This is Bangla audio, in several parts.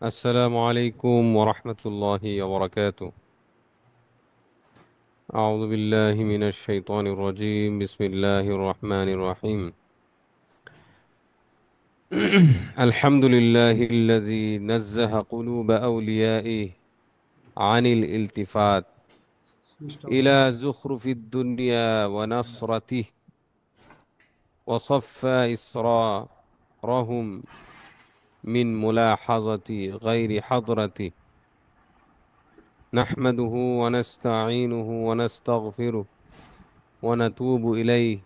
السلام عليكم ورحمة الله وبركاته. أعوذ بالله من الشيطان الرجيم. بسم الله الرحمن الرحيم. الحمد لله الذي نزه قلوب أوليائه عن الالتفات إلى زخرف الدنيا ونصرته، وصفى إسرارهم من ملاحظة غير حضرته. نحمده ونستعينه ونستغفره ونتوب إليه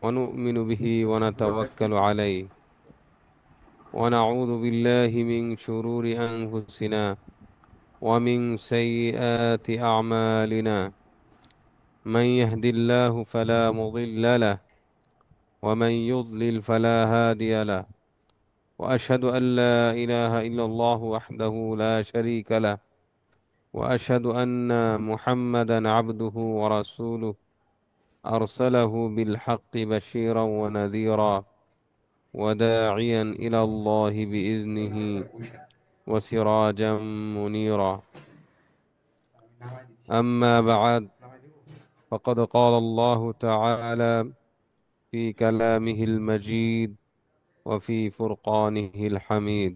ونؤمن به ونتوكل عليه، ونعوذ بالله من شرور أنفسنا ومن سيئات أعمالنا. من يهد الله فلا مضل له، ومن يضلل فلا هادي له. وأشهد أن لا إله إلا الله وحده لا شريك له، وأشهد أن محمدا عبده ورسوله، أرسله بالحق بشيرا ونذيرا وداعيا إلى الله بإذنه وسراجا منيرا. أما بعد، فقد قال الله تعالى في كلامه المجيد وفي فرقانه الحميد: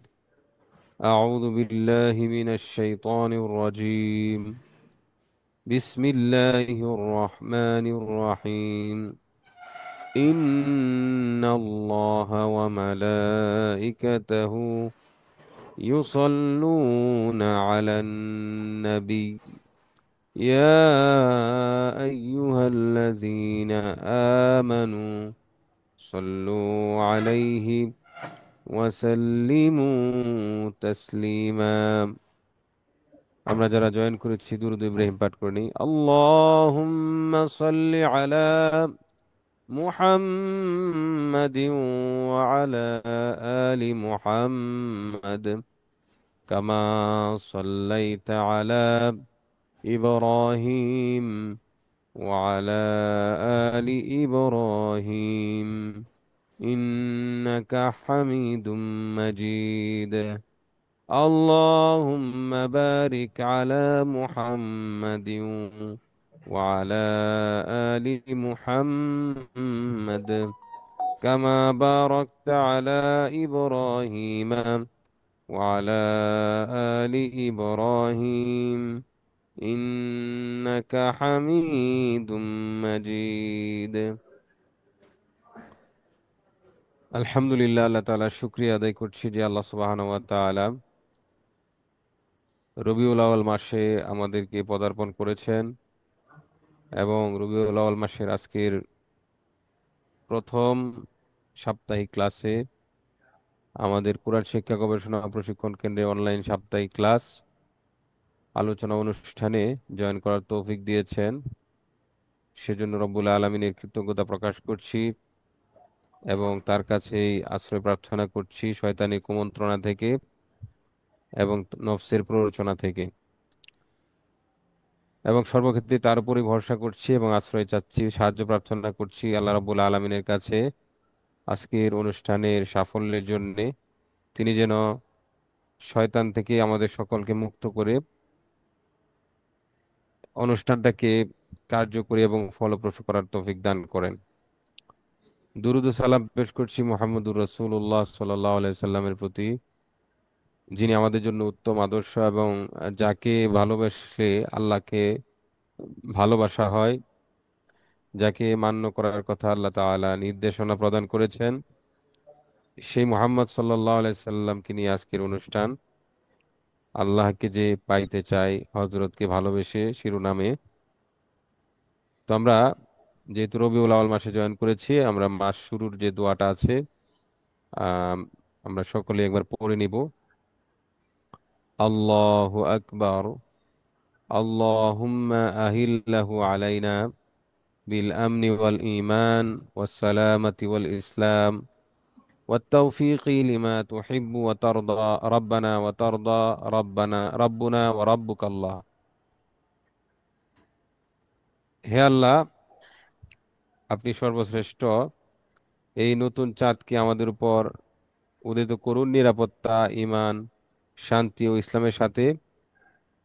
أعوذ بالله من الشيطان الرجيم. بسم الله الرحمن الرحيم. إن الله وملائكته يصلون على النبي، يا أيها الذين آمنوا صلوا عليه وسلموا تسليما। আমরা যারা জয়েন করেছি দুরূদ ইব্রাহিম পাঠ করে নিই। আল্লাহুম্মা সাল্লি আলা মুহাম্মাদিন ওয়া আলা আলি মুহাম্মাদ কামা সাল্লাইতা আলা ইব্রাহিম وعلى آل إبراهيم إنك حميد مجيد. اللهم بارك على محمد وعلى آل محمد كما باركت على إبراهيم وعلى آل إبراهيم إنك حميد مجيد. আলহামদুলিল্লাহ, আল্লাহ তাআলা শুকরিয়া আদায় করছি যে আল্লাহ সুবহানাহু ওয়া তাআলা রবিউল আউয়াল মাসে আমাদেরকে পদার্পণ করেছেন এবং রবিউল আউয়াল মাসের আজকের প্রথম সাপ্তাহিক ক্লাসে আমাদের কুরআন শিক্ষা গবেষণা ও প্রশিক্ষণ কেন্দ্রে অনলাইন সাপ্তাহিক ক্লাস আলোচনা অনুষ্ঠানে জয়েন করার তৌফিক দিয়েছেন। সেজন্য রব্বুল আলামিনের কৃতজ্ঞতা প্রকাশ করছি এবং তার কাছেই আশ্রয় প্রার্থনা করছি শয়তানি কুমন্ত্রণা থেকে এবং নফসের প্ররোচনা থেকে, এবং সর্বক্ষেত্রে তার উপরই ভরসা করছি এবং আশ্রয় চাচ্ছি, সাহায্য প্রার্থনা করছি আল্লাহ রাব্বুল আলামিনের কাছে আজকের অনুষ্ঠানের সাফল্যের জন্য। তিনি যেন শয়তান থেকে আমাদের সকলকে মুক্ত করে অনুষ্ঠানটাকে কার্যকরী এবং ফলপ্রসূ করার তৌফিক দান করেন। দুরুদ ও সালাম পেশ করছি মুহাম্মদুর রাসূলুল্লাহ সাল্লাল্লাহু আলাইহি সাল্লামের প্রতি, যিনি আমাদের জন্য উত্তম আদর্শ এবং যাকে ভালোবাসলে আল্লাহকে ভালোবাসা হয়, যাকে মান্য করার কথা আল্লাহ তাআলা নির্দেশনা প্রদান করেছেন, সেই মুহাম্মদ সাল্লাল্লাহু আলাইহি সাল্লামকে নিয়ে আজকের অনুষ্ঠান। আল্লাহকে যে পাইতে চাই হযরতকে ভালোবেসে শিরোনামে। তো আমরা যেহেতু রবিউল আউয়াল মাসে জয়েন করেছি, আমরা মাস শুরুর যে দোয়াটা আছে আম, আমরা সকলে একবার পড়ে নিব। আল্লাহু আকবার। আল্লাহুম্মা আহিল্লাহু আলাইনা বিল আমনি ওয়াল ঈমান ওয়াস সালামাতি ওয়াল ইসলাম والتوفيق لما تحب وترضى ربنا وترضى ربنا وربك الله. হে আল্লাহ, আপনি সর্বশ্রেষ্ঠ। এই নতুন চাঁদকে আমাদের উপর উদিত করুন নিরাপত্তা, ঈমান, শান্তি ও ইসলামের সাথে।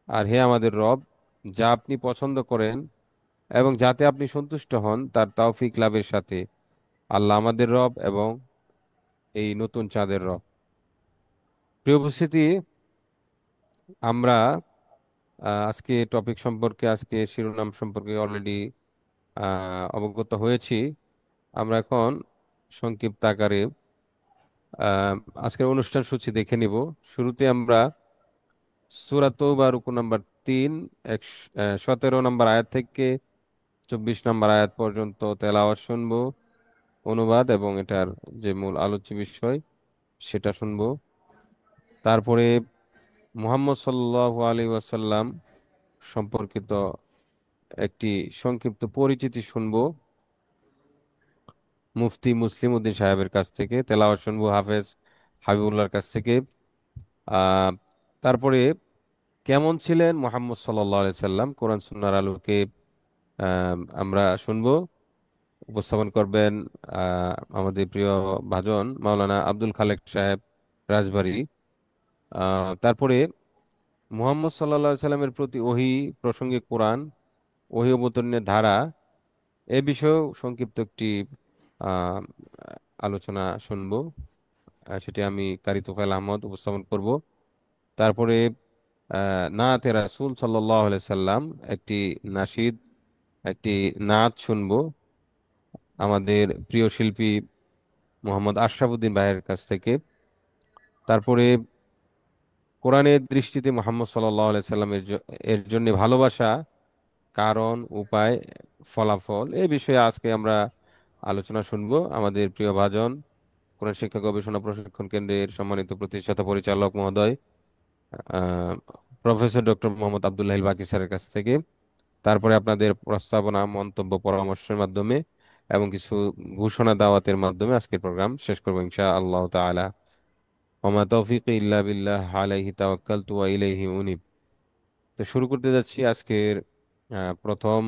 আর হে আমাদের রব, যা আপনি পছন্দ করেন এবং যাতে আপনি সন্তুষ্ট হন তার তৌফিক লাভের সাথে। আল্লাহ আমাদের রব এবং এই নতুন চাঁদের রব। প্রিয় উপস্থিতি, আমরা আজকে টপিক সম্পর্কে, আজকে শিরোনাম সম্পর্কে অলরেডি অবগত হয়েছি। আমরা এখন সংক্ষিপ্ত আকারে আহ, আজকের অনুষ্ঠান সূচি দেখে নিব। শুরুতে আমরা সূরা তৌবা রুকু নাম্বার 3, 17 নম্বর আয়াত থেকে 24 নম্বর আয়াত পর্যন্ত তেলাওয়াত শুনবো, অনুবাদ এবং এটার যে মূল আলোচ্য বিষয় সেটা শুনবো। তারপরে মুহাম্মদ সাল্লাল্লাহু আলাইহি ওয়াসাল্লাম সম্পর্কিত একটি সংক্ষিপ্ত পরিচিতি শুনবো মুফতি মুসলিম উদ্দিন সাহেবের কাছ থেকে। তেলাওয়াত শুনবো হাফেজ হাবিবুল্লাহর কাছ থেকে। আহ তারপরে কেমন ছিলেন মুহাম্মদ সাল্লাল্লাহু আলাইহি সাল্লাম কোরআন সুন্নাহর আলোকে আমরা শুনবো। উপস্থাপন করবেন আমাদের প্রিয় ভাজন মাওলানা আব্দুল খালেক সাহেব রাজবাড়ী। তারপরে মুহাম্মদ সাল্লাল্লাহু আলাইহি সাল্লামের প্রতি ওহী প্রসঙ্গে কোরআন, ওহী অবতরণের ধারা, এ বিষয়েও সংক্ষিপ্ত একটি আহ, আলোচনা শুনবো। সেটি আমি কারি তোফায়েল আহমদ উপস্থাপন করব। তারপরে নাতে রাসূল সাল্লাল্লাহু আলাইহি সাল্লাম, একটি নাশিদ, একটি নাচ শুনবো আমাদের প্রিয় শিল্পী মোহাম্মদ আশরাফুদ্দিন ভাইয়ের কাছ থেকে। তারপরে কোরআনের দৃষ্টিতে মুহাম্মদ সাল্লাল্লাহু আলাইহি সাল্লামের এর জন্য ভালোবাসা, কারণ, উপায়, ফলাফল, এই বিষয়ে আজকে আমরা আলোচনা শুনবো আমাদের প্রিয় ভাজন কোরআন শিক্ষা গবেষণা প্রশিক্ষণ কেন্দ্রের সম্মানিত প্রতিষ্ঠাতা পরিচালক মহোদয় আহ, প্রফেসর ডক্টর মোহাম্মদ আব্দুল্লাহ বাকি স্যারের কাছ থেকে। তারপরে আপনাদের প্রস্তাবনা, মন্তব্য, পরামর্শের মাধ্যমে এবং কিছু ঘোষণা দাওয়াতের মাধ্যমে আজকের প্রোগ্রাম শেষ করবো ইনশা আল্লাহ তাআলা। ওমা তৌফিক ইল্লা বিল্লাহ, আলাইহি তাওয়াক্কালতু ওয়া ইলাইহি উনিব। তো শুরু করতে যাচ্ছি আজকের প্রথম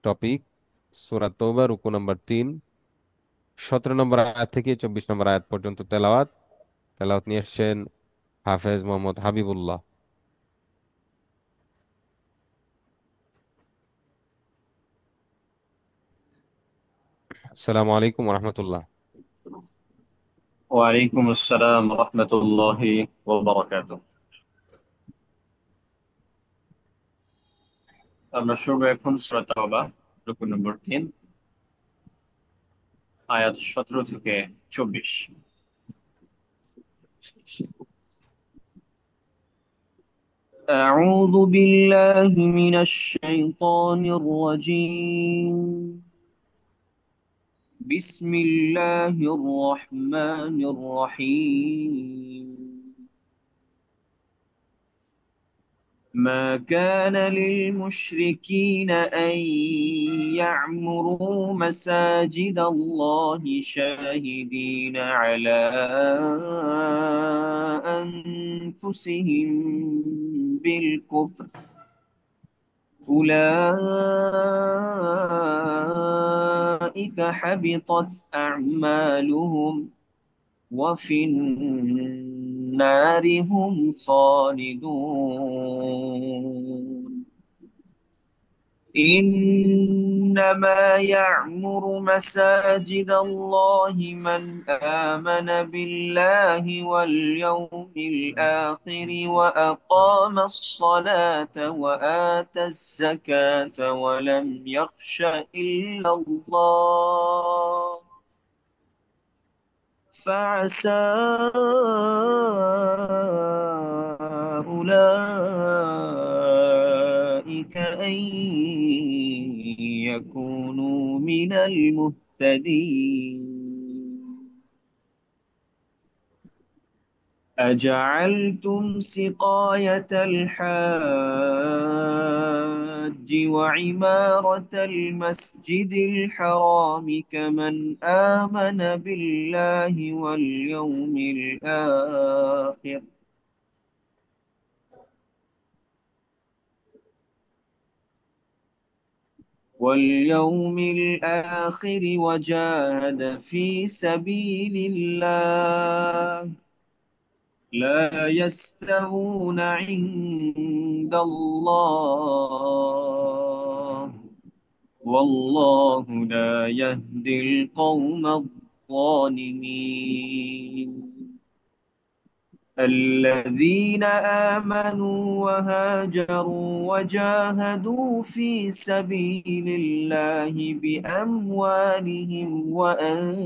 টপিক, সূরা তওবা রুকু নাম্বার 3, 17 নম্বর আয়াত থেকে 24 নম্বর আয়াত পর্যন্ত তেলাওয়াত। তেলাওয়াত নিয়ে এসেছেন হাফেজ মোহাম্মদ হাবিবুল্লাহ। আসসালামু আলাইকুম রহমতুল্লাহ। ওয়ালাইকুম আসসালাম রহমতুল্লাহি ওয়া বারাকাতুহু। আমরা শুরু এখন সূরা তাওবা রুকু নম্বর 3, আয়াত 17 থেকে 24। أعوذ بالله من الشيطان الرجيم. بسم الله الرحمن الرحيم. ما كان للمشركين أن يعمروا مساجد الله شاهدين على أنفسهم بالكفر، أولئك حبطت أعمالهم وفي النار هم خالدون. إنما يعمر مساجد الله من آمن بالله واليوم الآخر وأقام الصلاة وآتى الزكاة ولم يخش إلا الله، فعسى أولئك أن يكونوا من المهتدين. أجعلتم سقاية الحاج وعمارة المسجد الحرام كمن آمن بالله واليوم الآخر واليوم الآخر وجاهد في سبيل الله لا يستوون عند الله والله لا يهدي القوم الظالمين. الذين آمنوا وهاجروا وجاهدوا في سبيل الله بأموالهم وأنفسهم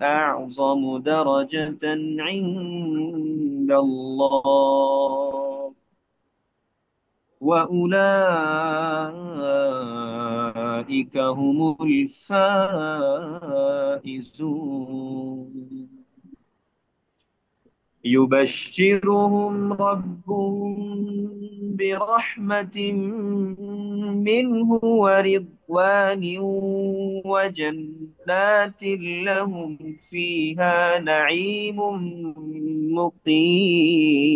أعظم درجة عند الله وأولئك هم الفائزون. يبشرهم ربهم برحمة منه ورضوان وجنات لهم فيها نعيم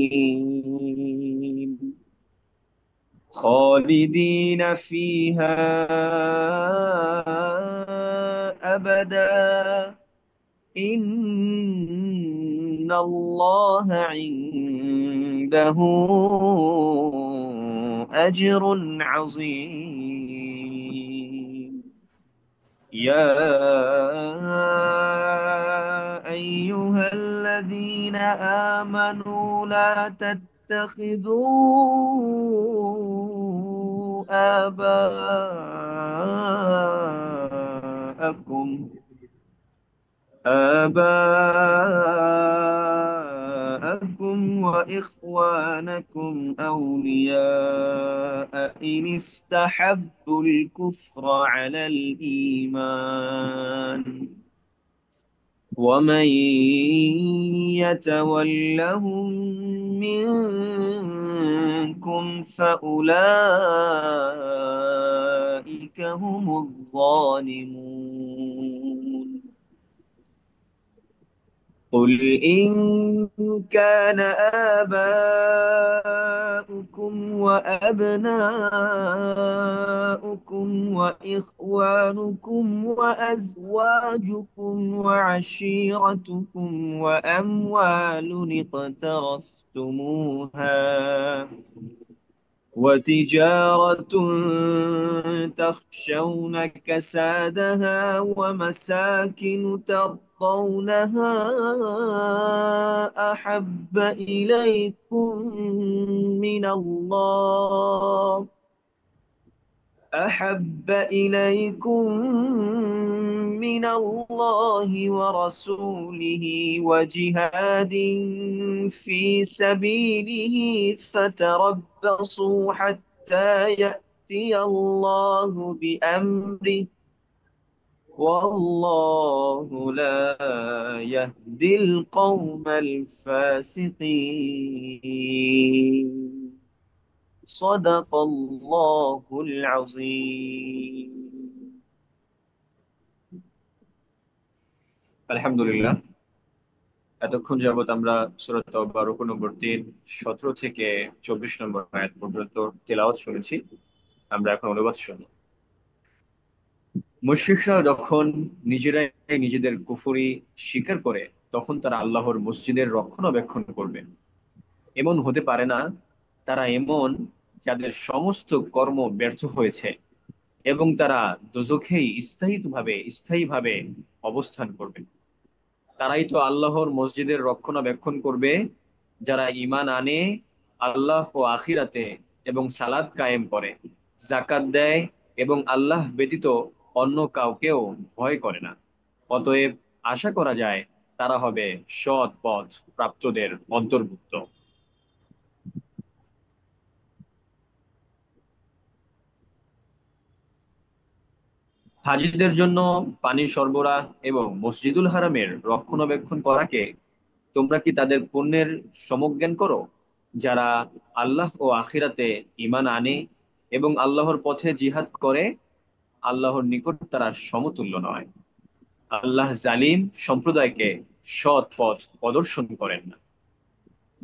مقيم خالدين فيها أبدا إن الله عنده أجر عظيم. يا أيها الذين آمنوا لا تتخذوا آباءكم وإخوانكم أولياء إن استحبوا الكفر على الإيمان ومن يتولهم منكم فأولئك هم الظالمون. قل إن كان آباؤكم وأبناؤكم وإخوانكم وأزواجكم وعشيرتكم وأموال اقترفتموها وتجارة تخشون كسادها ومساكن ترضونها أحب إليكم من الله أحب إليكم من الله ورسوله وجهاد في سبيله فتربصوا حتى يأتي الله بأمره والله لا يهدي القوم الفاسقين. صدق الله العظيم. আলহামদুলিল্লাহ, এতক্ষণ যাবত আমরা সূরা তাওবা রুকু নম্বর ৩ ১৭ থেকে ২৪ নম্বর আয়াত পর্যন্ত তেলাওয়াত শুনেছি। আমরা এখন অনুবাদ শুনব। মুশরিকরা যখন নিজেরাই নিজেদের কুফরি স্বীকার করে তখন তারা আল্লাহর মসজিদের রক্ষণাবেক্ষণ করবে। এমন হতে পারে না তারা এমন যাদের সমস্ত কর্ম ব্যর্থ হয়েছে এবং তারা দোজখেই স্থায়ীভাবে অবস্থান করবে। তারাই তো আল্লাহর মসজিদের রক্ষণাবেক্ষণ করবে যারা ঈমান আনে আল্লাহ ও আখিরাতে এবং সালাত কায়েম করে, যাকাত দেয় এবং আল্লাহ ব্যতীত অন্য কাউকেও ভয় করে না। অতএব আশা করা যায় তারা হবে সৎ পথ প্রাপ্তদের অন্তর্ভুক্ত। হাজিদের জন্য পানি সরবরাহ এবং মসজিদুল হারামের রক্ষণাবেক্ষণ করাকে তোমরা কি তাদের পুণ্যের সমজ্ঞান করো যারা আল্লাহ ও আখিরাতে ঈমান আনে এবং আল্লাহর পথে জিহাদ করে? আল্লাহর নিকট তারা সমতুল্য নয়। আল্লাহ জালিম সম্প্রদায়কে সৎ পথ প্রদর্শন করেন না।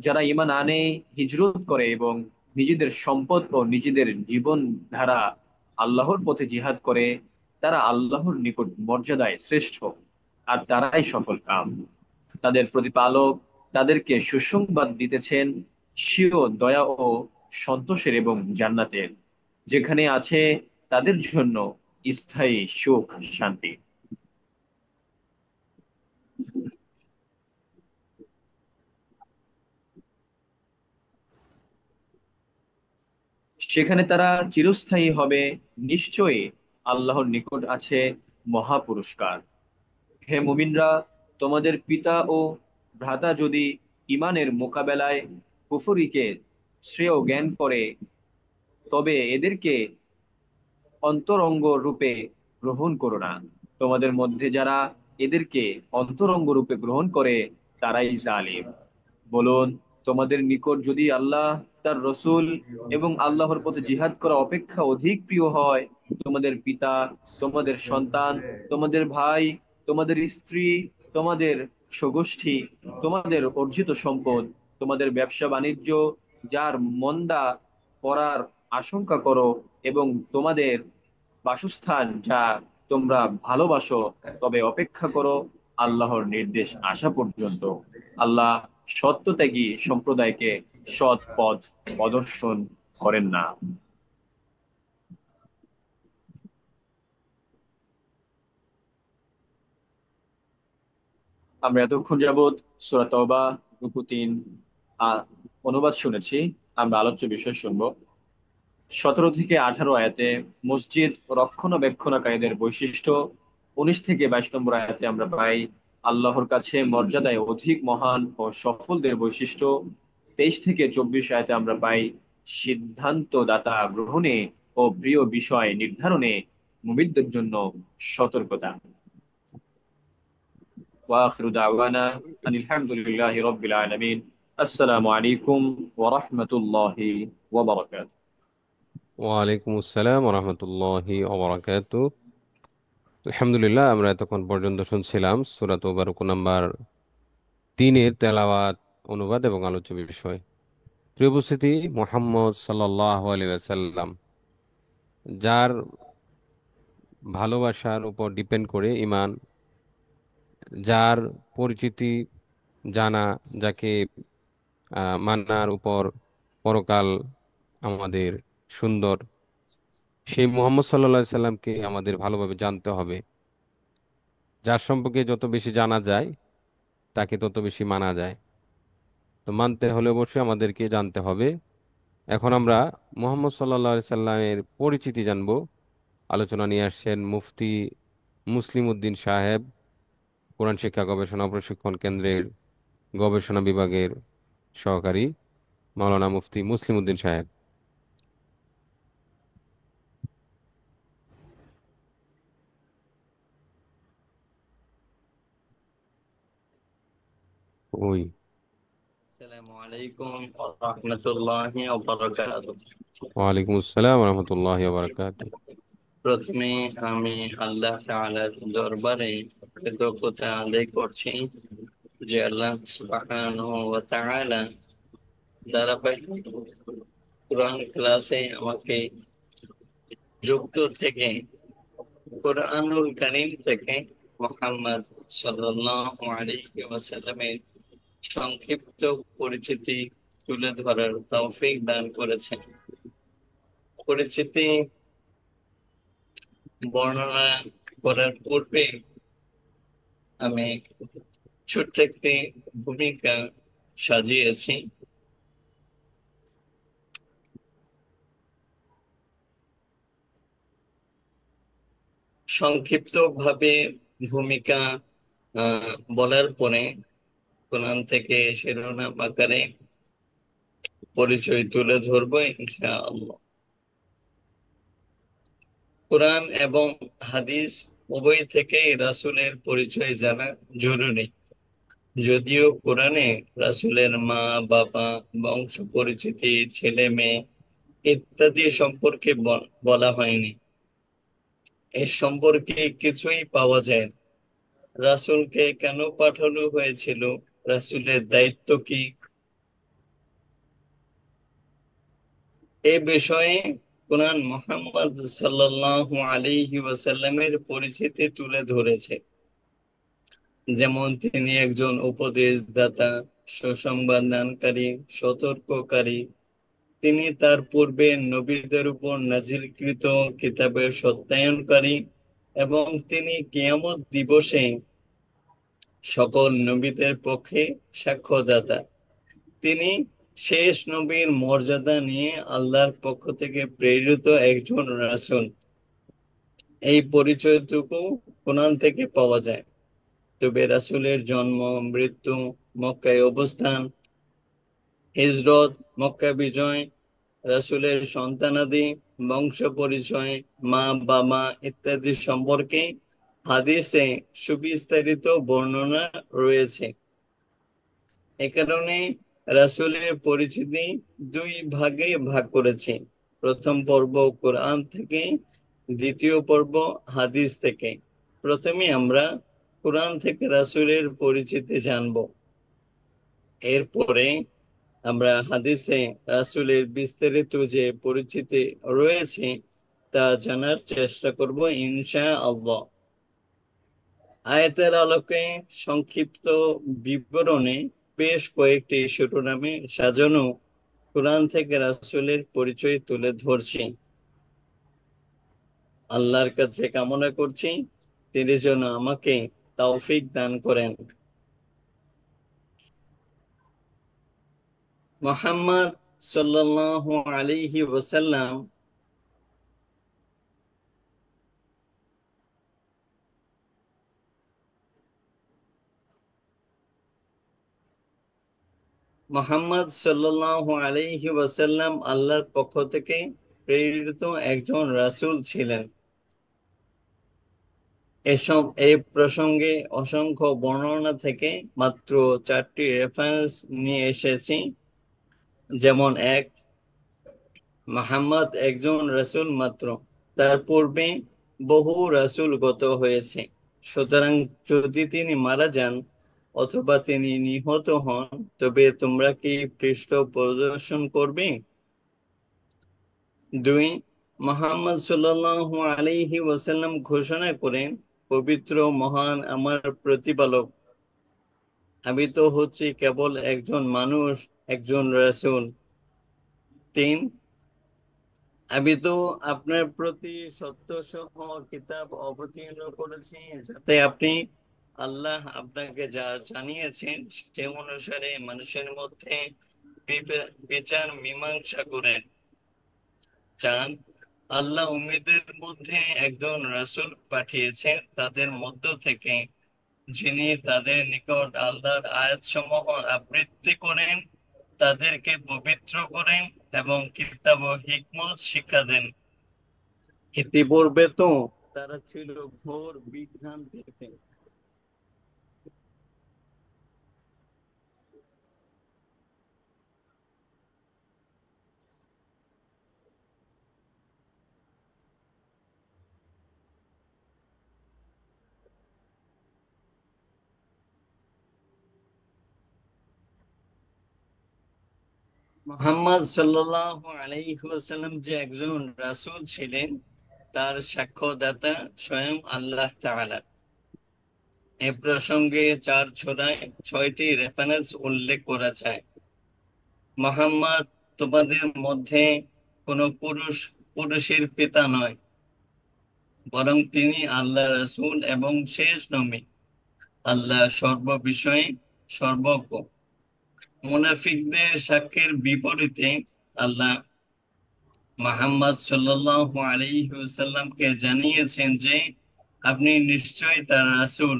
যারা ঈমান আনে, হিজরত করে এবং নিজেদের সম্পদ ও নিজেদের জীবন ধারা আল্লাহর পথে জিহাদ করে তারা আল্লাহর নিকট মর্যাদায় শ্রেষ্ঠ, আর তারাই সফল কাম। তাদের প্রতিপালক তাদেরকে সুসংবাদ দিতেছেন স্বীয় দয়া ও সন্তোষের এবং জান্নাতের, যেখানে আছে তাদের জন্য স্থায়ী সুখ শান্তি। সেখানে তারা চিরস্থায়ী হবে। নিশ্চয়ই আল্লাহর নিকট আছে মহা পুরস্কার। হে মুমিনরা, তোমাদের পিতা ও ভ্রাতা যদি ইমানের মোকাবেলায় কুফরিকে শ্রেয় জ্ঞান করে, তবে এদেরকে অন্তরঙ্গ রূপে গ্রহণ করো না। তোমাদের মধ্যে যারা এদেরকে অন্তরঙ্গ রূপে গ্রহণ করে তারাই জালিম। বলুন, তোমাদের নিকট যদি আল্লাহ, তার রসূল এবং আল্লাহর পথে জিহাদ করা অপেক্ষা অধিক প্রিয় হয়, তোমাদের পিতা, তোমাদের সন্তান, তোমাদের ভাই, তোমাদের স্ত্রী, তোমাদের স্বগোষ্ঠী, তোমাদের অর্জিত সম্পদ, তোমাদের ব্যবসা বাণিজ্য, যার মন্দা পড়ার আশঙ্কা করো, এবং তোমাদের বাসস্থান যা তোমরা ভালোবাসো, তবে অপেক্ষা করো আল্লাহর নির্দেশ আসা পর্যন্ত। আল্লাহ সত্যত্যাগী সম্প্রদায়কে সৎ পথ প্রদর্শন করেন না। আমরা এতক্ষণ যাবৎ সূরা তওবা রুকু ৩ অনুবাদ শুনেছি। আমরা আলোচ্য বিষয় শুনবো। ১৭ থেকে ১৮ আয়াতে মসজিদ রক্ষণাবেক্ষণকারীদের বৈশিষ্ট্য। ১৯ থেকে ২২ নম্বর আয়াতে আমরা পাই আল্লাহর কাছে মর্যাদায় অধিক মহান ও সফলদের বৈশিষ্ট্য। ২৩ থেকে ২৪ আয়াতে আমরা পাই সিদ্ধান্ত দাতা গ্রহণে ও প্রিয় বিষয় নির্ধারণে মুমিনদের জন্য সতর্কতা। ওয়াখিরু দাওয়ানা আনিল হামদুলিল্লাহি রাব্বিল আলামিন। আসসালামু আলাইকুম ওয়া রাহমাতুল্লাহি ওয়া বারাকাতুহু। ওয়ালাইকুম আসসালাম রহমতুল্লাহি ওবরাকাতু। আলহামদুলিল্লাহ, আমরা এতক্ষণ পর্যন্ত শুনছিলাম সূরা তওবার রুকু নাম্বার ৩-এর তেলাওয়াত, অনুবাদ এবং আলোচ্য বিষয়। প্রিয় উপস্থিতি, মুহাম্মদ সাল্লাল্লাহু আলাইহি ওয়াসাল্লাম, যার ভালোবাসার উপর ডিপেন্ড করে ইমান, যার পরিচিতি জানা, যাকে মানার উপর পরকাল আমাদের সুন্দর, সেই মুহাম্মদ সাল্লাল্লাহু আলাইহি সাল্লামকে আমাদের ভালোভাবে জানতে হবে। যার সম্পর্কে যত বেশি জানা যায়, তাকে তত বেশি মানা যায়। তো মানতে হলে অবশ্যই আমাদেরকে জানতে হবে। এখন আমরা মুহাম্মদ সাল্লাল্লাহু আলাইহি সাল্লামের পরিচিতি জানবো। আলোচনা নিয়ে আসছেন মুফতি মুসলিম উদ্দিন সাহেব, কোরআন শিক্ষা গবেষণা ও প্রশিক্ষণ কেন্দ্রের গবেষণা বিভাগের সহকারী, মাওলানা মুফতি মুসলিম উদ্দিন সাহেব। ওই, আসসালামু আলাইকুম ওয়া রাহমাতুল্লাহি ওয়া বারাকাতুহু। ওয়ালাইকুম আসসালাম রহমতুল্লাহি ওয়া বারাকাতুহু। প্রথমে আমি আল্লাহ তাআলার দরবারে কৃতজ্ঞতা আদায় করছি যে আল্লাহ সুবহানাহু ওয়া তাআলা ধারাবাহিক কোরআন ক্লাসে আমাকে যুক্ত থেকে কোরআনুল কারীম থেকে মুহাম্মদ সাল্লাল্লাহু আলাইহি ওয়াসাল্লামের সংক্ষিপ্ত পরিচিতি তুলে ধরার তৌফিক দান করেছেন। পরিচিতি বর্ণনা করার পূর্বে আমি ছোট্ট একটি ভূমিকা সাজিয়েছি। সংক্ষিপ্ত ভাবে ভূমিকা বলার পরে কোরআন থেকে শিরোনাম আকারে পরিচয় তুলে ধরবো ইনশাআল্লাহ। কোরআন এবং হাদিস উভয় থেকেই রাসূলের পরিচয় জানা জরুরি। যদিও কোরআনে রাসূলের মা, বাবা, বংশ পরিচিতি, ছেলে মেয়ে ইত্যাদি সম্পর্কে বলা হয়নি। এর সম্পর্কে কিছুই পাওয়া যায় না। রাসূলকে কেন পাঠানো হয়েছিল, রাসূলের দায়িত্ব কি, এ বিষয়ে কোরআন মুহাম্মদ সাল্লাল্লাহু আলাইহি ওয়াসাল্লামের পরিচিতি তুলে ধরেছে, যেমন তিনি একজন উপদেশদাতা, সুসংবাদ দানকারী, সতর্ককারী। তিনি তার পূর্বে নবীদের উপর নাজিলকৃত কিতাবের সত্যায়নকারী এবং তিনি কিয়ামত দিবসে সকল নবীদের পক্ষে সাক্ষ্যদাতা। তিনি শেষ নবীর মর্যাদা নিয়ে আল্লাহর পক্ষ থেকে প্রেরিত একজন রাসূল। এই পরিচয়টুকু কোরআন থেকে পাওয়া যায়। তবে রাসূলের জন্ম, মৃত্যু, মক্কায় অবস্থান, হিজরত, মক্কা বিজয়, রাসূলের সন্তানাদি, বংশ পরিচয়, মা বাবা ইত্যাদি সম্পর্কে হাদিসে সুবিস্তারিত বর্ণনা রয়েছে। এ কারণে রাসূলের পরিচিতি দুই ভাগে ভাগ করেছি। প্রথম পর্ব কোরআন থেকে, দ্বিতীয় পর্ব হাদিস থেকে। প্রথমে আমরা কোরআন থেকে রাসূলের পরিচিতি জানব, এরপরে আমরা হাদিসে রাসূলের বিস্তারিত যে পরিচিতি রয়েছে তা জানার চেষ্টা করব ইনশাআল্লাহ। আয়াতের আলোকে সংক্ষিপ্ত বিবরণে বেশ কয়েকটি শিরোনামে সাজানো কোরআন থেকে রাসূলের পরিচয় তুলে ধরছি। আল্লাহর কাছে কামনা করছি তিনি যেন আমাকে তৌফিক দান করেন। মুহাম্মদ সাল্লাল্লাহু আলাইহি ওয়াসাল্লাম আল্লাহর পক্ষ থেকে প্রেরিত একজন রাসূল ছিলেন। এই প্রসঙ্গে অসংখ্য বর্ণনা থেকে মাত্র 4টি রেফারেন্স নিয়ে এসেছি। যেমন 1, মুহাম্মদ একজন রাসূল মাত্র, তার পূর্বে বহু রাসূল গত হয়েছে, সুতরাং যদি তিনি মারা যান অথবা তিনি নিহত হন তবে তোমরা কি পৃষ্ঠ প্রদর্শন করবে? 2, মুহাম্মদ সাল্লাল্লাহু আলাইহি ওয়াসাল্লাম ঘোষণা করেন, পবিত্র মহান আমার প্রতিপালক, আমি তো হচ্ছি কেবল একজন মানুষ, একজন রাসূল। 3, আমি তো আপনার প্রতি সত্য সহ কিতাব অবতীর্ণ করেছি যাতে আপনি আল্লাহ আপনাকে যা জানিয়েছেন সে অনুসারে মানুষের মধ্যে বিচার মীমাংসা করেন। 4, আল্লাহ উম্মীদের মধ্যে একজন রাসূল পাঠিয়েছেন তাদের মধ্য থেকে, যিনি তাদের নিকট আল্লাহর আয়াতসমূহ আবৃত্তি করেন, তাদেরকে পবিত্র করেন এবং কিতাব ও হিকমত শিক্ষা দেন। ইতিপূর্বে তো তারা ছিল ঘোর বিভ্রান্তিতে। মুহাম্মদ সাল্লাল্লাহু আলাইহি ওয়াসাল্লাম যে একজন রাসূল ছিলেন তার সাক্ষ্যদাতা স্বয়ং আল্লাহ তাআলা। এ প্রসঙ্গে 4 ছড়ায় 6টি রেফারেন্স উল্লেখ করা যায়। মুহাম্মদ তোমাদের মধ্যে কোনো পুরুষের পিতা নয়, বরং তিনি আল্লাহ রাসূল এবং শেষ নবী। আল্লাহ সর্ববিষয়ে সর্বজ্ঞ। মুনাফিকদের সাক্ষ্যের বিপরীতে আল্লাহ মুহাম্মদ সাল্লাল্লাহু আলাইহি ওয়াসাল্লামকে জানিয়েছেন যে আপনি নিশ্চয়ই তার রাসূল,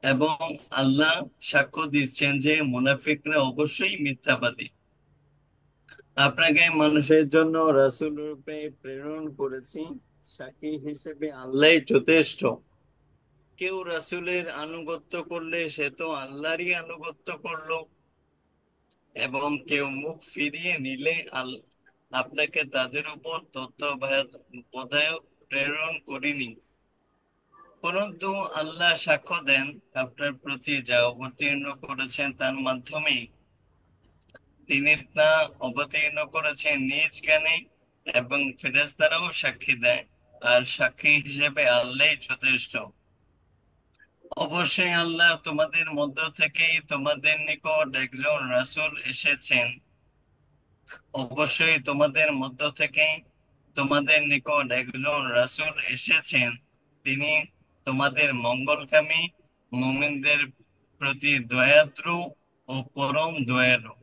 এবং আল্লাহ সাক্ষ্য দিচ্ছেন যে মুনাফিকরা অবশ্যই মিথ্যাবাদী। আপনাকে মানুষের জন্য রাসূল রূপে প্রেরণ করেছি, সাক্ষী হিসেবে আল্লাহই যথেষ্ট। কেউ রাসূলের আনুগত্য করলে সে তো আল্লাহরই আনুগত্য করলো, এবং কেউ মুখ ফিরিয়ে নিলে আপনাকে তাদের উপর তত্ত্বাবধায়ক প্রেরণ করিনি। পরন্তু আল্লাহ সাক্ষ্য দেন আপনার প্রতি যা অবতীর্ণ করেছেন তার মাধ্যমে তিনি তা অবতীর্ণ করেছেন নিজ জ্ঞানে এবং ফেরেশতারাও সাক্ষী দেয়, আর সাক্ষী হিসেবে আল্লাহই যথেষ্ট। অবশ্যই আল্লাহ তোমাদের মধ্য থেকেই তোমাদের নিকট একজন রাসূল এসেছেন। অবশ্যই তোমাদের মধ্য থেকে তোমাদের নিকট একজন রাসূল এসেছেন, তিনি তোমাদের মঙ্গলকামী, মুমিনদের প্রতি দয়াদ্র ও পরম দয়ালু।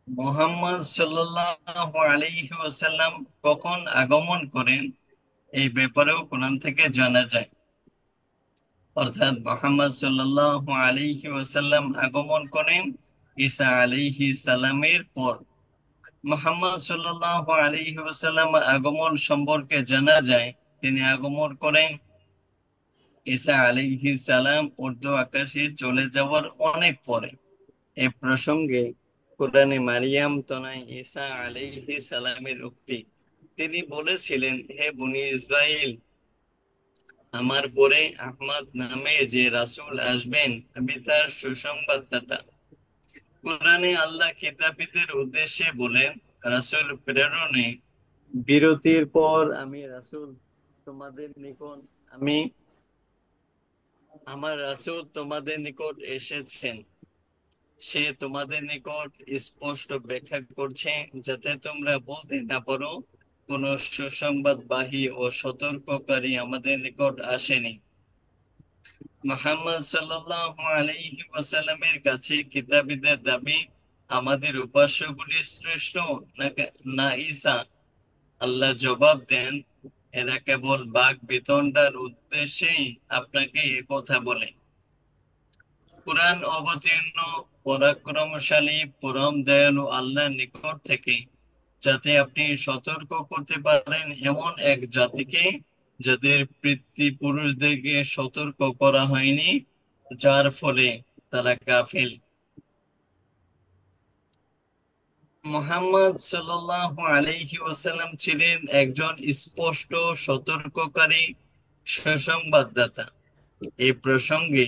মুহাম্মদ সাল্লাল্লাহু আলাইহি ওয়াসাল্লাম কখন আগমন করেন এই ব্যাপারেও কোরআন থেকে জানা যায়। অর্থাৎ মুহাম্মদ সাল্লাল্লাহু আলাইহি ওয়াসাল্লাম আগমন করেন ঈসা আলাইহিস সালামের পর। মুহাম্মদ সাল্লাল্লাহু আলাইহি ওয়াসাল্লাম আগমন সম্পর্কে জানা যায়, তিনি আগমন করেন ঈসা আলাইহিস সালাম ঊর্ধ্ব আকাশে চলে যাওয়ার অনেক পরে। এ প্রসঙ্গে কোরআনে মারিয়াম তনায় ঈসা আলাইহিস সালামের উক্তি, তিনি বলেছিলেন, হে বনি ইসরাইল, আমার পরে আহমদ নামে যে রাসূল আসবেন, আমি তার সুসংবাদদাতা। কোরআনে আল্লাহ কিতাবীদের উদ্দেশ্যে বলেন, রাসূল প্রেরণে বিরতির পর আমি রাসূল তোমাদের নিকট আমি আমার রাসূল তোমাদের নিকট এসেছেন, সে তোমাদের নিকট স্পষ্ট ব্যাখ্যা করছে, যাতে তোমরা বলতে না পারো কোন সুসংবাদবাহী ও সতর্ককারী আমাদের নিকট আসেনি। মুহাম্মদ সাল্লাল্লাহু আলাইহি ওয়াসাল্লামের কাছে কিতাবীদের দাবি, আমাদের উপাস্যগুলি শ্রেষ্ঠ না ঈসা? আল্লাহ জবাব দেন, এরা কেবল বাক বিতণ্ডার উদ্দেশ্যেই আপনাকে এ কথা বলে। কুরআন অবতীর্ণ পরাক্রমশালী পরম দয়ালু আল্লাহর নিকট থেকে, যাতে আপনি সতর্ক করতে পারেন এমন এক জাতিকে যাদের পিতৃপুরুষদেরকে সতর্ক করা হয়নি, যার ফলে তারা গাফিল। মুহাম্মদ সাল্লাল্লাহু আলাইহি ওয়াসাল্লাম ছিলেন একজন স্পষ্ট সতর্ককারী, সুসংবাদদাতা। এই প্রসঙ্গে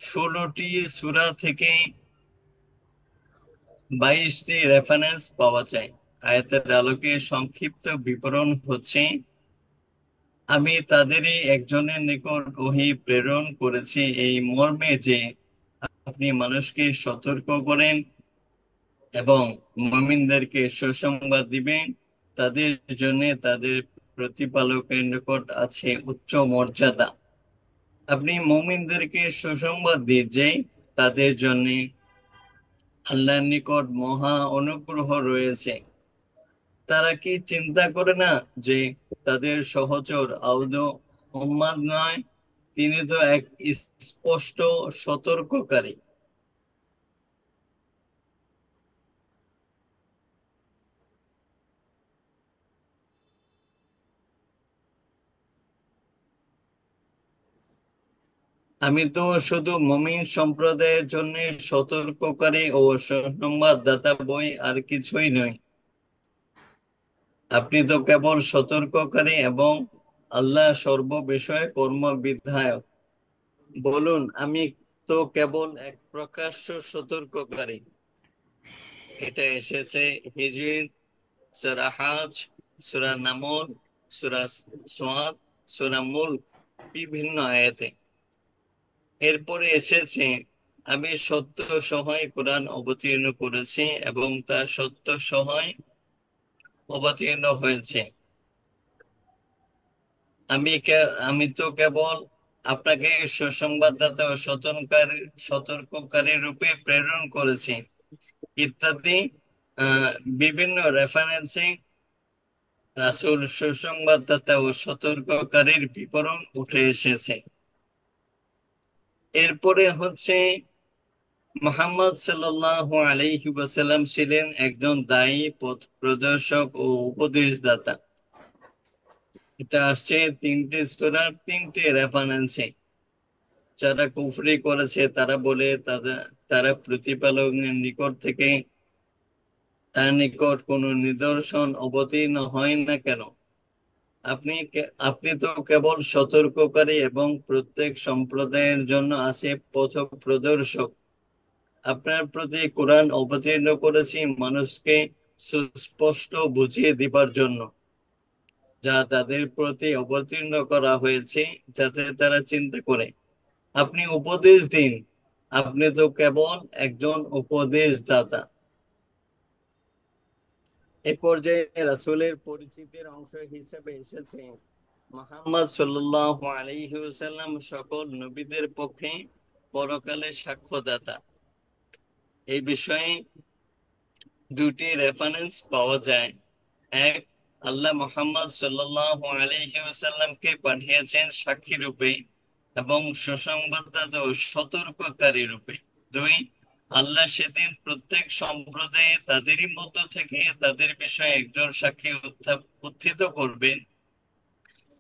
16টি সূরা থেকে 22টি রেফারেন্স পাওয়া যায়। আয়াতের আলোকে সংক্ষিপ্ত বিবরণ হচ্ছে, আমি তাদেরই একজনের নিকট ওহী প্রেরণ করেছি এই মর্মে যে, আপনি মানুষকে সতর্ক করেন এবং মুমিনদেরকে সুসংবাদ দিবেন, তাদের জন্য তাদের প্রতিপালকের নিকট আছে উচ্চ মর্যাদা। আপনি মুমিনদেরকে সুসংবাদ দিন যে তাদের জন্য আল্লাহর নিকট মহা অনুগ্রহ রয়েছে। তারা কি চিন্তা করে না যে তাদের সহচর আদৌ মুহাম্মদ নয়? তিনি তো এক স্পষ্ট সতর্ককারী। আমি তো শুধু মুমিন সম্প্রদায়ের জন্য সতর্ককারী ও সুসংবাদদাতা বই, আর কিছুই নই। আপনি তো কেবল সতর্ককারী এবং আল্লাহ সর্ববিষয়ে কর্মবিধায়ক। বলুন, আমি তো কেবল এক প্রকাশ্য সতর্ককারী। এটা এসেছে হিজর, সূরা হাজ, সূরা নামল, সূরা সাদ, সূরা মুলক বিভিন্ন আয়াতে। এরপরে এসেছে, আমি সত্য সহায় কোরআন অবতীর্ণ করেছি এবং তা সত্য সহায় অবতীর্ণ হয়েছে। আমি তো কেবল আপনাকে সুসংবাদদাতা ও সতর্ককারী রূপে প্রেরণ করেছি ইত্যাদি বিভিন্ন রেফারেন্সে রাসূল সুসংবাদদাতা ও সতর্ককারীর বিবরণ উঠে এসেছে। এরপরে হচ্ছে, মুহাম্মদ সাল্লাল্লাহু আলাইহি ওয়াসাল্লাম ছিলেন একজন দায়ী, পথ প্রদর্শক ও উপদেশদাতা। এটা আসছে 3টে সূরার 3টে রেফারেন্সে। যারা কুফরি করেছে তারা বলে তারা প্রতিপালকের নিকট থেকে তার নিকট কোনো নিদর্শন অবতীর্ণ হয় না কেন? আপনি তো কেবল সতর্ককারী এবং প্রত্যেক সম্প্রদায়ের জন্য আছে পথ প্রদর্শক। আপনার প্রতি কোরআন অবতীর্ণ করেছি মানুষকে সুস্পষ্ট বুঝিয়ে দিবার জন্য, যা তাদের প্রতি অবতীর্ণ করা হয়েছে যাতে তারা চিন্তা করে। আপনি উপদেশ দিন, আপনি তো কেবল একজন উপদেশদাতা। এ পর্যায়ে রাসূলের পরিচিতির অংশ হিসেবে এসেছে মুহাম্মদ সাল্লাল্লাহু আলাইহি ওয়াসাল্লাম সকল নবীদের পক্ষে পরকালের সাক্ষ্যদাতা। এই বিষয়ে দুটি রেফারেন্স পাওয়া যায়। এক, আল্লাহ মুহাম্মদ সাল্লাল্লাহু আলাইহি ওয়াসাল্লামকে পাঠিয়েছেন সাক্ষী রূপে এবং সুসংবাদদাতা ও সতর্ককারী রূপে। দুই, আল্লাহ সেদিন প্রত্যেক সম্প্রদায়ে তাদেরই মধ্য থেকে তাদের বিষয়ে একজন সাক্ষী উত্থিত করবেন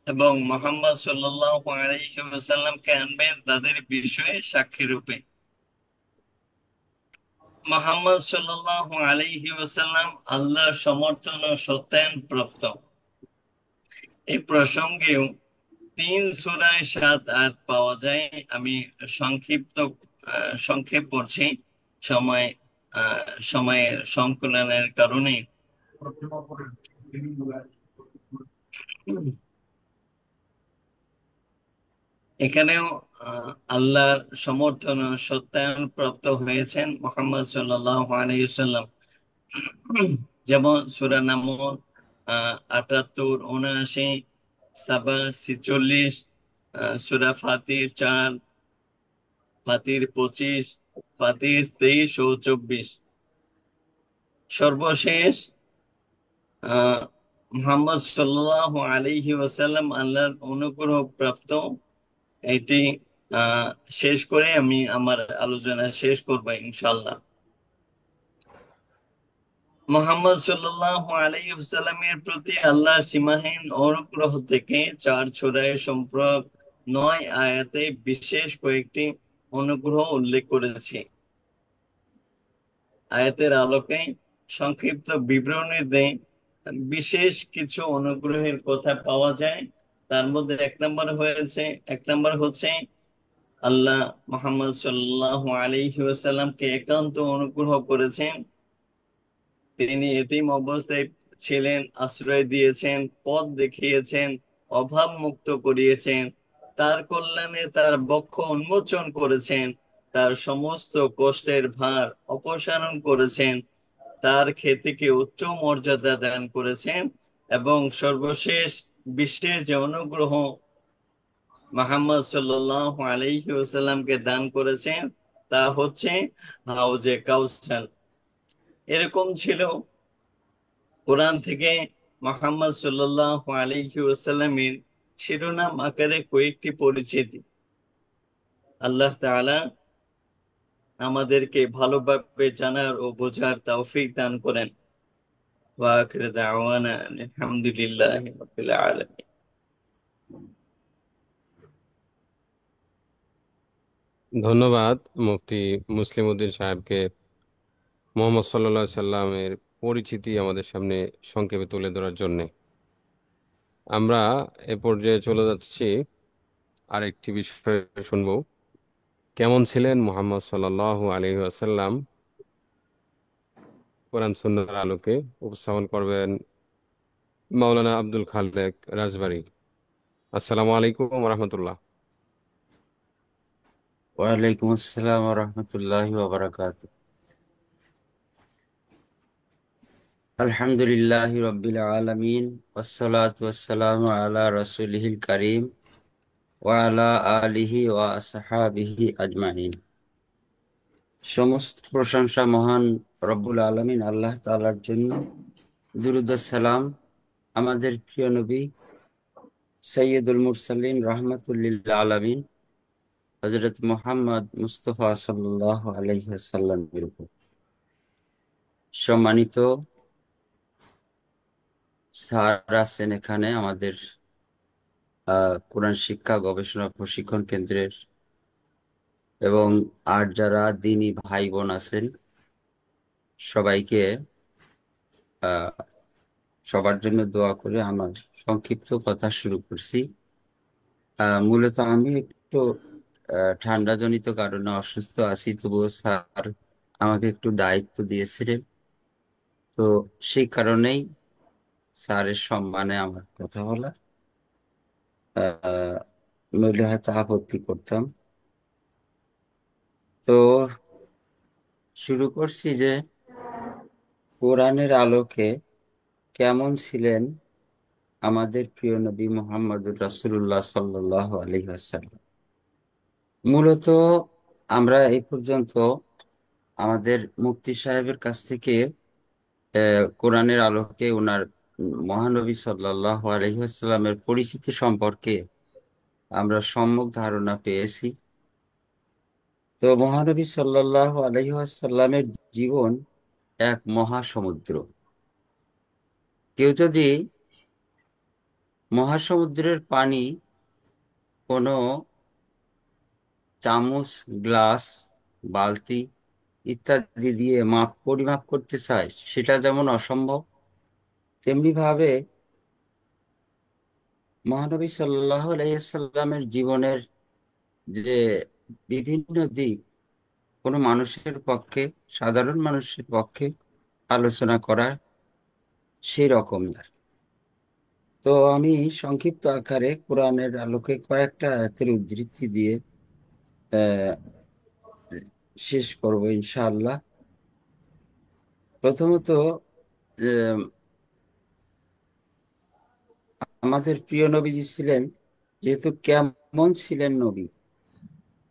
এবং মুহাম্মদ সাল্লাল্লাহু আলাইহি ওয়াসাল্লামকে আনবেন তাদের বিষয়ে সাক্ষী রূপে। মুহাম্মদ সাল্লাল্লাহু আলাইহি ওয়াসাল্লাম আল্লাহর সমর্থন ও সত্যায়ন প্রাপ্ত। এই প্রসঙ্গেও 3 সূরায় 7 আয়াত পাওয়া যায়। আমি সংক্ষেপ করছি সময় সময়ের সংকুলনের কারণে। এখানেও আল্লাহর সমর্থন ও সত্যায়ন প্রাপ্ত হয়েছেন মুহাম্মদ সাল্লাল্লাহু আলাইহি ওয়াসাল্লাম। যেমন সূরা নামল ৭৮, ৭৯, সাবা ৪৬, সূরা ফাতির ৪, ফাতির ২৫, ফাতির ২৩ ও ২৪। সর্বশেষ মুহাম্মদ সাল্লাল্লাহু আলাইহি ওয়াসাল্লাম আল্লাহর অনুগ্রহ প্রাপ্ত। এটি শেষ করে আমি আমার আলোচনা শেষ করব ইনশাআল্লাহ। মুহাম্মদ সাল্লাল্লাহু আলাইহি ওয়াসাল্লামের প্রতি আল্লাহর সীমাহীন অনুগ্রহ থেকে 4 সূরায় সম্পর্ক 9 আয়াতে বিশেষ কয়েকটি অনুগ্রহ উল্লেখ করেছি। আয়াতের আলোকে সংক্ষিপ্ত বিবরণীতে বিশেষ কিছু অনুগ্রহের কথা পাওয়া যায়। তার মধ্যে এক নম্বর হচ্ছে আল্লাহ মুহাম্মদ সাল্লাল্লাহু আলাইহি ওয়াসাল্লামকে একান্ত অনুগ্রহ করেছেন। তিনি এতিম অবস্থায় ছিলেন, আশ্রয় দিয়েছেন, পথ দেখিয়েছেন, অভাব মুক্ত করিয়েছেন, তার কল্যাণে তার বক্ষ উন্মোচন করেছেন, তার সমস্ত কষ্টের ভার অপসারণ করেছেন, তার খ্যাতিকে উচ্চ মর্যাদা দান করেছেন এবং সর্বশেষ বিশ্বের যে অনুগ্রহ মুহাম্মদ সাল্লাল্লাহু আলাইহি ওয়াসাল্লামকে দান করেছেন তা হচ্ছে হাউজে কাউসার। এরকম ছিল কোরআন থেকে মুহাম্মদ সাল্লাল্লাহু আলাইহি ওয়াসাল্লামের শিরোনাম আকারে কয়েকটি পরিচিতি। আল্লাহ তাআলা আমাদেরকে ভালোভাবে জানার ও বোঝার তৌফিক দান করেন। ওয়া আখিরু দাওয়ানা আলহামদুলিল্লাহি রাব্বিল আলামিন। ধন্যবাদ মুফতি মুসলিম উদ্দিন সাহেবকে মোহাম্মদ সাল্লাল্লাহু আলাইহি সাল্লামের পরিচিতি আমাদের সামনে সংক্ষেপে তুলে ধরার জন্য। আমরা এ পর্যায়ে চলে যাচ্ছি আরেকটি বিষয় শুনবো। কেমন ছিলেন মুহাম্মদ সাল্লাল্লাহু আলাইহি ওয়াসাল্লাম? কোরআন সুন্নাহর আলোকে উপস্থাপন করবেন মাওলানা আব্দুল খালেক রাজবাড়ী। আসসালামু আলাইকুম ওয়া রাহমাতুল্লাহ। ওয়ালাইকুম আসসালাম ওয়া রাহমাতুল্লাহি ওয়া বারাকাতুহু। আলহামদুলিল্লাহি রাব্বিল আলামিন ওয়াসসালাতু ওয়াসসালামু আলা রাসূলিহিল কারীম ওয়া আলা আলিহি ওয়া আসহাবিহি আজমাইন। সমস্ত প্রশংসা মহান রব্বুল আলামিন আল্লাহ তাআলার জন্য। দুরূদ ও সালাম আমাদের প্রিয় নবী সাইয়্যিদুল মুরসালিন রাহমাতুল লিল আলামিন হযরত মুহাম্মদ মুস্তাফা সাল্লাল্লাহু আলাইহি ওয়াসাল্লামের উপর। সম্মানিত স্যার আছেন এখানে আমাদের কোরআন শিক্ষা গবেষণা প্রশিক্ষণ কেন্দ্রের, এবং আর যারা দিনী ভাই বোন আছেন সবাইকে সবার জন্য দোয়া করে আমার সংক্ষিপ্ত কথা শুরু করছি। মূলত আমি একটু ঠান্ডাজনিত কারণে অসুস্থ আছি, তবুও স্যার আমাকে একটু দায়িত্ব দিয়েছিলেন। তো সেই কারণেই স্যারের সম্মানে আমার কথা বলা, আহ নইলে হয়তো আপত্তি করতাম। তো শুরু করছি যে কোরআনের আলোকে কেমন ছিলেন আমাদের প্রিয় নবী মুহাম্মদুর রাসূলুল্লাহ সাল্লাল্লাহু আলাইহি ওয়াসাল্লাম। মূলত আমরা এই পর্যন্ত আমাদের মুফতি সাহেবের কাছ থেকে কোরআনের আলোকে ওনার মহানবী সাল্লাল্লাহু আলাইহি ওয়াসাল্লামের পরিচিতি সম্পর্কে আমরা সম্যক ধারণা পেয়েছি। তো মহানবী সাল্লাল্লাহু আলাইহি ওয়াসাল্লামের জীবন এক মহাসমুদ্র। কেউ যদি মহাসমুদ্রের পানি কোনো চামচ, গ্লাস, বালতি ইত্যাদি দিয়ে পরিমাপ করতে চায়, সেটা যেমন অসম্ভব, তেমনি ভাবে মহানবী সাল্লাল্লাহু আলাইহি সাল্লামের জীবনের যে বিভিন্ন দিক কোনো মানুষের পক্ষে, সাধারণ মানুষের পক্ষে আলোচনা করা সেই রকম আর। তো আমি সংক্ষিপ্ত আকারে কোরআনের আলোকে কয়েকটা আয়াতের উদ্ধৃতি দিয়ে আহ, শেষ করব ইনশাআল্লাহ। প্রথমত, আহ, আমাদের প্রিয় নবীজি ছিলেন, যেহেতু কেমন ছিলেন নবী,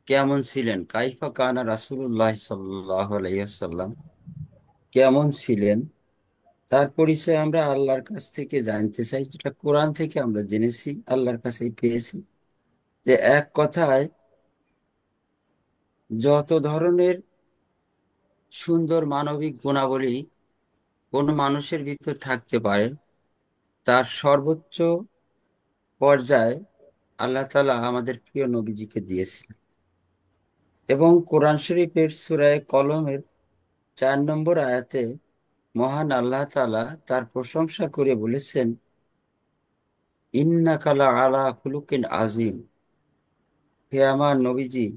কেমন ছিলেন, কাইফা কানা রাসূলুল্লাহ সাল্লাল্লাহু আলাইহি ওয়াসাল্লাম, কেমন ছিলেন, তার পরিচয় আমরা আল্লাহর কাছ থেকে জানতে চাই, যেটা কোরআন থেকে আমরা জেনেছি, আল্লাহর কাছেই পেয়েছি। যে এক কথায় যত ধরনের সুন্দর মানবিক গুণাবলী কোনো মানুষের ভিতর থাকতে পারে, তার সর্বোচ্চ পর্যায়ে আল্লাহ তাআলা আমাদের প্রিয় নবীজিকে দিয়েছিলেন। এবং কোরআন শরীফের সূরা কলমের 4 নম্বর আয়াতে মহান আল্লাহ তাআলা তার প্রশংসা করে বলেছেন, ইন্নাকা আলা খুলুকিন আজিম, হে আমার নবীজি,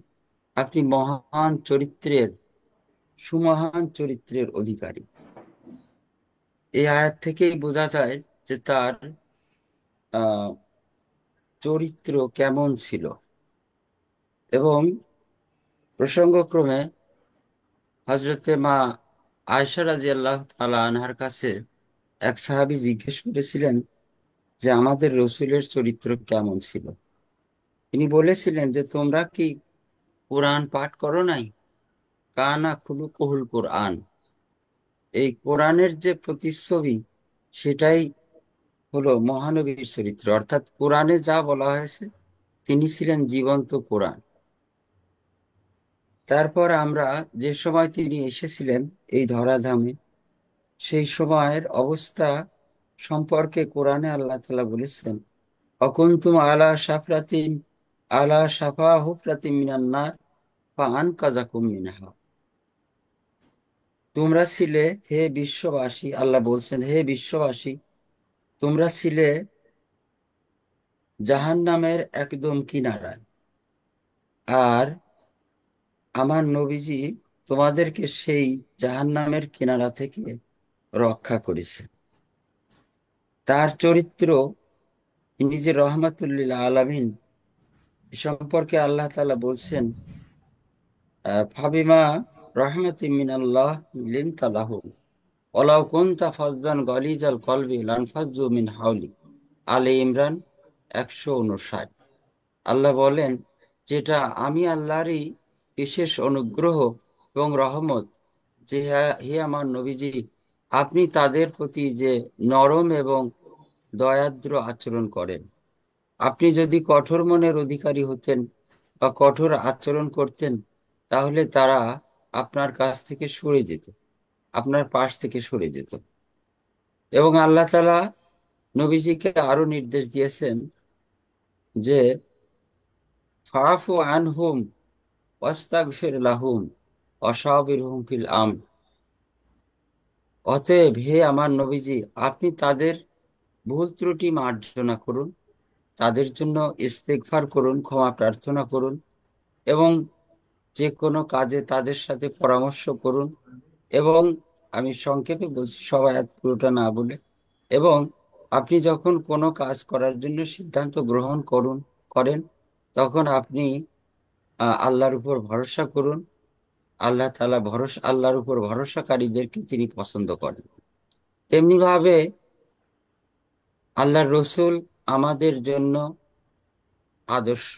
আপনি মহান চরিত্রের, সুমহান চরিত্রের অধিকারী। এই আয়াত থেকেই বোঝা যায় যে তার আহ চরিত্র কেমন ছিল। এবং প্রসঙ্গক্রমে হজরতে মা আয়েশা রাদিয়াল্লাহু তাআলা আনহার কাছে এক সাহাবী জিজ্ঞেস করেছিলেন যে আমাদের রসূলের চরিত্র কেমন ছিল। তিনি বলেছিলেন যে তোমরা কি কোরআন পাঠ করো নাই? কানা খুলুকুহুল কোরআন, এই কোরআনের যে প্রতিচ্ছবি সেটাই হলো মহানবীর চরিত্র। অর্থাৎ কোরআনে যা বলা হয়েছে, তিনি ছিলেন জীবন্ত কোরআন। তারপর আমরা যে সময় তিনি এসেছিলেন এই ধরাধামে, সেই সময়ের অবস্থা সম্পর্কে কোরআনে আল্লাহ তাআলা বলেছেন, অকুনতুম আলা সাফরাতিন, আলা সাফা হুফরাতিন মিনান নার ফা আনকাযাকুম মিনহা। তোমরা ছিলে, হে বিশ্ববাসী, আল্লাহ বলছেন, হে বিশ্ববাসী, তোমরা ছিলে জাহান্নামের একদম কিনারায়, আর আমার নবীজি তোমাদেরকে সেই জাহান্নামের কিনারা থেকে রক্ষা করেছে। তার চরিত্র, তিনি যে রহমাতুল্লিল আলামিন, এ সম্পর্কে আল্লাহ তাআলা বলছেন, ফাবিমা রহমাতিম মিনাল্লাহ লিনতা লাহুম ওয়ালাউ কুনতা ফাজ্জান গালিজাল কলবি লানফাজ্জু মিন হাওলি। আলে ইমরান 159। আল্লাহ বলেন, যেটা আমি আল্লাহরই বিশেষ অনুগ্রহ এবং রহমত, যে হে আমার নবীজি, আপনি তাদের প্রতি যে নরম এবং দয়াদ্র আচরণ করেন। আপনি যদি কঠোর মনের অধিকারী হতেন বা কঠোর আচরণ করতেন, তাহলে তারা আপনার কাছ থেকে সরে যেত, আপনার পাশ থেকে সরে যেত। এবং আল্লাহ তাআলা নবীজিকে আরো নির্দেশ দিয়েছেন যে ফাফু আনহুম ওয়াস্তাগফির লাহুম ওয়াশাবিরহুম ফিল আমর। অতএব হে আমার নবীজি, আপনি তাদের ভুল ত্রুটি মার্জনা করুন, তাদের জন্য ইস্তেগফার করুন, ক্ষমা প্রার্থনা করুন, এবং যে কোনো কাজে তাদের সাথে পরামর্শ করুন। এবং আমি সংক্ষেপে বলছি, সবাই আর পুরোটা না বলে। এবং আপনি যখন কোনো কাজ করার জন্য সিদ্ধান্ত গ্রহণ করেন, তখন আপনি আল্লাহর উপর ভরসা করুন। আল্লাহর উপর ভরসাকারীদেরকে তিনি পছন্দ করেন। তেমনি ভাবে আল্লাহর রসুল আমাদের জন্য আদর্শ,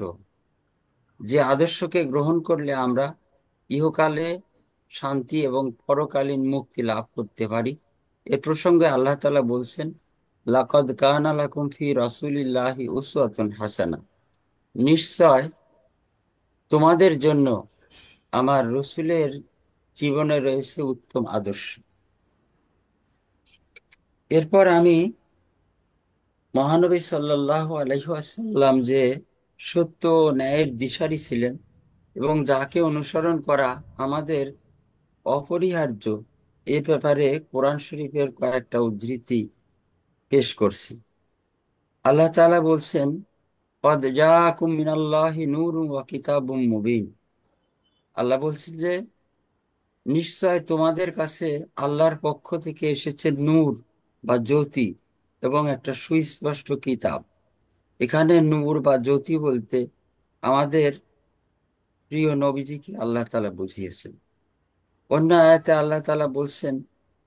যে আদর্শকে গ্রহণ করলে আমরা ইহকালে শান্তি এবং পরকালীন মুক্তি লাভ করতে পারি। এ প্রসঙ্গে আল্লাহ তাআলা বলছেন, লাকাদ কানা লাকুম ফি রাসূলিল্লাহি উসওয়াতুন হাসানাহ, নিশ্চয় তোমাদের জন্য আমার রসুলের জীবনে রয়েছে উত্তম আদর্শ। এরপর আমি মহানবী সাল্লাল্লাহু আলাইহি ওয়াসাল্লাম যে সত্য ও ন্যায়ের দিশারি ছিলেন এবং যাকে অনুসরণ করা আমাদের অপরিহার্য, এ ব্যাপারে কোরআন শরীফের কয়েকটা উদ্ধৃতি পেশ করছি। আল্লাহ তাআলা বলছেন, কদ জাআকুম মিনাল্লাহি নূরুন ওয়া কিতাবুম মুবিন। আল্লাহ বলছেন যে নিশ্চয় তোমাদের কাছে আল্লাহর পক্ষ থেকে এসেছে নূর বা জ্যোতি এবং একটা সুস্পষ্ট কিতাব। এখানে নূর বা জ্যোতি বলতে আমাদের প্রিয় নবীজিকে আল্লাহ তাআলা বুঝিয়েছেন। অন্য আয়াতে আল্লাহ তাআলা বলছেন,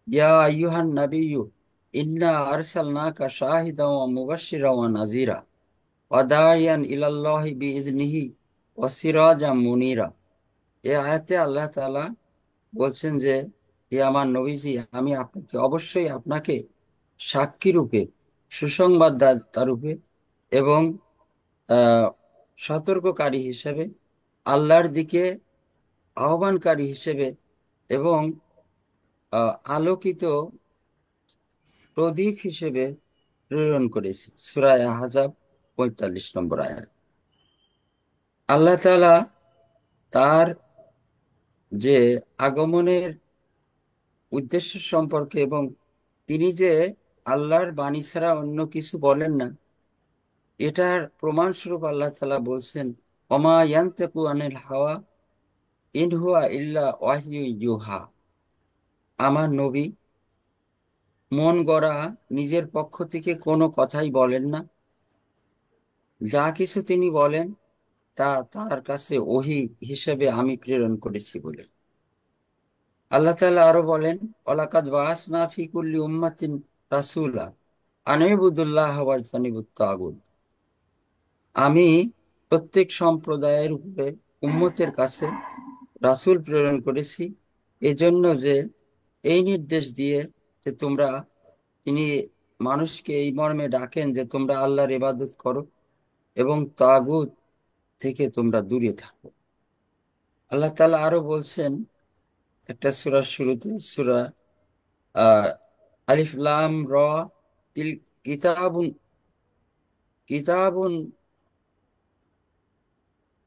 ইয়া আইয়ুহান নাবিয়্যু ইন্না আরসালনাকা শাহিদাও ওয়া মুবাশশিরাও ওয়া নাযীরা ওয়া দাইয়ান ইলাল্লাহি বিইজনিহি ওয়া সিরাজাম মুনীরা। এই আয়াতে আল্লাহ তাআলা বলছেন যে, হে আমার নবীজি, আমি অবশ্যই আপনাকে সাক্ষী রূপে, সুসংবাদদাতা রূপে এবং আহ সতর্ককারী হিসেবে, আল্লাহর দিকে আহ্বানকারী হিসেবে এবং আলোকিত প্রদীপ হিসেবে প্রেরণ করেছি। সূরা আহজাব ৪৫ নম্বর আয়াত। আল্লাহ তাআলা তার যে আগমনের উদ্দেশ্য সম্পর্কে এবং তিনি যে আল্লাহর বাণী ছাড়া অন্য কিছু বলেন না, এটার প্রমাণস্বরূপ আল্লাহ তাআলা বলছেন, ওমা ইয়ানতিকু আনিল হাওয়া ইন হুয়া ইল্লা ওয়াহয়ু ইউহা। আমার নবী মন গড়া নিজের পক্ষ থেকে কোনো কথাই বলেন না, যা কিছু তিনি বলেন তা তার কাছে ওহী হিসেবে আমি প্রেরণ করেছি বলে। আল্লাহ তাআলা আরো বলেন, ওয়ালাকাদ বাআসনা ফি কুল্লি উম্মাতিন রাসূলা আন ইবুদুল্লাহ ওয়াজতানিবুত তাগুত। আমি প্রত্যেক সম্প্রদায়ের উপরে উম্মতের কাছে রাসূল প্রেরণ করেছি, এজন্য যে এই নির্দেশ দিয়ে যে তিনি মানুষকে এই মর্মে ডাকেন যে তোমরা আল্লাহর ইবাদত করো এবং তাগুত থেকে তোমরা দূরে থাকো। আল্লাহ তাআলা আরো বলছেন একটা সূরার শুরুতে, সূরা আহ আলিফ লাম র, তিল কিতাবুন কিতাবুন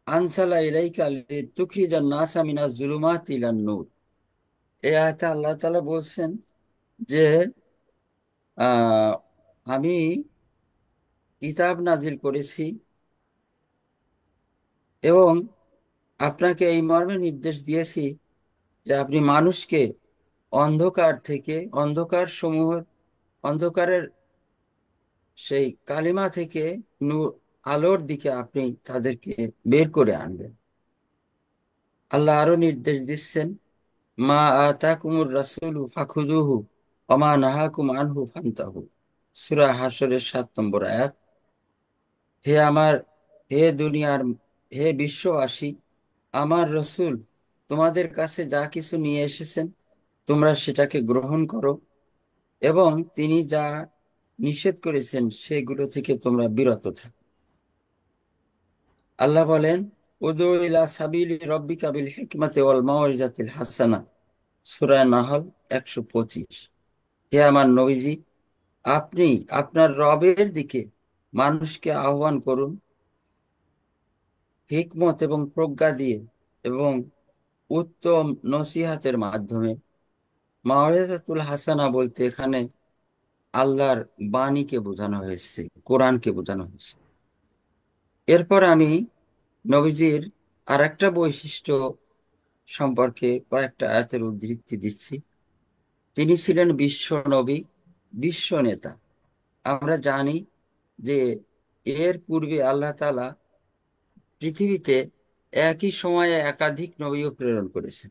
আনসালা ইলাইকা লিতুখরিজান নাসা মিনাজ জুলুমাতি ইলান নূর। এই আয়াতে আল্লাহ তাআলা বলছেন যে আহ আমি কিতাব নাজিল করেছি এবং আপনাকে এই মর্মে নির্দেশ দিয়েছি যে আপনি মানুষকে অন্ধকার থেকে, অন্ধকারের সেই কালিমা থেকে নূর, আলোর দিকে আপনি তাদেরকে বের করে আনবেন। আল্লাহ আরো নির্দেশ দিচ্ছেন, মা আতাকুমুর রাসূলু ফাখুযুহু ওয়া মা নাহাকুম আনহু ফান্তাহু। সূরা হাশরের ৭ নম্বর আয়াত। হে আমার, হে দুনিয়ার, হে বিশ্ববাসী, আমার রসূল তোমাদের কাছে যা কিছু নিয়ে এসেছেন তোমরা সেটাকে গ্রহণ করো এবং তিনি যা নিষেধ করেছেন সেগুলো থেকে তোমরা বিরত থাকো। আল্লাহ বলেন, উদু ইলা সাবিলি রব্বিকা বিল হিকমাতি ওয়াল মাউইজাতিল হাসানা। সূরা নাহল ১২৫। হে আমার নবীজি, আপনি আপনার রবের দিকে মানুষকে আহ্বান করুন হিকমত এবং প্রজ্ঞা দিয়ে এবং উত্তম নসিহাতের মাধ্যমে। মাউইজাতুল হাসানা বলতে এখানে আল্লাহর বাণীকে বোঝানো হয়েছে, কোরআনকে বোঝানো হয়েছে। এরপর আমি নবীজির আর একটা বৈশিষ্ট্য সম্পর্কে কয়েকটা আয়াতের উদ্ধৃতি দিচ্ছি। তিনি ছিলেন বিশ্ব নবী, বিশ্ব নেতা। আমরা জানি যে এর পূর্বে আল্লাহ তাআলা পৃথিবীতে একই সময়ে একাধিক নবীও প্রেরণ করেছেন,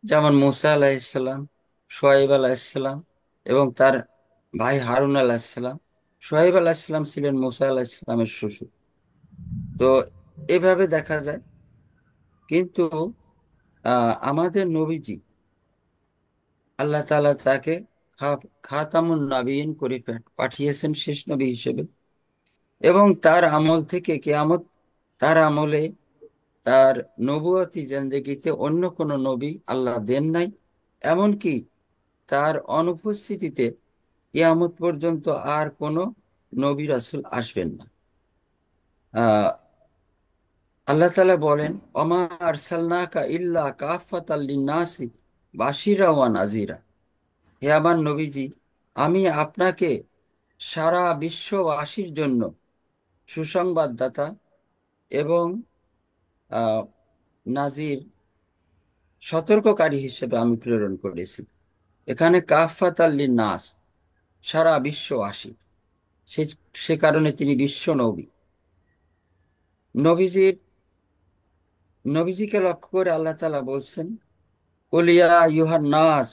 যেমন মুসা আলাহিসাল্লাম, সোহাইব আলাহিসাল্লাম এবং তার ভাই হারুন আলাহিসাল্লাম। সোহাইব আলাহিসাল্লাম ছিলেন মুসা আলাহিসাল্লামের শ্বশুর। তো এভাবে দেখা যায়। কিন্তু আমাদের নবীজি, আল্লাহ তাআলা তাকে খাতামুন নবীন করে পাঠিয়েছেন শেষ নবী হিসেবে। এবং তার আমল থেকে কিয়ামত, তার আমলে, তার নবুয়তি জিন্দেগিতে অন্য কোনো নবী আল্লাহ দেন নাই। এমনকি তার অনুপস্থিতিতে কিয়ামত পর্যন্ত আর কোনো নবী রাসূল আসবেন না। আহ আল্লাহ তাআলা বলেন, ওমা আরসালনাকা ইল্লা কাফাতাল লিন্নাসি বাশিরা ওয়া নাজিরা। হে আমার নবীজি, আমি আপনাকে সারা বিশ্ববাসীর জন্য সুসংবাদদাতা এবং আহ, নাজির, সতর্ককারী হিসেবে আমি প্রেরণ করেছি। এখানে কাফাতাল লিন্নাস, সারা বিশ্ববাসী। সে সে কারণে তিনি বিশ্ব নবী। নবীজির নবীজিকে লক্ষ্য করে আল্লাহ তাআলা বলছেন, কুলিয়া ইউহান নাস,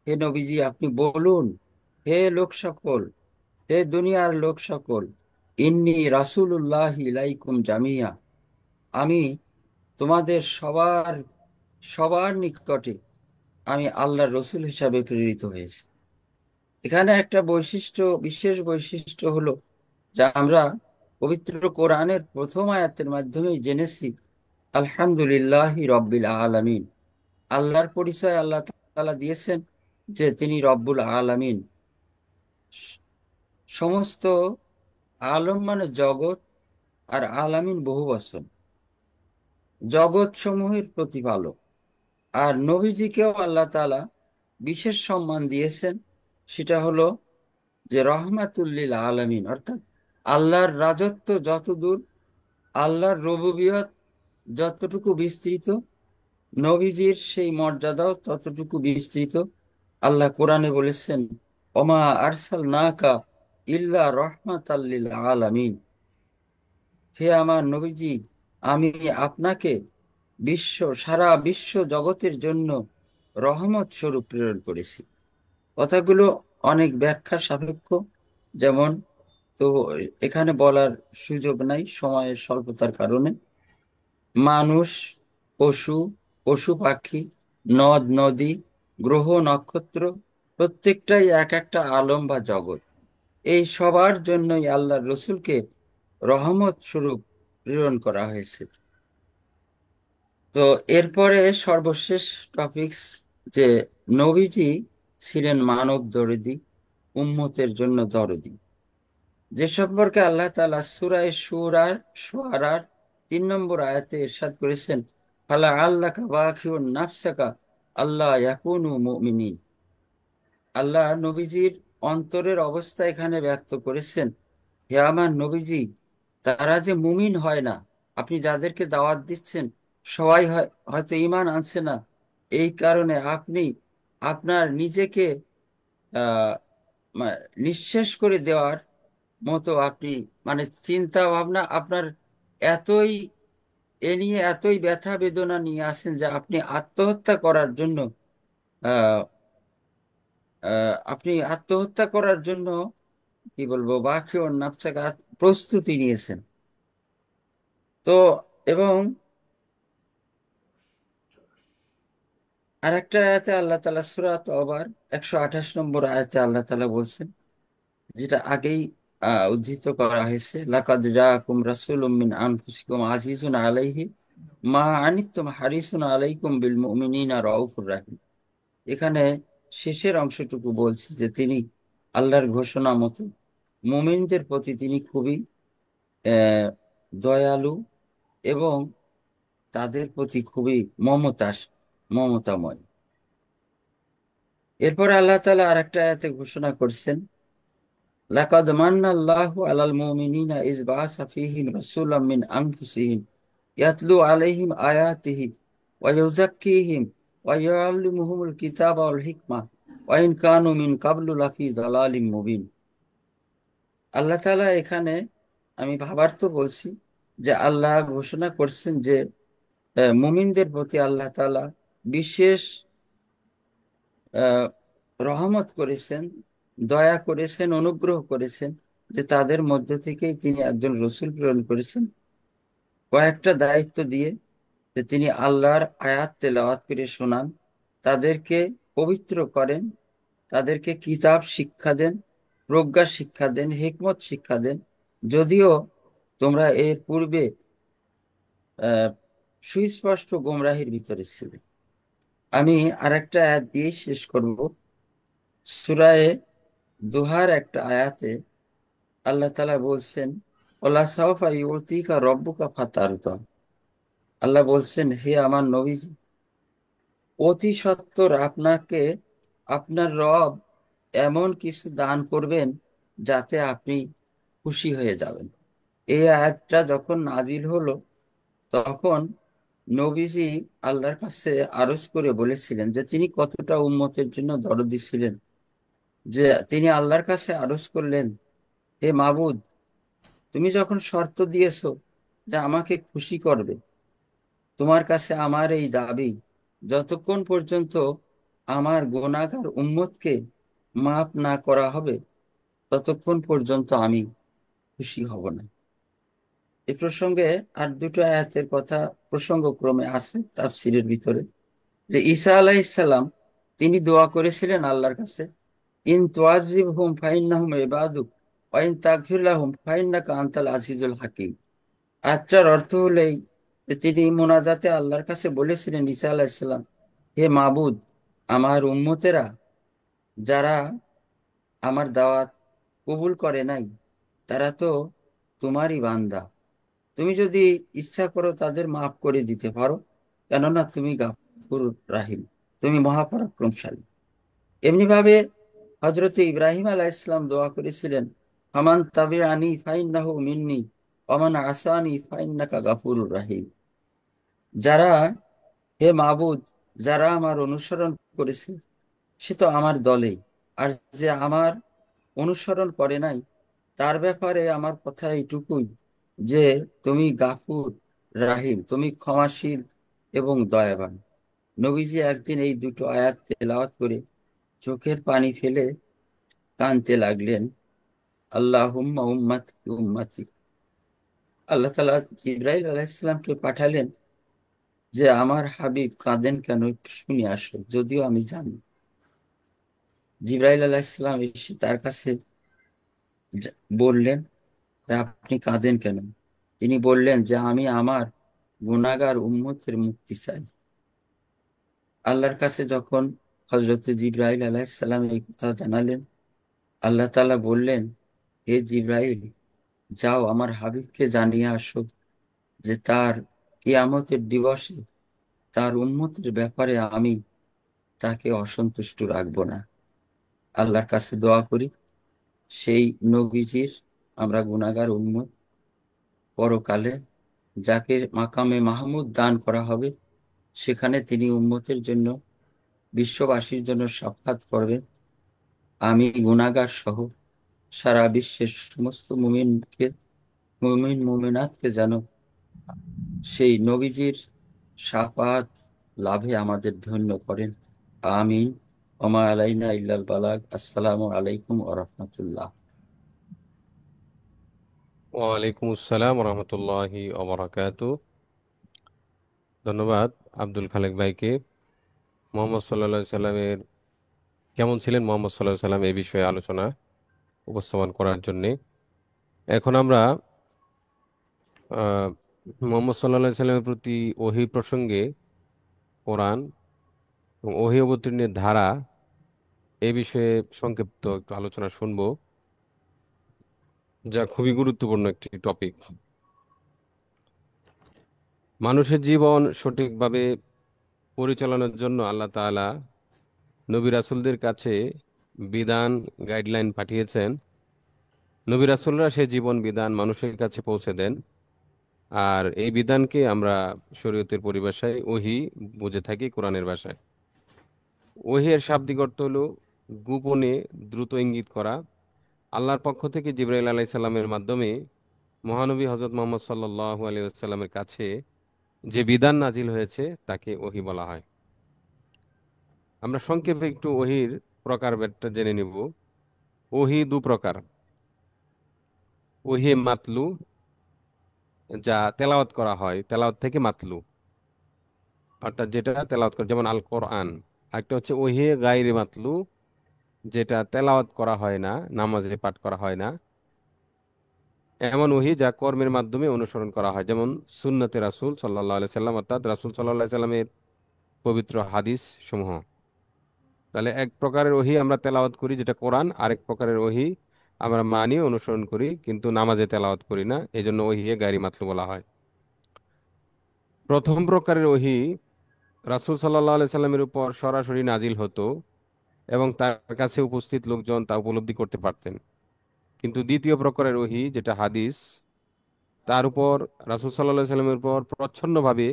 হে নবীজি আপনি বলুন, হে লোক সকল, হে দুনিয়ার লোক সকল, ইন্নী রাসূলুল্লাহ ইলাইকুম জামিয়া, আমি তোমাদের সবার সবার নিকটে আমি আল্লাহর রসুল হিসাবে প্রেরিত হয়েছি। এখানে একটা বৈশিষ্ট্য, বিশেষ বৈশিষ্ট্য হলো, যা আমরা পবিত্র কোরআনের প্রথম আয়াতের মাধ্যমে জেনেছি, আলহামদুলিল্লাহ রব্বিল আলামিন। আল্লাহর পরিচয় আল্লাহ তাআলা দিয়েছেন যে তিনি রব্বুল আলামিন। সমস্ত আলম মানে জগৎ, আর আলামিন বহু বচন, জগৎ সমূহের প্রতিপালক। আর নবীজিকেও আল্লাহ তাআলা বিশেষ সম্মান দিয়েছেন, সেটা হলো যে রহমাতুল্লিল আলামিন, অর্থাৎ আল্লাহর রাজত্ব যতদূর, আল্লাহর রবুবিয়ত যতটুকু বিস্তৃত, নবীজির সেই মর্যাদাও ততটুকু বিস্তৃত। আল্লাহ কোরআনে বলেছেন, ওমা আরসালনাকা ইল্লা রহমাতাল লিল আলামিন। হে আমার নবীজি, আমি আপনাকে সারা বিশ্ব জগতের জন্য রহমত স্বরূপ প্রেরণ করেছি। কথাগুলো অনেক ব্যাখ্যা সাপেক্ষ, যেমন, তো এখানে বলার সুযোগ নাই সময়ের স্বল্পতার কারণে। মানুষ, পশু, পশু পাখি, নদ নদী, গ্রহ নক্ষত্র, প্রত্যেকটাই এক একটা আলম বা জগৎ। এই সবার জন্যই আল্লাহর রসুলকে রহমত স্বরূপ প্রেরণ করা হয়েছে। তো এরপরে সর্বশেষ টপিকস, যে নবীজি ছিলেন মানব দরদি, উম্মতের জন্য দরদি, যে সম্পর্কে আল্লাহ তাআলা সূরা শুআরার 3 নম্বর আয়াতে ইরশাদ করেছেন, ফালা আল্লাকা বাখিউন নাফসাকা আল্লাহ ইয়াকুনু মুমিনিন। আল্লাহ নবীজির অন্তরের অবস্থা এখানে ব্যক্ত করেছেন। হে আমার নবীজি, তারা যে মুমিন হয় না, আপনি যাদেরকে দাওয়াত দিচ্ছেন সবাই হয়তো ঈমান আনছে না, এই কারণে আপনি আপনার নিজেকে আহ নিঃশেষ করে দেওয়ার মতো আপনি, মানে চিন্তা ভাবনা আপনার এতই, এ নিয়ে এতই ব্যথা বেদনা নিয়ে আসেন যে আপনি আত্মহত্যা করার জন্য আহ আপনি আত্মহত্যা করার জন্য, কি বলবো, বাকি ওর নাফসাকে প্রস্তুতি নিয়েছেন। তো এবং আরেকটা আয়াতে আল্লাহ তাআলা সূরা তওবার 128 নম্বর আয়াতে আল্লাহ তাআলা বলছেন, যেটা আগেই উদ্ধৃত করা হয়েছে, লাকাদ জাআকুম রাসূলুম মিন আনফুসিকুম আজিজুন আলাইহি মা আনিতুম হারিসুন আলাইকুম বিল মুমিনিনা রাউফুর রাহিম। এখানে শেষের অংশটুকু বলছে যে তিনি আল্লাহর ঘোষণা মতো মুমিনদের প্রতি তিনি খুবই আহ, দয়ালু এবং তাদের প্রতি খুবই মমতাময়। এরপর আল্লাহ তাআলা আরেকটা আয়াতে ঘোষণা করছেন, লাকাদ মান্নাল্লাহু আলাল মুমিনিনা ইয বাআসা ফীহিম রাসূলাম মিন আনফুসিহিম ইয়াতলু আলাইহিম আয়াতিহি ويزكيهم ويعلمهم الكتاب والحكمة وإن كانوا من قبل لفي ضلال مبين। আল্লাহ তাআলা এখানে, আমি ভাবার্থ বলছি, যে আল্লাহ ঘোষণা করছেন যে মুমিনদের প্রতি আল্লাহ তাআলা বিশেষ আহ, রহমত করেছেন, দয়া করেছেন, অনুগ্রহ করেছেন, যে তাদের মধ্য থেকেই তিনি একজন রসূল প্রেরণ করেছেন কয়েকটা দায়িত্ব দিয়ে, যে তিনি আল্লাহর আয়াত তেলাওয়াত করে শোনান, তাদেরকে পবিত্র করেন, তাদেরকে কিতাব শিক্ষা দেন, প্রজ্ঞা শিক্ষা দেন, হিকমত শিক্ষা দেন। যদিও তোমরা এর পূর্বে আহ সুস্পষ্ট গোমরাহির ভিতরে ছিলে। আমি আরেকটা আয়াত দিয়ে শেষ করব। সূরায়ে দুহার একটা আয়াতে আল্লাহ তাআলা বলছেন, ওয়ালা সাওফা ইউতিকা রব্বুকা ফাতারদা। আল্লাহ বলছেন, হে আমার নবীজি, অতি সত্বর আপনাকে আপনার রব এমন কিছু দান করবেন যাতে আপনি খুশি হয়ে যাবেন। এই আয়াতটা যখন নাজিল হলো, তখন নবীজি আল্লাহর কাছে আরজ করে বলেছিলেন যে তিনি কতটা উম্মতের জন্য দরদি ছিলেন, যে তিনি আল্লাহর কাছে আরজ করলেন, হে মাবুদ, তুমি যখন শর্ত দিয়েছো যে আমাকে খুশি করবে, তোমার কাছে আমার এই দাবি, যতক্ষণ পর্যন্ত আমার গুনাহগার উম্মতকে মাফ না করা হবে ততক্ষণ পর্যন্ত আমি খুশি হব না। এই প্রসঙ্গে আর দুটো আয়াতের কথা প্রসঙ্গক্রমে আছে তাফসীরের ভিতরে, যে ঈসা আলাইহিসসালাম তিনি দোয়া করেছিলেন আল্লাহর কাছে, ইন তুআযিবহুম ফাইন্নাহুম ইবাদুক ওয়া ইন তাগফির লাহুম ফাইন্নাকা আনতাল আজিজুল হাকিম। আয়াতটার অর্থ হলেই যে তিনি মোনাজাতে আল্লাহর কাছে বলেছিলেন, ঈসা আলাইহিসসালাম, হে মাবুদ, আমার উম্মতেরা যারা আমার দাওয়াত কবুল করে নাই, তারা তো তোমারই বান্দা, তুমি যদি ইচ্ছা করো তাদের মাফ করে দিতে পারো, কেননা তুমি গাফুর রাহিম, তুমি মহাপরাক্রমশালী। এমনি ভাবে হজরত ইব্রাহিম আলাইহিসসালাম দোয়া করেছিলেন, ফামান তাবিআনি ফাইন্নাহু মিন্নি ওয়ামান আসানি ফাইন্নাকা গাফুরুর রাহিম। যারা, হে মাবুদ, যারা আমার অনুসরণ করেছে সে তো আমার দলেই, আর যে আমার অনুসরণ করে নাই তার ব্যাপারে আমার কথা এইটুকুই, যে তুমি গাফুর রাহিম, তুমি ক্ষমাশীল এবং দয়াবান। নবীজি একদিন এই দুটো আয়াত তেলাওয়াত করে চোখের পানি ফেলে কাঁদতে লাগলেন, আল্লাহুম্মা উম্মাতি উম্মাতি। আল্লাহ তাআলা জিবরাইল আলাইহিস সালামকে পাঠালেন যে আমার হাবিব কাঁদেন কেন, একটু শুনে আসো, যদিও আমি জানি। জিবরাইল আলাইহিস সালাম এসে তার কাছে বললেন যে আপনি কাঁদেন কেন? তিনি বললেন যে আমি আমার গুনাহগার উম্মতের মুক্তি চাই। আল্লাহর কাছে যখন হযরত জিবরাইল আলাইহিস সালাম এই কথা জানালেন, আল্লাহ তাআলা বললেন, হে জিবরাইল, যাও আমার হাবিবকে জানিয়ে আসো যে তার কিয়ামতের দিবসে তার উম্মতের ব্যাপারে আমি তাকে অসন্তুষ্ট রাখবো না। আল্লাহর কাছে দোয়া করি সেই নবীজির, আমরা গুনাহগার উম্মত, পরকালে যাকে মাকামে মাহমুদ দান করা হবে সেখানে তিনি উম্মতের জন্য, বিশ্ববাসীর জন্য সাফাত করবেন। আমি গুনাহগার সহ সারা বিশ্বের সমস্ত মুমিন মুমিনাতকে যেন সেই নবীজির শাফাত লাভে আমাদের ধন্য করেন। আমিন। ওমা আলাইনা ইল্লাল বালাগ। আসসালামু আলাইকুম ওয়া রাহমাতুল্লাহ। ওয়ালাইকুম আসসালাম রহমতুল্লাহি ওবরাকাতু। ধন্যবাদ আব্দুল খালেক ভাইকে। মোহাম্মদ সাল্লাল্লাহু আলাইহি সাল্লামের কেমন ছিলেন মোহাম্মদ সাল্লাল্লাহু আলাইহি সাল্লাম এই বিষয়ে আলোচনা উপস্থাপন করার জন্য। এখন আমরা আহ, মোহাম্মদ সাল্লাল্লাহু আলাইহি সাল্লামের প্রতি ওহী প্রসঙ্গে কোরআন এবং ওহী অবতীর্ণের ধারা এই বিষয়ে সংক্ষিপ্ত একটু আলোচনা শুনবো, যা খুবই গুরুত্বপূর্ণ একটি টপিক। মানুষের জীবন সঠিকভাবে পরিচালনার জন্য আল্লাহ তাআলা নবী রাসূলদের কাছে বিধান, গাইডলাইন পাঠিয়েছেন। নবী রাসূলরা সে জীবন বিধান মানুষের কাছে পৌঁছে দেন। আর এই বিধানকে আমরা শরীয়তের পরিভাষায় ওহী বুঝে থাকি কোরআনের ভাষায়। ওহী এর শাব্দিক অর্থ হলো গোপনে দ্রুত ইঙ্গিত করা। আল্লাহর পক্ষ থেকে জিবরাইল আলাইহিস সালামের মাধ্যমে মহানবী হযরত মুহাম্মদ সাল্লাল্লাহু আলাইহি ওয়াসাল্লামের কাছে যে বিধান নাজিল হয়েছে তাকে ওহী বলা হয়। আমরা সংক্ষেপে একটু ওহীর প্রকারভেদটা জেনে নিব। ওহী দু প্রকার। ওহী মাতলু, যা তেলাওয়াত করা হয়, তেলাওয়াত থেকে মাতলু, অর্থাৎ যেটা তেলাওয়াত করে, যেমন আল কোরআন। একটা হচ্ছে ওহী গায়রে মাতলু, যেটা তেলাওয়াত করা হয় না, নামাজে পাঠ করা হয় না, এমন ওহী যা কর্মের মাধ্যমে অনুসরণ করা হয়, যেমন সুন্নতে রাসূল সাল্লাল্লাহু আলাইহি সাল্লাম, অর্থাৎ রাসূল সাল্লাল্লাহু আলাইহি সাল্লামের পবিত্র হাদিস সমূহ। তাহলে এক প্রকারের ওহী আমরা তেলাওয়াত করি যেটা কোরআন, আরেক প্রকারের ওহী আমরা মানি, অনুসরণ করি, কিন্তু নামাজে তেলাওয়াত করি না, এই জন্য ওহী গায়রি মাতলু বলা হয়। প্রথম প্রকারের ওহী রাসূল সাল্লাল্লাহু আলাইহি সাল্লামের উপর সরাসরি নাজিল হতো এবং তার কাছে উপস্থিত লোকজন তা উপলব্ধি করতে পারতেন। কিন্তু দ্বিতীয় প্রকারের ওহী যেটা হাদিস, তার উপর রাসূল সাল্লাল্লাহু আলাইহি সাল্লামের উপর প্রচ্ছন্নভাবে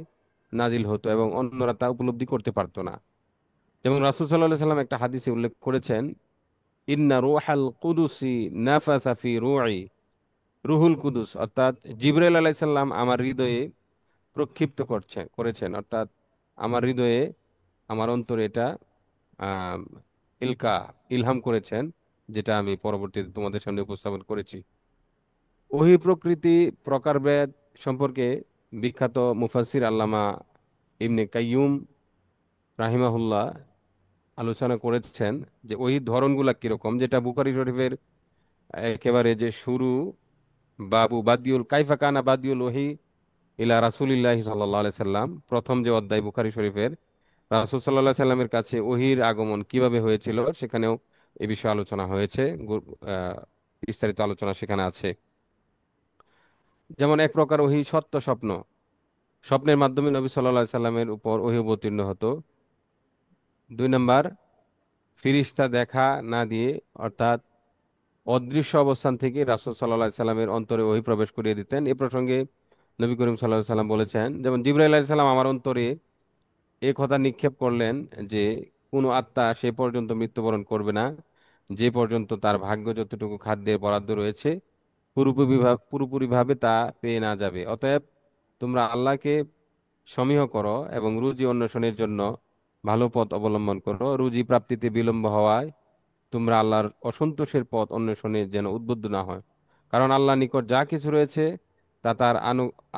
নাজিল হতো এবং অন্যরা তা উপলব্ধি করতে পারতো না। যেমন রাসূল সাল্লাল্লাহু আলাইহি সাল্লাম একটা হাদিসে উল্লেখ করেছেন, ইন্না রূহাল কুদুসি নাফাসা ফি রূঈ। রুহুল কুদুস অর্থাৎ জিবরাইল আলাইহিস সালাম আমার হৃদয়ে প্রক্ষিপ্ত করেছেন, অর্থাৎ আমার হৃদয়ে, আমার অন্তরে এটা আহ ইলকা ইলহাম করেছেন, যেটা আমি পরবর্তীতে তোমাদের সামনে উপস্থাপন করেছি। ওহী প্রকৃতি, প্রকারভেদ সম্পর্কে বিখ্যাত মুফাসসির আল্লামা ইবনে কাইয়ুম রাহিমাহুল্লাহ আলোচনা করেছেন যে ওহীর ধরনগুলা কিরকম, যেটা বুখারী শরীফের একেবারে যে শুরু, বাবু বাদিউল কাইফা কানা বাদিউল ওহী ইলা রাসূলিল্লাহি সাল্লাল্লাহু আলাইহি সাল্লাম, প্রথম যে অধ্যায় বুখারী শরীফের, রাসূল সাল্লাল্লাহু আলাইহি সাল্লামের কাছে ওহীর আগমন কিভাবে হয়েছিল সেখানেও এই বিষয়ে আলোচনা হয়েছে। বিস্তারিত আলোচনা সেখানে আছে। যেমন এক প্রকার ওহী সত্য স্বপ্ন, স্বপ্নের মাধ্যমে নবী সাল্লাল্লাহু আলাইহি সাল্লামের উপর ওহী অবতীর্ণ হতো। দুই নাম্বার, ফিরিস্তা দেখা না দিয়ে, অর্থাৎ অদৃশ্য অবস্থান থেকে রাসূল সাল্লাল্লাহু আলাইহি সাল্লামের অন্তরে ওহী প্রবেশ করিয়ে দিতেন। এ প্রসঙ্গে নবী করিম সাল্লাল্লাহু আলাইহি সাল্লাম বলেছেন, যেমন জিবরাইল আলাইহিস সালাম আমার অন্তরে এ কথা নিক্ষেপ করলেন যে কোনো আত্মা সে পর্যন্ত মৃত্যুবরণ করবে না যে পর্যন্ত তার ভাগ্য যতটুকু খাদ্যের বরাদ্দ রয়েছে পুরোপুরিভাবে তা পেয়ে না যাবে। অতএব তোমরা আল্লাহকে সমীহ করো এবং রুজি অন্বেষণের জন্য ভালো পথ অবলম্বন করো। রুজি প্রাপ্তিতে বিলম্ব হওয়ায় তোমরা আল্লাহর অসন্তোষের পথ অন্বেষণে যেন উদ্বুদ্ধ না হয়, কারণ আল্লাহর নিকট যা কিছু রয়েছে তা তার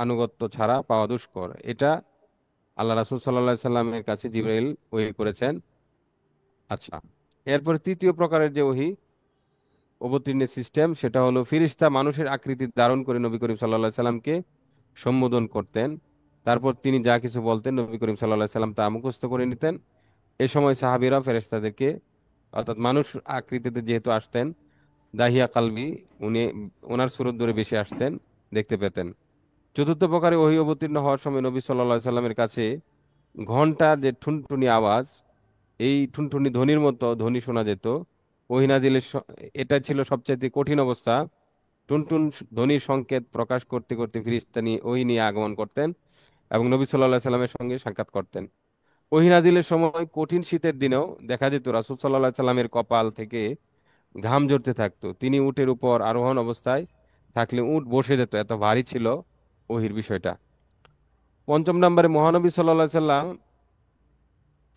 আনুগত্য ছাড়া পাওয়া দুষ্কর। এটা আল্লাহ রাসূল সাল্লাল্লাহু আলাইহি সাল্লামের কাছে জিবরাইল ওহী করেছেন। আচ্ছা, এরপর তৃতীয় প্রকারের যে ওহী অবতীর্ণের সিস্টেম, সেটা হলো ফিরিস্তা মানুষের আকৃতি ধারণ করে নবী করিম সাল্লাল্লাহু আলাইহি সাল্লামকে সম্বোধন করতেন। তারপর তিনি যা কিছু বলতেন নবী করিম সাল্লাল্লাহু আলাইহি সাল্লাম তা মুখস্থ করে নিতেন। এ সময় সাহাবীরা ফেরেশতাদেরকে, অর্থাৎ মানুষ আকৃতিতে যেহেতু আসতেন, দাহিয়া কালবি, উনি ওনার সুরত ধরে বেশি আসতেন, দেখতে পেতেন। চতুর্থ প্রকারে ওহী অবতীর্ণ হওয়ার সময় নবী সাল্লাল্লাহু আলাইহি সাল্লামের কাছে ঘন্টার যে ঠুনঠুনি আওয়াজ, এই ঠুনঠুনি ধ্বনির মতো ধ্বনি শোনা যেত। ওহী নাজিলের এটা ছিল সবচাইতে কঠিন অবস্থা। টুনটুন ধ্বনির সংকেত প্রকাশ করতে করতে ফিরিস্তা নিয়ে ওহী নিয়ে আগমন করতেন এবং নবী সাল্লাল্লাহু আলাইহি সাল্লামের সঙ্গে সাক্ষাৎ করতেন। ওহী নাজিলের সময় কঠিন শীতের দিনেও দেখা যেত রাসূল সাল্লাল্লাহু আলাইহি সাল্লামের কপাল থেকে ঘাম ঝরতে থাকতো। তিনি উটের উপর আরোহণ অবস্থায় থাকলে উট বসে যেত, এত ভারী ছিল ওহির বিষয়টা। পঞ্চম নম্বরে মহানবী সাল্লাল্লাহু আলাইহি সাল্লাম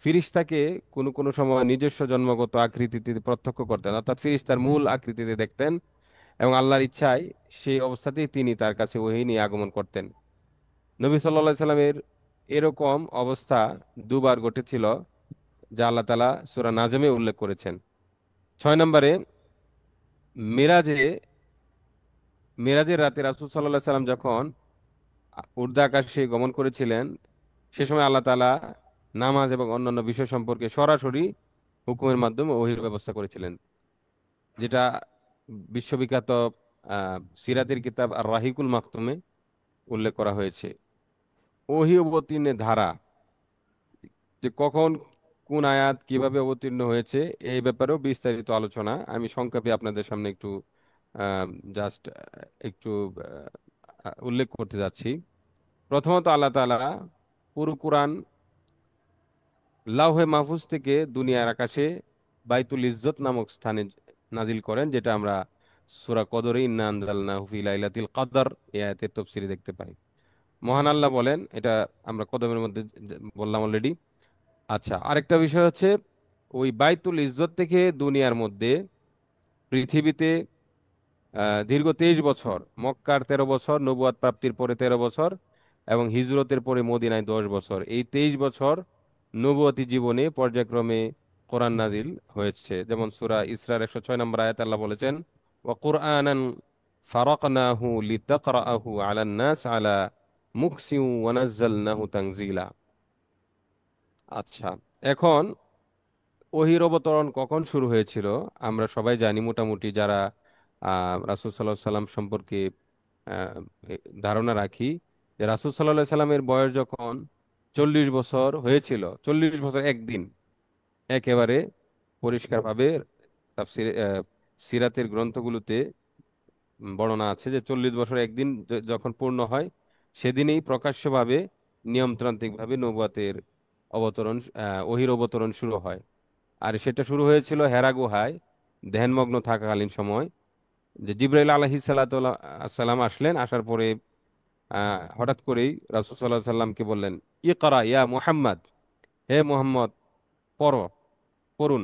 ফিরিস্তাকে কোনো কোনো সময় নিজস্ব জন্মগত আকৃতিতে প্রত্যক্ষ করতেন, অর্থাৎ ফিরিস্তার মূল আকৃতিতে দেখতেন এবং আল্লাহর ইচ্ছায় সেই অবস্থাতেই তিনি তার কাছে ওহী নিয়ে আগমন করতেন। নবী সাল্লাল্লাহু আলাইহি সাল্লামের এরকম অবস্থা দুবার ঘটেছিল, যা আল্লাহ তাআলা সূরা নাজমে উল্লেখ করেছেন। ছয় নম্বরে মিরাজে মিরাজের রাতে রাসূল সাল্লাল্লাহু আলাইহি সাল্লাম যখন ঊর্ধ্ব আকাশে গমন করেছিলেন, সে সময় আল্লাহ তাআলা নামাজ এবং অন্যান্য বিষয় সম্পর্কে সরাসরি হুকুমের মাধ্যমে ওহীর ব্যবস্থা করেছিলেন, যেটা বিশ্ববিখ্যাত সিরাতের কিতাব আর রাহিকুল মাকতুমে উল্লেখ করা হয়েছে। ওহী অবতীর্ণের ধারা, যে কখন কোন আয়াত কিভাবে অবতীর্ণ হয়েছে, এই ব্যাপারেও বিস্তারিত আলোচনা আমি সংক্ষেপে আপনাদের সামনে একটু জাস্ট একটু উল্লেখ করতে যাচ্ছি। প্রথমত আল্লাহ তাআলা পুরো কোরআন লাউহে মাহফুজ থেকে দুনিয়ার আকাশে বাইতুল ইজ্জত নামক স্থানে নাজিল করেন, যেটা আমরা সূরা কদরে ইন্না আনজালনাহু ফি লাইলাতিল কদর এই আয়াতের তাফসীরে দেখতে পাই। মহান আল্লাহ বলেন, এটা আমরা কদমের মধ্যে বললাম অলরেডি। আচ্ছা, আরেকটা বিষয় হচ্ছে ওই বাইতুল ইজ্জত থেকে দুনিয়ার মধ্যে পৃথিবীতে দীর্ঘ 23 বছর, মক্কার 13 বছর, নবুয়াত প্রাপ্তির পরে 13 বছর এবং হিজরতের পরে মদিনায় 10 বছর, এই 23 বছর নবুয়তি জীবনে পর্যায়ক্রমে কোরআন নাজিল হয়েছে। যেমন সূরা ইসরার 106 নম্বর আয়াত আল্লাহ বলেছেন, ওয়া কুরআনান ফারাকনাহু লিতাকরাহু আলান নাস আলা মুকসিউ ওয়া নাযালনাহু তানজিলা। আচ্ছা, এখন ওহির অবতরণ কখন শুরু হয়েছিল আমরা সবাই জানি মোটামুটি, যারা রাসূল সাল্লাল্লাহু আলাইহি সাল্লাম সম্পর্কে আহ, ধারণা রাখি, যে রাসূল সাল্লাল্লাহু আলাইহি সাল্লামের বয়স যখন 40 বছর হয়েছিল, 40 বছর একদিন, একেবারে পরিষ্কারভাবে তাফসীর সিরাতের গ্রন্থগুলোতে বর্ণনা আছে যে 40 বছর একদিন যখন পূর্ণ হয়, সেদিনেই প্রকাশ্যভাবে নিয়মতান্ত্রিকভাবে নবুয়তের অবতরণ, ওহির অবতরণ শুরু হয়। আর সেটা শুরু হয়েছিল হেরা গুহায় ধ্যানমগ্ন থাকাকালীন সময়, যে জিবরাইল আলাইহিস সালাম আসলেন, আসার পরে হঠাৎ করেই রাসূল সাল্লাল্লাহু আলাইহি সাল্লামকে বললেন, ইকরা ইয়া মুহাম্মদ, হে মুহাম্মদ পড়ো, পড়ুন।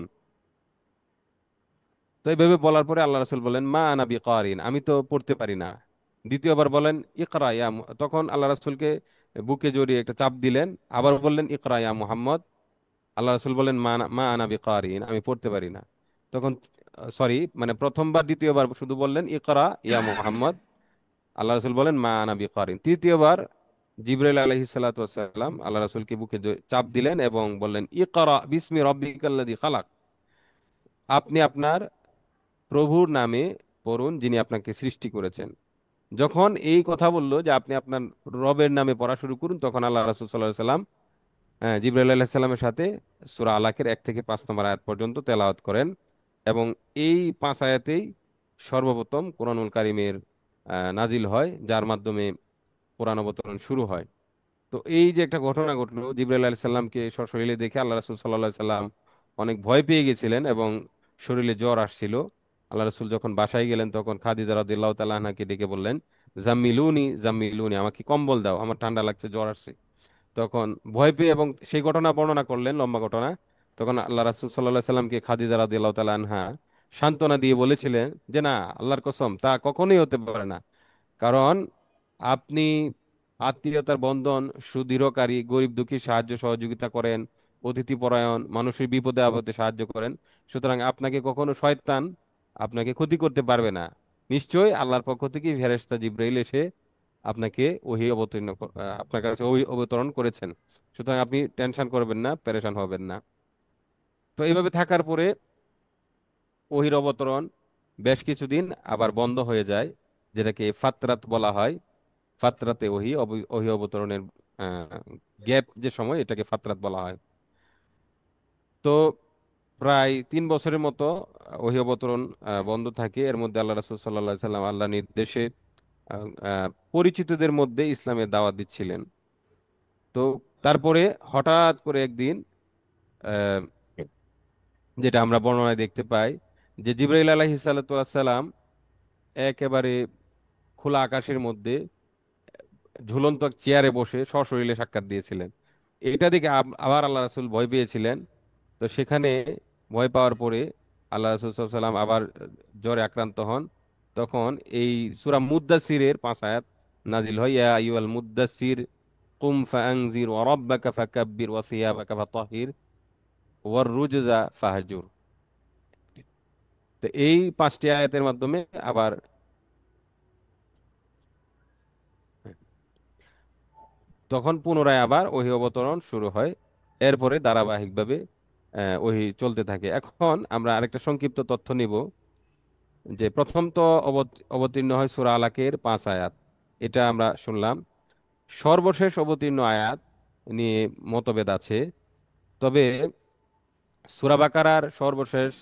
তো এইভাবে বলার পরে আল্লাহ রাসূল বলেন, মা আনা বিকারিন, আমি তো পড়তে পারি না। দ্বিতীয়বার বলেন ইকরা ইয়া তখন আল্লাহ রাসূলকে বুকে জড়িয়ে একটা চাপ দিলেন, আবার বললেন ইকরা ইয়া মুহাম্মদ। আল্লাহ রাসূল বলেন, মা আনা বিকারিন, আমি পড়তে পারি না। তখন সরি, মানে প্রথমবার দ্বিতীয়বার শুধু বললেন ইকরা ইয়া মুহাম্মদ, আল্লাহ রাসূল বলেন মা আনা বিকারিন। তৃতীয়বার জিবরাইল আলাইহিস সালাতু ওয়াস সালাম আল্লাহ রাসূলকে বুকে চাপ দিলেন এবং বললেন, ইকরা বিসমি রাব্বিকাল্লাযী খালাক, আপনি আপনার প্রভুর নামে পড়ুন যিনি আপনাকে সৃষ্টি করেছেন। যখন এই কথা বললো যে আপনি আপনার রবের নামে পড়া শুরু করুন, তখন আল্লাহ রাসূল সাল্লাল্লাহু আলাইহি সাল্লাম জিবরাইল আলাইহিস সালামের সাথে সূরা আলাকের 1 থেকে 5 নম্বর আয়াত পর্যন্ত তেলাওয়াত করেন, এবং এই 5 আয়াতেই সর্বপ্রথম কোরআনুল কারীমের নাজিল হয়, যার মাধ্যমে কোরআন অবতরণ শুরু হয়। তো এই যে একটা ঘটনা ঘটলো, জিবরাইল আলাইহিস সালামকে সশরীরে দেখে আল্লাহ রাসূল সাল্লাল্লাহু আলাইহি সাল্লাম অনেক ভয় পেয়ে গেছিলেন এবং শরীরে জ্বর আসছিল। আল্লাহ রাসূল যখন বাসায় গেলেন, তখন খাদিজা রাদিয়াল্লাহু তাআলা আনহাকে ডেকে বললেন, জাম্মিলুনি জাম্মিলুনি, আমাকে কম্বল দাও, আমার ঠান্ডা লাগছে, জ্বর আসছে। তখন ভয় পেয়ে এবং সেই ঘটনা বর্ণনা করলেন, লম্বা ঘটনা। তখন আল্লাহ রাসূল সাল্লাল্লাহু আলাইহি সাল্লামকে খাদিজা রাদিয়াল্লাহু তাআলা আনহা সান্ত্বনা দিয়ে বলেছিলেন যে না, আল্লাহর কসম, তা কখনোই হতে পারে না। কারণ আপনি আত্মীয়তার বন্ধন সুদৃঢ়কারী, গরিব দুঃখী সাহায্য সহযোগিতা করেন, অতিথি পরায়ণ, মানুষের বিপদে আপদে সাহায্য করেন। সুতরাং আপনাকে কখনো শয়তান আপনাকে ক্ষতি করতে পারবে না। নিশ্চয়ই আল্লাহর পক্ষ থেকে ফেরেশতা জিবরাইল এসে আপনাকে ওহী আপনার কাছে ওহী অবতরণ করেছেন। সুতরাং আপনি টেনশন করবেন না, পেরেশান হবেন না। তো এইভাবে থাকার পরে ওহীর অবতরণ বেশ কিছুদিন আবার বন্ধ হয়ে যায়, যেটাকে ফাতরাত বলা হয়। ফাতরাতে ওহী অবতরণের গ্যাপ যে সময়, এটাকে ফাতরাত বলা হয়। তো প্রায় 3 বছরের মতো ওহী অবতরণ বন্ধ থাকে। এর মধ্যে আল্লাহ রাসূল সাল্লাল্লাহু আলাইহি সাল্লাম আল্লাহ নির্দেশে আহ, আহ, পরিচিতদের মধ্যে ইসলামের দাওয়াত দিচ্ছিলেন। তো তারপরে হঠাৎ করে একদিন, আহ, যেটা আমরা বর্ণনায় দেখতে পাই, যে জিবরাইল আলাইহিস সালাতু ওয়াস সালাম একেবারে খোলা আকাশের মধ্যে ঝুলন্ত এক চেয়ারে বসে সশরীরে সাক্ষাৎ দিয়েছিলেন। এটা দেখে আবার আল্লাহ রাসূল ভয় পেয়েছিলেন। তো সেখানে ভয় পাওয়ার পরে আল্লাহ রাসূল সাল্লাল্লাহু আলাইহি সাল্লাম আবার জ্বরে আক্রান্ত হন। তখন এই সূরা মুদ্দাসিরের 5 আয়াত নাজিল হয়, ইয়া আইয়ুহাল মুদ্দাসির কুম ফাআনজির ওয়া রাব্বাকা ফাকাব্বির ওয়া সিয়াবাকা ফাতাহির ওয়ার রুজজা ফাহজুর। তো এই 5টি আয়াতের মাধ্যমে আবার তখন পুনরায় আবার ওহী অবতরণ শুরু হয়। এরপরে ধারাবাহিকভাবে ওহী চলতে থাকে। এখন আমরা আরেকটা সংক্ষিপ্ত তথ্য নিব, যে প্রথম তো অবতীর্ণ হয় সূরা আলাকের 5 আয়াত, এটা আমরা শুনলাম। সর্বশেষ অবতীর্ণ আয়াত নিয়ে মতভেদ আছে। তবে সূরা বাকারার সর্বশেষ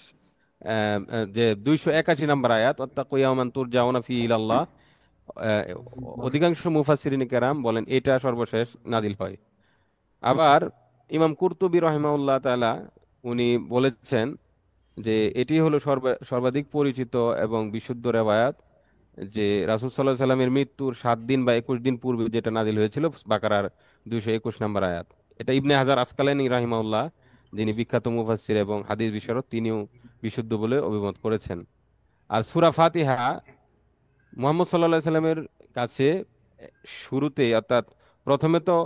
যে 281 নম্বর আয়াত, ওয়াত্তাকু ইয়াওমান তুরজাউনা ফীহি ইলাল্লাহ, আহ, অধিকাংশ মুফাসসিরিন কেরাম বলেন এটা সর্বশেষ নাজিল হয়। আবার ইমাম কুরতুবী রহিমাহুল্লাহ তাআলা উনি বলেছেন যে এটি হলো সর্বাধিক পরিচিত এবং বিশুদ্ধ রেওয়ায়াত যে রাসূল সাল্লাল্লাহু আলাইহি সাল্লামের মৃত্যুর 7 দিন বা 21 দিন পূর্বে যেটা নাজিল হয়েছিল বাকারার 221 নম্বর আয়াত। এটা ইবনে হাজার আসকালানী রাহিমাহুল্লাহ, যিনি বিখ্যাত মুফাসসির এবং হাদিস বিশারদ, তিনিও বিশুদ্ধ বলে অভিমত করেছেন। আর সূরা ফাতিহা মুহাম্মদ সাল্লাল্লাহু আলাইহি সাল্লামের কাছে শুরুতে অর্থাৎ প্রথমে তো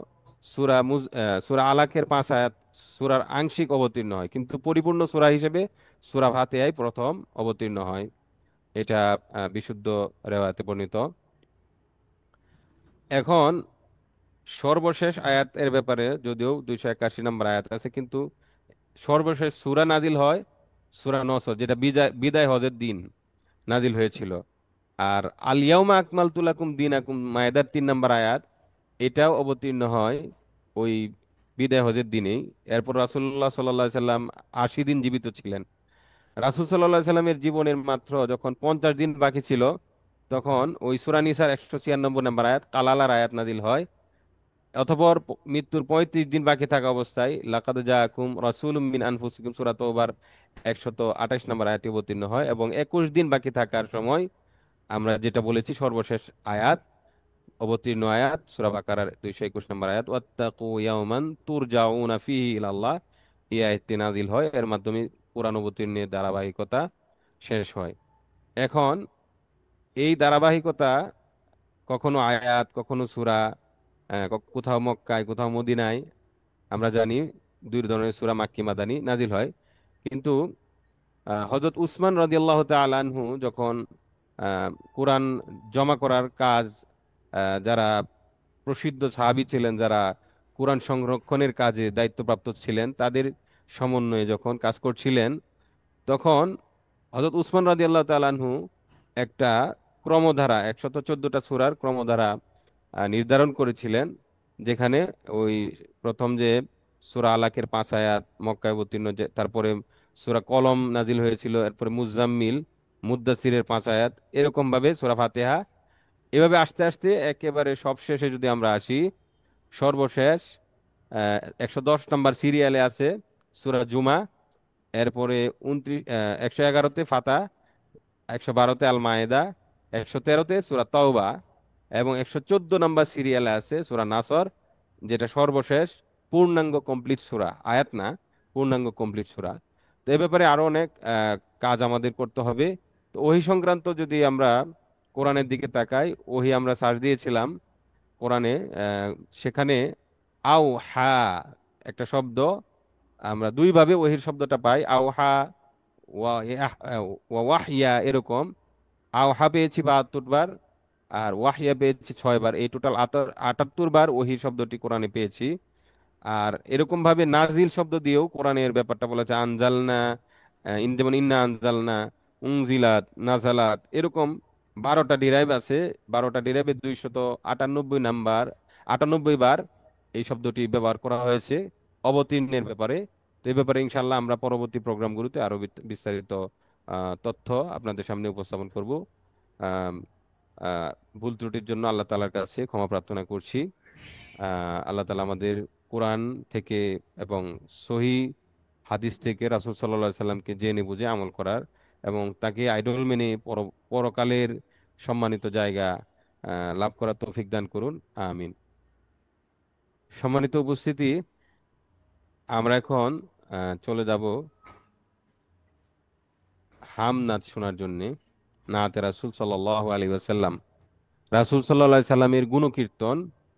সূরা আলাকের 5 আয়াত সূরার আংশিক অবতীর্ণ হয়, কিন্তু পরিপূর্ণ সূরা হিসেবে সূরা ফাতিহাই প্রথম অবতীর্ণ হয়। এটা বিশুদ্ধ রেওয়ায়াতে বর্ণিত। এখন সর্বশেষ আয়াতের ব্যাপারে যদিও 281 নম্বর আয়াত আছে, কিন্তু সর্বশেষ সূরা নাজিল হয় সূরা নসর, যেটা বিদায় বিদায় হজের দিন নাজিল হয়েছিল। আর আল ইয়াউমা আকমালতু লাকুম দীনাকুম মায়েদার 3 নম্বর আয়াত, এটাও অবতীর্ণ হয় ওই বিদায় হজের দিনেই। এরপর রাসূলুল্লাহ সাল্লাল্লাহু আলাইহি সাল্লাম 80 দিন জীবিত ছিলেন। রাসূল সাল্লাল্লাহু আলাইহি সাল্লামের জীবনের মাত্র যখন 50 দিন বাকি ছিল, তখন ওই সূরা নিসার 196 নম্বর আয়াত কালালার আয়াত নাজিল হয়। অতঃপর মৃত্যুর 35 দিন বাকি থাকা অবস্থায় লাকাদ জাআকুম রাসূলুম মিন আনফুসিকুম সূরা তওবার 128 নম্বর আয়াতটি অবতীর্ণ হয়, এবং 21 দিন বাকি থাকার সময় আমরা যেটা বলেছি সর্বশেষ আয়াত অবতীর্ণ আয়াত সূরা বাকারার 221 নম্বর আয়াত ওয়াত্তাকু ইয়াওমান তুরজাউনা ফিহি ইলাল্লাহ, এই আয়াতটি নাজিল হয়। এর মাধ্যমে কোরআন অবতীর্ণের ধারাবাহিকতা শেষ হয়। এখন এই ধারাবাহিকতা কখনো আয়াত কখনো সূরা, কোথাও মক্কায় কোথাও মদিনায়, আমরা জানি দুই ধরনের সূরা মাক্কি মাদানি নাজিল হয়। কিন্তু হযরত উসমান রাদিয়াল্লাহু তাআলা আনহু যখন কোরআন জমা করার কাজ, যারা প্রসিদ্ধ সাহাবী ছিলেন, যারা কোরআন সংরক্ষণের কাজে দায়িত্বপ্রাপ্ত ছিলেন, তাদের সমন্বয়ে যখন কাজ করছিলেন, তখন হযরত উসমান রাদিয়াল্লাহু তাআলা আনহু একটা ক্রমধারা 114টা সূরার ক্রমধারা নির্ধারণ করেছিলেন, যেখানে ওই প্রথম যে সূরা আলাকের 5 আয়াত মক্কায় অবতীর্ণ, তারপরে সূরা কলম নাজিল হয়েছিল, এরপরে মুজাম্মিল মুদ্দাসিরের 5 আয়াত, এরকম ভাবে সূরা ফাতিহা, এভাবে আস্তে আস্তে একেবারে সব শেষে যদি আমরা আসি, সর্বশেষ 110 নম্বর সিরিয়ালে আছে সূরা জুমা, এরপরে 111তে ফাতা, 112তে আল মায়েদা, 113তে সূরা তাওবা, এবং 114 নম্বর সিরিয়ালে আছে সূরা নাসর, যেটা সর্বশেষ পূর্ণাঙ্গ কমপ্লিট সূরা, আয়াত না, পূর্ণাঙ্গ কমপ্লিট সূরা। তো এ ব্যাপারে আরো অনেক কাজ আমাদের করতে হবে। তো ওহি সংক্রান্ত যদি আমরা কোরআনের দিকে তাকাই, ওহি আমরা সার্চ দিয়েছিলাম কোরআনে, আহ, সেখানে আও হা একটা শব্দ, আমরা দুইভাবে ওহির শব্দটা পাই, আও হা ওয়াহিয়া, এরকম। আওহা পেয়েছি 72 বার, আর ওয়াহিয়া পেয়েছি 6 বার, এই টোটাল 78 বার ওহি শব্দটি কোরআনে পেয়েছি। আর এরকম ভাবে নাজিল শব্দ দিয়েও কোরআনের ব্যাপারটা বলা আছে, আনজালনা, যেমন ইন্না আনজালনা, উনজিলাত, নাজালাত, এরকম 12টা ডিরাইভ আছে। 12টা ডিরাইভে 298 বার এই শব্দটি ব্যবহার করা হয়েছে অবতীর্ণের ব্যাপারে। তো এই ব্যাপারে ইনশাল্লাহ আমরা পরবর্তী প্রোগ্রামগুলোতে আরো বিস্তারিত তথ্য আপনাদের সামনে উপস্থাপন করব। আম, আহ, ভুল ত্রুটির জন্য আল্লাহ তাআলার কাছে ক্ষমা প্রার্থনা করছি। আল্লাহ তাআলা আমাদের কোরআন থেকে এবং সহি হাদিস থেকে রাসূল সাল্লাল্লাহু আলাইহি সাল্লামকে জেনে বুঝে আমল করার এবং তাকে আইডল মেনে পরকালের সম্মানিত জায়গা লাভ করার তৌফিক দান করুন, আমিন। সম্মানিত উপস্থিতি, আমরা এখন চলে যাব হাম নাচ শোনার জন্যে। নাতে রাসূল সাল্লাল্লাহু আলাইহি ওয়াসাল্লাম, রাসূল সাল্লাল্লাহু আলাইহি সাল্লামের গুণকীর্তন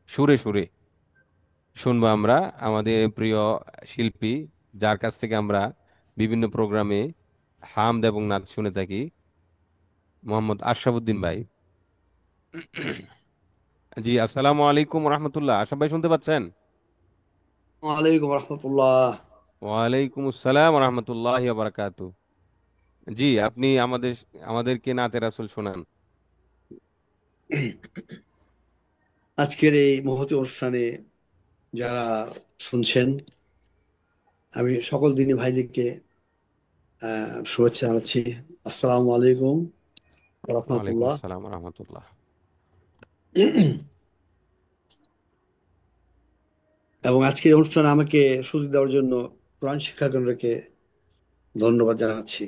সুরে সুরে শুনবো আমরা আমাদের প্রিয় শিল্পী, যার কাছ থেকে আমরা বিভিন্ন প্রোগ্রামে হামদ এবং নাচ শুনে থাকি, মোহাম্মদ আশরাফুদ্দিন ভাই। জি, আসসালামু আলাইকুম রহমতুল্লাহ। আশরাফ ভাই শুনতে পাচ্ছেন? ওয়ালাইকুম রহমতুল্লাহ। ওয়ালাইকুম আসসালাম রহমতুল্লাহ বারাকাতু। জি, আপনি আমাদেরকে নাতে রাসূল শোনান। আজকের এই মহতী অনুষ্ঠানে যারা শুনছেন, আমি সকল দিনী ভাইদেরকে শুভেচ্ছা জানাচ্ছি। আসসালামু আলাইকুম ওয়ালাইকুম রহমতুল্লাহ। আসসালাম রহমতুল্লাহ। এবং আজকের অনুষ্ঠানে আমাকে সুযোগ দেওয়ার জন্য কোরআন শিক্ষা কেন্দ্রকে ধন্যবাদ জানাচ্ছি।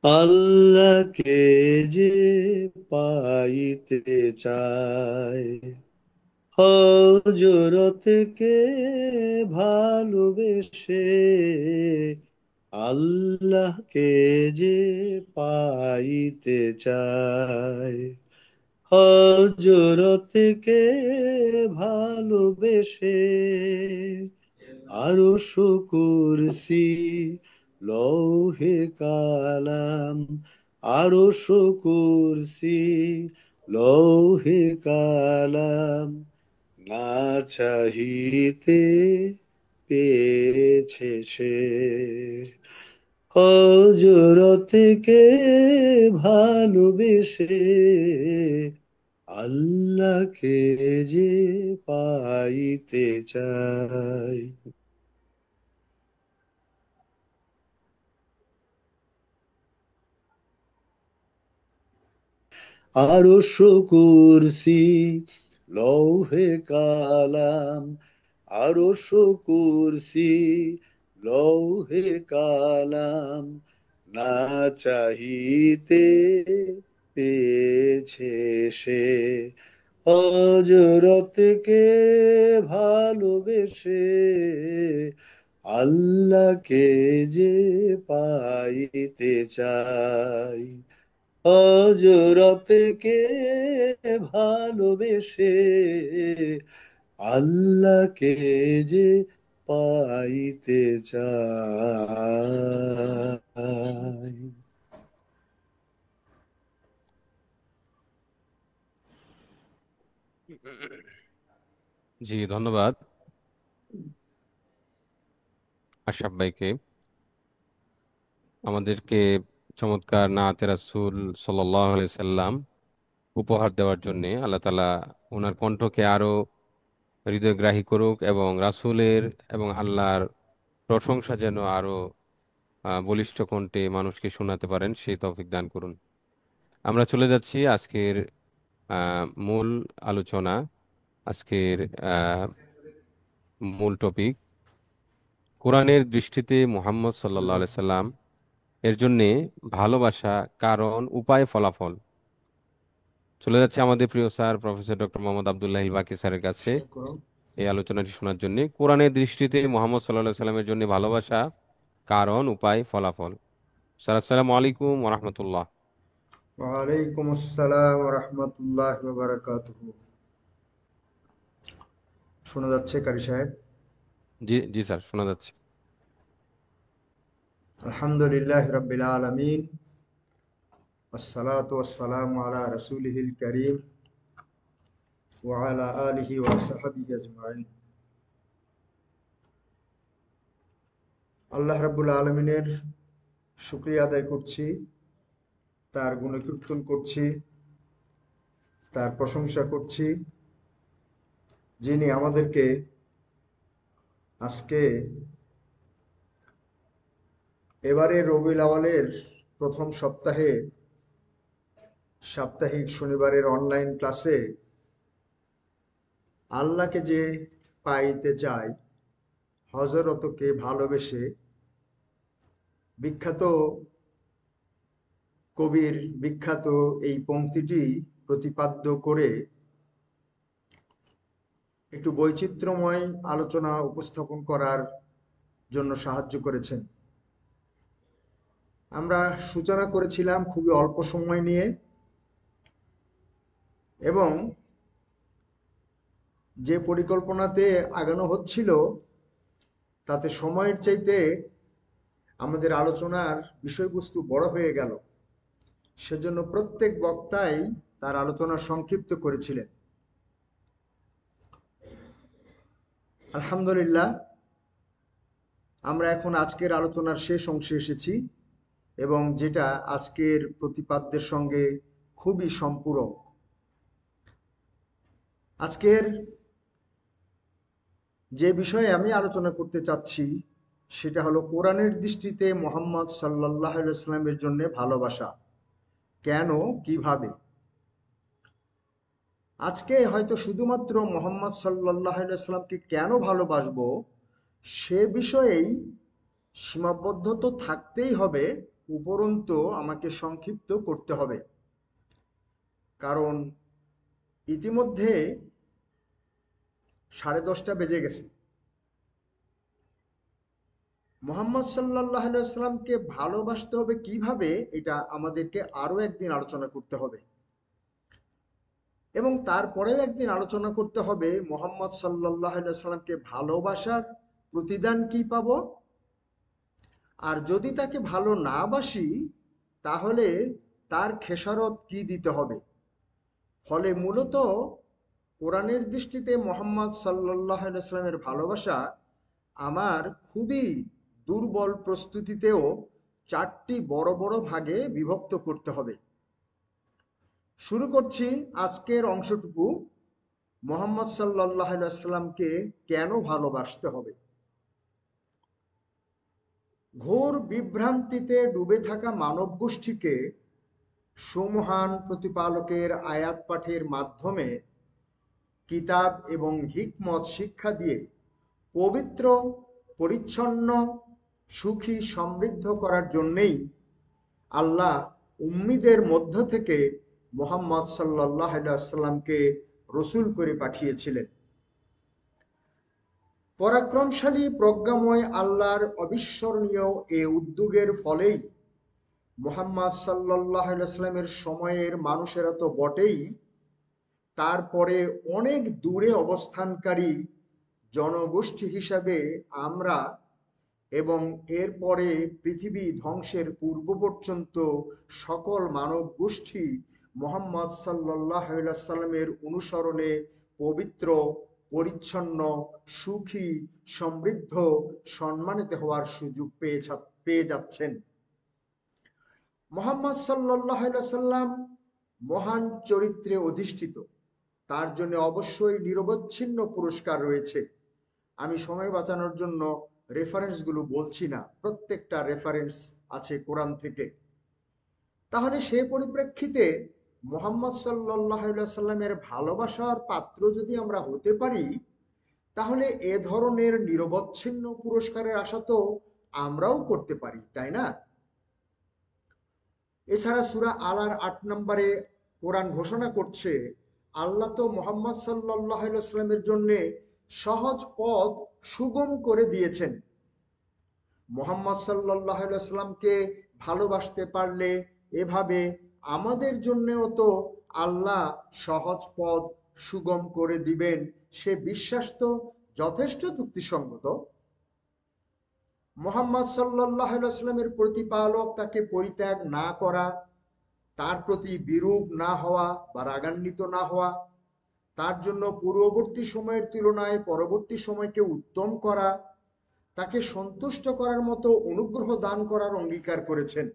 আল্লাহকে যে পাইতে চায়, হযরতকে ভালোবেসে, আল্লাহকে যে পাইতে চায়, হযরতকে ভালোবেসে, আরশ কুরসি লৌহে কালাম, আরশ কুরসি লৌহে কালাম, না চাহিতে পেয়েছে সে, হযরতকে ভালোবেসে, আল্লাহকে যে পাইতে চায়। আরশ কুরসি লৌহে কালাম, আরশ কুরসি লৌহে কালাম, না চাহিতে পেয়েছে সে, হযরতকে ভালোবেসে, আল্লাহকে যে পাইতে চায়, হযরতকে ভালোবেসে, আল্লাহকে যে পাইতে চায়। জি, ধন্যবাদ আশরাফ ভাইকে আমাদেরকে চমৎকার নাতে রাসূল সাল্লাল্লাহু আলাইহি সাল্লাম উপহার দেওয়ার জন্য। আল্লাহ তাআলা ওনার কণ্ঠকে আরো হৃদয়গ্রাহী করুক এবং রাসূলের এবং আল্লাহর প্রশংসা যেন আরো বলিষ্ঠ কণ্ঠে মানুষকে শোনাতে পারেন সেই তৌফিক দান করুন। আমরা চলে যাচ্ছি আজকের মূল আলোচনা, আজকের মূল টপিক কোরআনের দৃষ্টিতে মুহাম্মদ সাল্লাল্লাহু আলাইহি সাল্লাম এর জন্য ভালোবাসা, কারণ, উপায়, ফলাফল। চলে যাচ্ছে আমাদের প্রিয় sir professor doctor Mohammad Abdullah বাকি স্যারের কাছে এই আলোচনাটি শোনার জন্য। কোরআনের দৃষ্টিতে মুহাম্মদ সাল্লাল্লাহু আলাইহি সাল্লামের জন্য ভালোবাসা, কারণ, উপায়, ফলাফল। স্যার আসসালামু আলাইকুম ওয়া রাহমাতুল্লাহ। ওয়ালাইকুম আসসালাম ওয়া রাহমাতুল্লাহি ওয়া বারাকাতুহু। শোনা যাচ্ছে কারি সাহেব? জি জি স্যার, শোনা যাচ্ছে। আলহামদুলিল্লাহি রাব্বিল আলামিন, ওয়াসসালাতু ওয়াসসালামু আলা রাসূলিহিল কারীম ওয়া আলা আলিহি ওয়া সাহবিহি আজমাইন। আল্লাহ রাব্বুল আলামিনের শুকরিয়া আদায় করছি, তার গুণকীর্তন করছি, তার প্রশংসা করছি, যিনি আমাদেরকে আজকে এবারে রবিউল আউয়ালের প্রথম সপ্তাহে সাপ্তাহিক শনিবারের অনলাইন ক্লাসে আল্লাহকে যে পাইতে চায়, হযরতকে ভালোবেসে, বিখ্যাত কবির বিখ্যাত এই পংক্তিটি প্রতিপাদ্য করে একটু বৈচিত্র্যময় আলোচনা উপস্থাপন করার জন্য সাহায্য করেছেন। আমরা সূচনা করেছিলাম খুবই অল্প সময় নিয়ে, এবং যে পরিকল্পনাতে আগানো হচ্ছিল তাতে সময়ের চাইতে আমাদের আলোচনার বিষয়বস্তু বড় হয়ে গেল। সেজন্য প্রত্যেক বক্তাই তার আলোচনা সংক্ষিপ্ত করেছিলেন। আলহামদুলিল্লাহ, আমরা এখন আজকের আলোচনার শেষ অংশে এসেছি, এবং যেটা আজকের প্রতিপাদ্যের সঙ্গে খুবই সম্পূরক। আজকের যে বিষয়ে আমি আলোচনা করতে চাচ্ছি সেটা হলো কোরআনের দৃষ্টিতে মুহাম্মদ সাল্লাল্লাহু আলাইহি ওয়াসাল্লামের জন্য ভালোবাসা, কেন, কিভাবে। আজকে হয়তো শুধুমাত্র মোহাম্মদ সাল্লাল্লাহু আলাইহি সাল্লামকে কেন ভালোবাসবো সে বিষয়েই সীমাবদ্ধ তো থাকতেই হবে, উপরন্তু আমাকে সংক্ষিপ্ত করতে হবে। কারণ ইতিমধ্যে 10:30 বেজে গেছে। মোহাম্মদ সাল্লাল্লাহু আলাইহি সাল্লামকে ভালোবাসতে হবে কিভাবে, এটা আমাদেরকে আরো একদিন আলোচনা করতে হবে, এবং তারপরেও একদিন আলোচনা করতে হবে মোহাম্মদ সাল্লাল্লাহু আলাইহি সাল্লামকে ভালোবাসার প্রতিদান কি পাবো, আর যদি তাকে ভালো না বাসি তাহলে তার খেসারত কি দিতে হবে। ফলে মূলত কোরআনের দৃষ্টিতে মোহাম্মদ সাল্লাল্লাহু আলাইহি সাল্লামের ভালোবাসা আমার খুবই দুর্বল প্রস্তুতিতেও 4টি বড় বড় ভাগে বিভক্ত করতে হবে। শুরু করছি আজকের অংশটুকু, মোহাম্মদ সাল্লাল্লাহু আলাইহি সাল্লামকে কেন ভালোবাসতে হবে। ঘোর বিভ্রান্তিতে ডুবে থাকা মানব গোষ্ঠীকে সুমহান প্রতিপালকের আয়াত পাঠের মাধ্যমে কিতাব এবং হিকমত শিক্ষা দিয়ে পবিত্র, পরিচ্ছন্ন, সুখী, সমৃদ্ধ করার জন্যেই আল্লাহ উম্মিদের মধ্য থেকে মোহাম্মদ সাল্লাল্লাহু আলাইহি সাল্লামকে রসুল করে পাঠিয়েছিলেন। পরাক্রমশালী, প্রজ্ঞাময় আল্লাহর অবিস্মরণীয় এ উদ্যোগের ফলেই মোহাম্মদ সাল্লাল্লাহু আলাইহি সাল্লামের সময়ের মানুষেরা তো বটেই, তারপরে অনেক দূরে অবস্থানকারী জনগোষ্ঠী হিসাবে আমরা এবং এরপরে পৃথিবী ধ্বংসের পূর্ব পর্যন্ত সকল মানব গোষ্ঠী মোহাম্মদ সাল্লাল্লাহু আলাইহি সাল্লামের অনুসরণে পবিত্র, পরিচ্ছন্ন, সুখী, সমৃদ্ধ, সম্মানিত হওয়ার সুযোগ পেয়ে যাচ্ছেন। মোহাম্মদ সাল্লাল্লাহু আলাইহি সাল্লাম মহান চরিত্রে অধিষ্ঠিত, তার জন্য অবশ্যই নিরবচ্ছিন্ন পুরস্কার রয়েছে। আমি সময় বাঁচানোর জন্য রেফারেন্সগুলো বলছি না, প্রত্যেকটা রেফারেন্স আছে কোরআন থেকে। তাহলে সেই পরিপ্রেক্ষিতে মোহাম্মদ সাল্লাল্লাহু আলাইহি সাল্লামের ভালোবাসার পাত্র যদি আমরা হতে পারি, তাহলে এ ধরনের নিরবচ্ছিন্ন পুরস্কারের আশা তো আমরাও করতে পারি, তাই না? এছাড়া সূরা আলার 8 নম্বরে কোরআন ঘোষণা করছে, আল্লাহ তো মোহাম্মদ সাল্লাল্লাহু আলাইহি সাল্লামের জন্য সহজ পথ সুগম করে দিয়েছেন। মোহাম্মদ সাল্লাল্লাহু আলাইহি সাল্লামকে ভালোবাসতে পারলে এভাবে আমাদের জন্যও তো আল্লাহ সহজ পথ সুগম করে দিবেন, সে বিশ্বাস তো যথেষ্ট যুক্তিসঙ্গত। মোহাম্মদ সাল্লাল্লাহু আলাইহি সাল্লামের প্রতিপালক তাকে পরিত্যাগ না করা, তার প্রতি বিরূপ না হওয়া বা রাগান্বিত না হওয়া, তার জন্য পূর্ববর্তী সময়ের তুলনায় পরবর্তী সময়কে উত্তম করা, তাকে সন্তুষ্ট করার মতো অনুগ্রহ দান করার অঙ্গীকার করেছেন।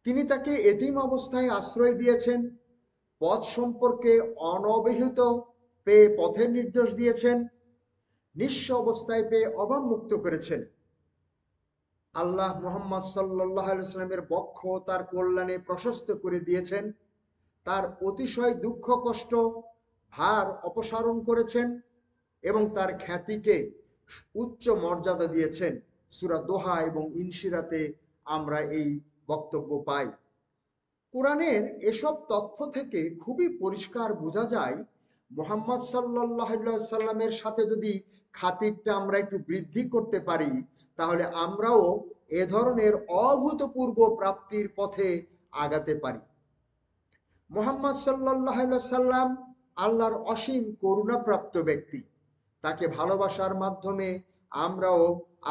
তিনি তাকে এতিম অবস্থায় আশ্রয় দিয়েছেন, পথ সম্পর্কে অনবহিত পেয়ে পথের নির্দেশ দিয়েছেন, নিঃস্ব অবস্থায় পেয়ে অভাবমুক্ত করেছেন। আল্লাহ মুহাম্মদ সাল্লাল্লাহু আলাইহি সাল্লামের বক্ষ তার কল্যাণে প্রশস্ত করে দিয়েছেন, তার অতিশয় দুঃখ কষ্ট ভার অপসারণ করেছেন এবং তার খ্যাতিকে উচ্চ মর্যাদা দিয়েছেন। সূরা দোহা এবং ইনশিরাতে আমরা এই বক্তব্য পাই। কোরআনের এসব তথ্য থেকে খুবই পরিষ্কার বোঝা যায়, মুহাম্মদ সাল্লাল্লাহু আলাইহি সাল্লামের সাথে যদি খাতিরটা আমরা একটু বৃদ্ধি করতে পারি, তাহলে আমরাও এ ধরনের অভূতপূর্ব প্রাপ্তির পথে আগাতে পারি। মুহাম্মদ সাল্লাল্লাহু আলাইহি সাল্লাম আল্লাহর অসীম করুণাপ্রাপ্ত ব্যক্তি। তাকে ভালোবাসার মাধ্যমে আমরাও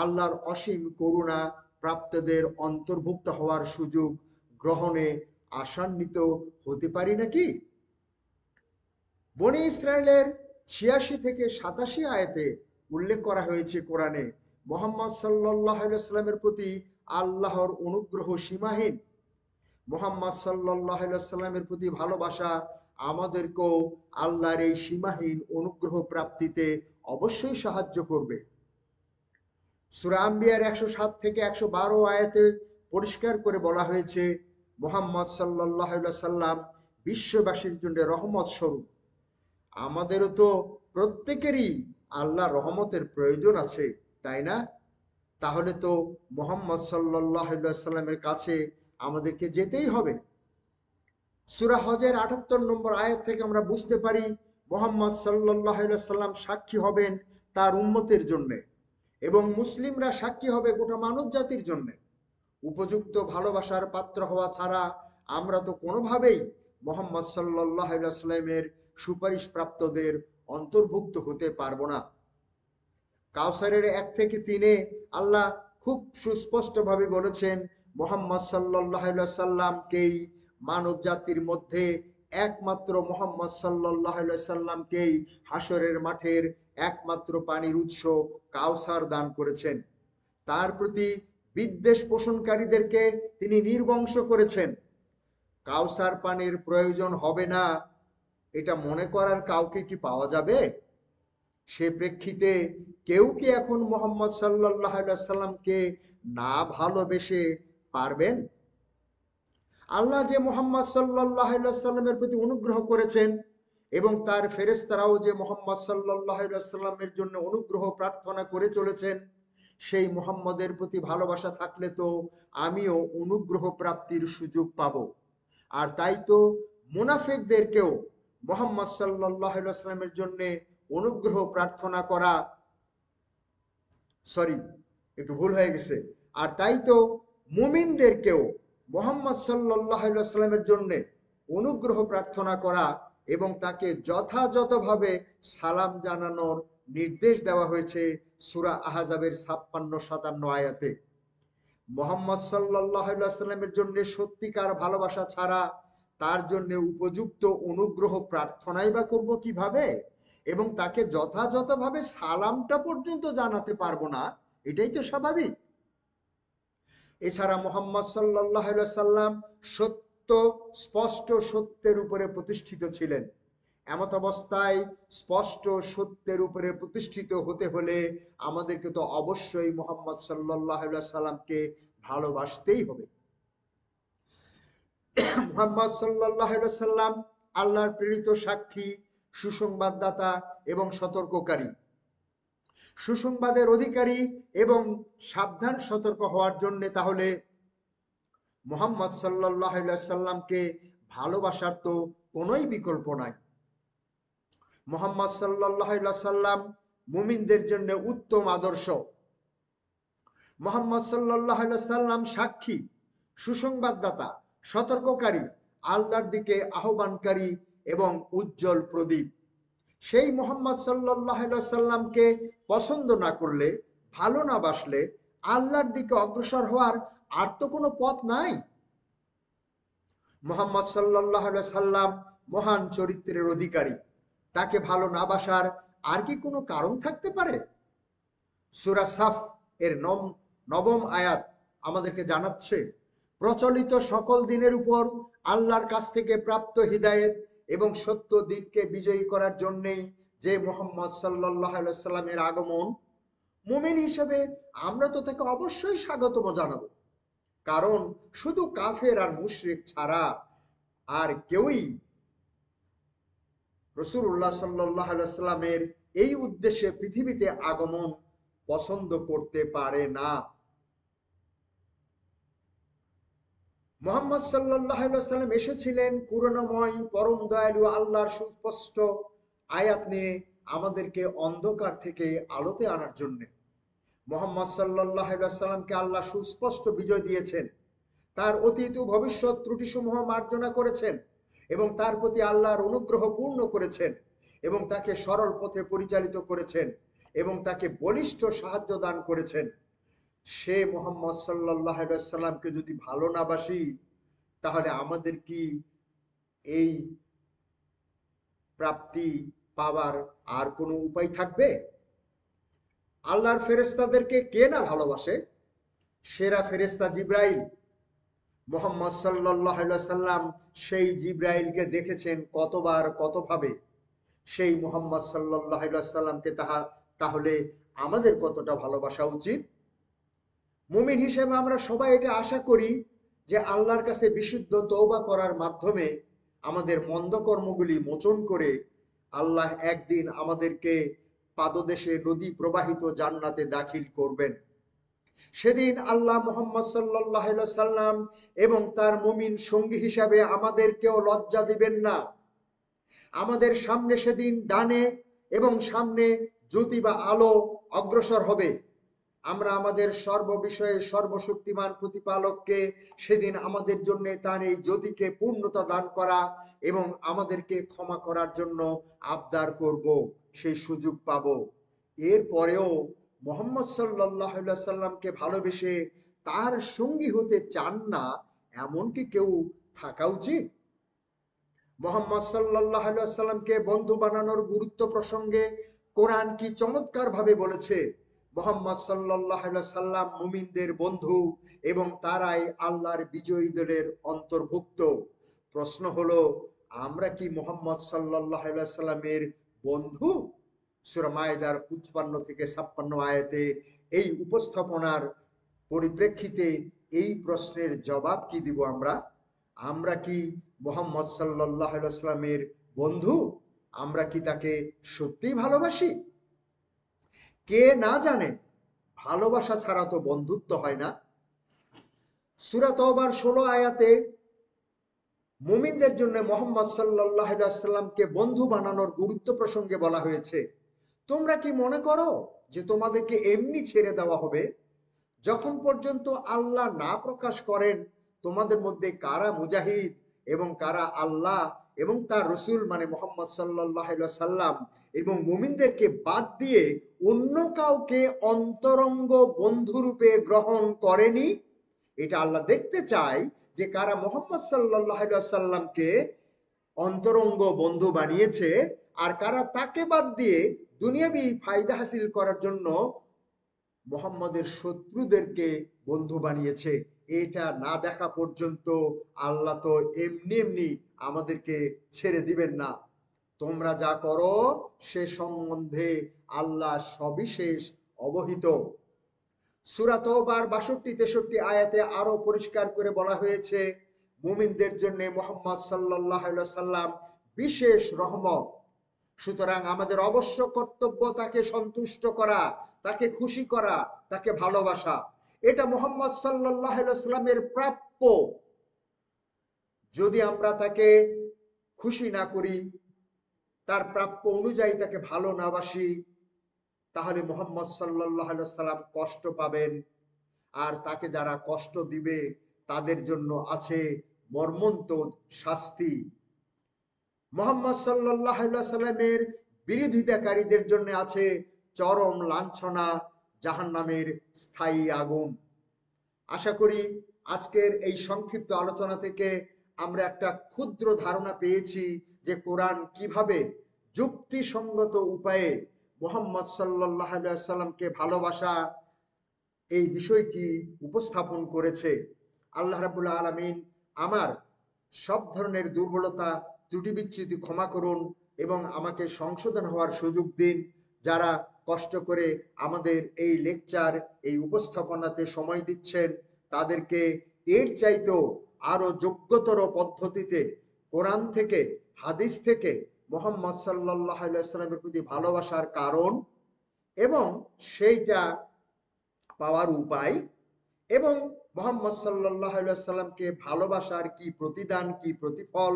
আল্লাহর অসীম করুণা প্রাপ্তদের অন্তর্ভুক্ত হওয়ার সুযোগ গ্রহণে আশান্বিত হতে পারি নাকি? বনি ইসরায়েলের 86 থেকে 87 আয়াতে উল্লেখ করা হয়েছে কোরআনে, মুহাম্মদ সাল্লাল্লাহু আলাইহি সাল্লামের প্রতি আল্লাহর অনুগ্রহ সীমাহীন। মুহাম্মদ সাল্লাল্লাহু আলাইহি সাল্লামের প্রতি ভালোবাসা আমাদেরকেও আল্লাহর এই সীমাহীন অনুগ্রহ প্রাপ্তিতে অবশ্যই সাহায্য করবে। সূরা আম্বিয়ার 107 থেকে 112 আয়াতে পরিষ্কার করে বলা হয়েছে, মুহাম্মদ সাল্লাল্লাহু আলাইহি সাল্লাম বিশ্ববাসীর জন্য রহমত স্বরূপ। আমাদেরও তো প্রত্যেকেরই আল্লাহ রহমতের প্রয়োজন আছে, তাই না? তাহলে তো মোহাম্মদ সাল্লাল্লাহু আলাইহি সাল্লামের কাছে আমাদেরকে যেতেই হবে। সূরা হজের ৭৮ নম্বর আয়াত থেকে আমরা বুঝতে পারি মোহাম্মদ সাল্লাল্লাহু আলাইহি সাল্লাম সাক্ষী হবেন তার উম্মতের জন্য, এবং মুসলিমরা সাক্ষী হবে গোটা মানব জাতির জন্য। উপযুক্ত ভালোবাসার পাত্র হওয়া ছাড়া আমরা তো কোনোভাবেই মোহাম্মদ সাল্লাল্লাহু আলাইহি সাল্লামের সুপারিশ প্রাপ্তদের অন্তর্ভুক্ত হতে পারবো না। কাউসারের ১ থেকে ৩-এ আল্লাহ খুব সুস্পষ্টভাবে বলেছেন মোহাম্মদ সাল্লাল্লাহু আলাইহি সাল্লামকেই মানব জাতির মধ্যে একমাত্র মোহাম্মদ সাল্লাল্লাহু আলাইহি সাল্লামকেই হাসরের মাঠের একমাত্র পানির উৎস কাউসার দান করেছেন। তার প্রতি বিদ্বেষ পোষণকারীদেরকে তিনি নির্বংশ করেছেন। কাউসার পানির প্রয়োজন হবে না এটা মনে করার কাউকে কি পাওয়া যাবে? সে প্রেক্ষিতে কেউ কি এখন মোহাম্মদ সাল্লাল্লাহু আলাইহি সাল্লামকে না ভালোবেসে পারবেন? আল্লাহ যে মোহাম্মদ সাল্লাল্লাহু আলাইহি সাল্লামের প্রতি অনুগ্রহ করেছেন এবং তার ফেরেশতারাও যে মোহাম্মদ সাল্লাল্লাহু আলাইহি সাল্লামের জন্য অনুগ্রহ প্রার্থনা করে চলেছেন, সেই মোহাম্মদের প্রতি ভালোবাসা থাকলে তো আমিও অনুগ্রহ প্রাপ্তির সুযোগ পাবো। আর তাই তো মুনাফিকদেরকেও মোহাম্মদ সাল্লাল্লাহু আলাইহি সাল্লামের জন্য অনুগ্রহ প্রার্থনা করা, সরি একটু ভুল হয়ে গেছে, আর তাই তো মুমিনদেরকেও মোহাম্মদ সাল্লাল্লাহু আলাইহি সাল্লামের জন্য অনুগ্রহ প্রার্থনা করা এবং তাকে যথাযথভাবে সালাম জানানোর নির্দেশ দেওয়া হয়েছে সূরা আহজাবের ৫৬-৫৭ আয়াতে। মোহাম্মদ সাল্লাল্লাহু আলাইহি সাল্লামের জন্য সত্যিকার ভালোবাসা ছাড়া তার জন্য উপযুক্ত অনুগ্রহ প্রার্থনাই বা করব কিভাবে, এবং তাকে যথাযথভাবে সালামটা পর্যন্ত জানাতে পারবো না, এটাই তো স্বাভাবিক। এছাড়া মোহাম্মদ সাল্লাল্লাহু আলাইহি সাল্লাম সত্য, স্পষ্ট সত্যের উপরে প্রতিষ্ঠিত ছিলেন। এমত অবস্থায় স্পষ্ট সত্যের উপরে প্রতিষ্ঠিত হতে হলে আমাদেরকে তো অবশ্যই মোহাম্মদ সাল্লাল্লাহু আলাইহি সাল্লামকে ভালোবাসতেই হবে। মুহাম্মদ সাল্লাল্লাহু আলাইহি সাল্লাম আল্লাহর প্রেরিত সাক্ষী, সুসংবাদদাতা এবং সতর্ককারী। সুসংবাদের অধিকারী এবং সাবধান সতর্ক হওয়ার জন্য তাহলে মুহাম্মদ সাল্লাল্লাহু আলাইহি সাল্লামকে ভালোবাসার তো কোনোই বিকল্প নাই। মুহাম্মদ সাল্লাল্লাহু আলাইহি সাল্লাম মুমিনদের জন্য উত্তম আদর্শ। মুহাম্মদ সাল্লাল্লাহু আলাইহি সাল্লাম সাক্ষী, সুসংবাদদাতা, সতর্ককারী, আল্লাহর দিকে আহ্বানকারী এবং উজ্জ্বল প্রদীপ। সেই মুহাম্মদ সাল্লাল্লাহু আলাইহি সাল্লামকে পছন্দ না করলে, ভালো না বাসলে আল্লাহর দিকে অগ্রসর হওয়ার আর তো কোনো পথ নাই। মুহাম্মদ সাল্লাল্লাহু আলাইহি সাল্লাম মহান চরিত্রের অধিকারী, তাকে ভালো না বাসার আর কি কোনো কারণ থাকতে পারে? সূরা সাফ এর ৯ম আয়াত আমাদেরকে জানাচ্ছে প্রচলিত সকল দিনের উপর আল্লাহর কাছ থেকে প্রাপ্ত হিদায়েত এবং সত্য দিনকে বিজয়ী করার জন্যই যে মুহাম্মদ সাল্লাল্লাহু আলাইহি সাল্লামের আগমন, মুমিন হিসেবে আমরা তো তাকে অবশ্যই স্বাগতম জানাবো। কারণ শুধু কাফের আর মুশরিক ছাড়া আর কেউই রাসূলুল্লাহ সাল্লাল্লাহু আলাইহি সাল্লামের এই উদ্দেশ্যে পৃথিবীতে আগমন পছন্দ করতে পারে না। মুহাম্মদ সাল্লাল্লাহু আলাইহি সাল্লাম এসেছিলেন করুণাময়, পরম দয়ালু আল্লাহর সুস্পষ্ট আয়াত নিয়ে আমাদেরকে অন্ধকার থেকে আলোতে আনার জন্য। মুহাম্মদ সাল্লাল্লাহু আলাইহি সাল্লামকে আল্লাহ সুস্পষ্ট বিজয় দিয়েছেন, তার অতীত ও ভবিষ্যৎ ত্রুটিসমূহ মার্জনা করেছেন এবং তার প্রতি আল্লাহর অনুগ্রহ পূর্ণ করেছেন এবং তাকে সরল পথে পরিচালিত করেছেন এবং তাকে বলিষ্ঠ সাহায্য দান করেছেন। সে মুহাম্মদ সাল্লাল্লাহু আলাইহি সাল্লামকে যদি ভালো না বাসি, তাহলে আমাদের কি এই প্রাপ্তি পাওয়ার আর কোনো উপায় থাকবে? আল্লাহর ফেরেশতাদেরকে কে না ভালোবাসে? সেরা ফেরেশতা জিবরাইল। মুহাম্মদ সাল্লাল্লাহু আলাইহি সাল্লাম সেই জিবরাইলকে দেখেছেন কতবার, কতভাবে। সেই মুহাম্মদ সাল্লাল্লাহু আলাইহি সাল্লামকে তাহলে আমাদের কতটা ভালোবাসা উচিত? মুমিন হিসেবে আমরা সবাই এটা আশা করি যে আল্লাহর কাছে বিশুদ্ধ তওবা করার মাধ্যমে আমাদের মন্দ কর্মগুলি মোচন করে আল্লাহ একদিন আমাদেরকে পাদদেশে নদী প্রবাহিত জান্নাতে দাখিল করবেন। সেদিন আল্লাহ মুহাম্মদ সাল্লাল্লাহু আলাইহি সাল্লাম এবং তার মুমিন সঙ্গী হিসাবে আমাদেরকেও লজ্জা দিবেন না। আমাদের সামনে সেদিন ডানে এবং সামনে জ্যোতি বা আলো অগ্রসর হবে। আমরা আমাদের সর্ববিষয়ে সর্বশক্তিমান প্রতিপালককে সেদিন আমাদের জন্য তার এই জ্যোতিকে পূর্ণতা দান করা এবং আমাদেরকে ক্ষমা করার জন্য আবদার করব, সেই সুযোগ পাব। এরপরেও মোহাম্মদ সাল্লাল্লাহু আলাইহি সাল্লামকে ভালোবেসে তার সঙ্গী হতে চান না এমন কি কেউ থাকা উচিত? মোহাম্মদ সাল্লাল্লাহু আলাইহি সাল্লামকে বন্ধু বানানোর গুরুত্ব প্রসঙ্গে কোরআন কি চমৎকার ভাবে বলেছে। মোহাম্মদ সাল্লাল্লাহু আলাইহি সাল্লাম মুমিনদের বন্ধু এবং তারাই আল্লাহর বিজয়ী দলের অন্তর্ভুক্ত। প্রশ্ন হলো, আমরা কি মোহাম্মদ সাল্লাল্লাহু আলাইহি সাল্লামের বন্ধু? সূরা মায়েদার 55 থেকে 56 আয়াতে এই উপস্থাপনার পরিপ্রেক্ষিতে এই প্রশ্নের জবাব কি দিব আমরা? আমরা কি মোহাম্মদ সাল্লাল্লাহু আলাইহি সাল্লামের বন্ধু? আমরা কি তাকে সত্যিই ভালোবাসি? কে না জানে ভালোবাসা ছাড়া তো বন্ধুত্ব হয় না। সূরা তওবার 16 আয়াতে মুমিনদের জন্য মোহাম্মদ সাল্লাল্লাহু আলাইহি সাল্লামকে বন্ধু বানানোর গুরুত্ব প্রসঙ্গে বলা হয়েছে, তোমরা কি মনে করো যে তোমাদেরকে এমনি ছেড়ে দেওয়া হবে? যখন পর্যন্ত আল্লাহ না প্রকাশ করেন তোমাদের মধ্যে কারা মুজাহিদ এবং কারা আল্লাহ এবং তার রসুল মানে মোহাম্মদ সাল্লাল্লাহু আলাইহি সাল্লাম এবং মুমিনদেরকে বাদ দিয়ে অন্য কাউকে অন্তরঙ্গ বন্ধুরূপে গ্রহণ করেনি। এটা আল্লাহ দেখতে চায় যে কারা মোহাম্মদ সাল্লাল্লাহু আলাইহি সাল্লামকে অন্তরঙ্গ বন্ধু বানিয়েছে আর কারা তাকে বাদ দিয়ে দুনিয়াবি ফায়দা হাসিল করার জন্য মোহাম্মদের শত্রুদেরকে বন্ধু বানিয়েছে। এটা না দেখা পর্যন্ত আল্লাহ তো এমনি এমনি আমাদেরকে ছেড়ে দিবেন না। তোমরা যা করো সে সম্বন্ধে আল্লাহ সবিশেষ অবহিত। সূরা তওবার 62-63 আয়াতে আরো পরিষ্কার করে বলা হয়েছে, মুমিনদের জন্য মুহাম্মদ সাল্লাল্লাহু আলাইহি সাল্লাম বিশেষ রহমত। সুতরাং আমাদের অবশ্য কর্তব্য তাকে সন্তুষ্ট করা, তাকে খুশি করা, তাকে ভালোবাসা। এটা মুহাম্মদ সাল্লাল্লাহু আলাইহি সাল্লামের প্রাপ্য। যদি আমরা তাকে খুশি না করি, তার প্রাপ্য অনুযায়ী তাকে ভালো না বাসি, তাহলে মুহাম্মদ সাল্লাল্লাহু আলাইহি সাল্লাম কষ্ট পাবেন। আর তাকে যারা কষ্ট দিবে তাদের জন্য আছে মর্মন্তুদ শাস্তি। মুহাম্মদ সাল্লাল্লাহু আলাইহি সাল্লামের বিরোধিতাকারীদের জন্য আছে চরম লাঞ্ছনা, জাহান্নামের স্থায়ী আগুন। আশা করি আজকের এই সংক্ষিপ্ত আলোচনা থেকে আমরা একটা ক্ষুদ্র ধারণা পেয়েছি যে কোরআন কিভাবে যুক্তিসঙ্গত উপায়ে মুহাম্মদ সাল্লাল্লাহু আলাইহি সাল্লামকে ভালোবাসা এই বিষয়টি উপস্থাপন করেছে। আল্লাহ রাব্বুল আলামিন আমার সব ধরনের দুর্বলতা ত্রুটি বিচ্যুতি ক্ষমা করুন এবং আমাকে সংশোধন হওয়ার সুযোগ দিন। যারা কষ্ট করে আমাদের এই লেকচার এই উপস্থাপনাতে সময় দিচ্ছেন তাদেরকে এর চাইতেও আরো যোগ্যতর পদ্ধতিতে কোরআন থেকে হাদিস থেকে মুহাম্মদ সাল্লাল্লাহু আলাইহি সাল্লামের প্রতি ভালোবাসার কারণ এবং সেইটা পাওয়ার উপায় এবং মুহাম্মদ সাল্লাল্লাহু আলাইহি সাল্লামকে ভালোবাসার কি প্রতিদান, কি প্রতিফল,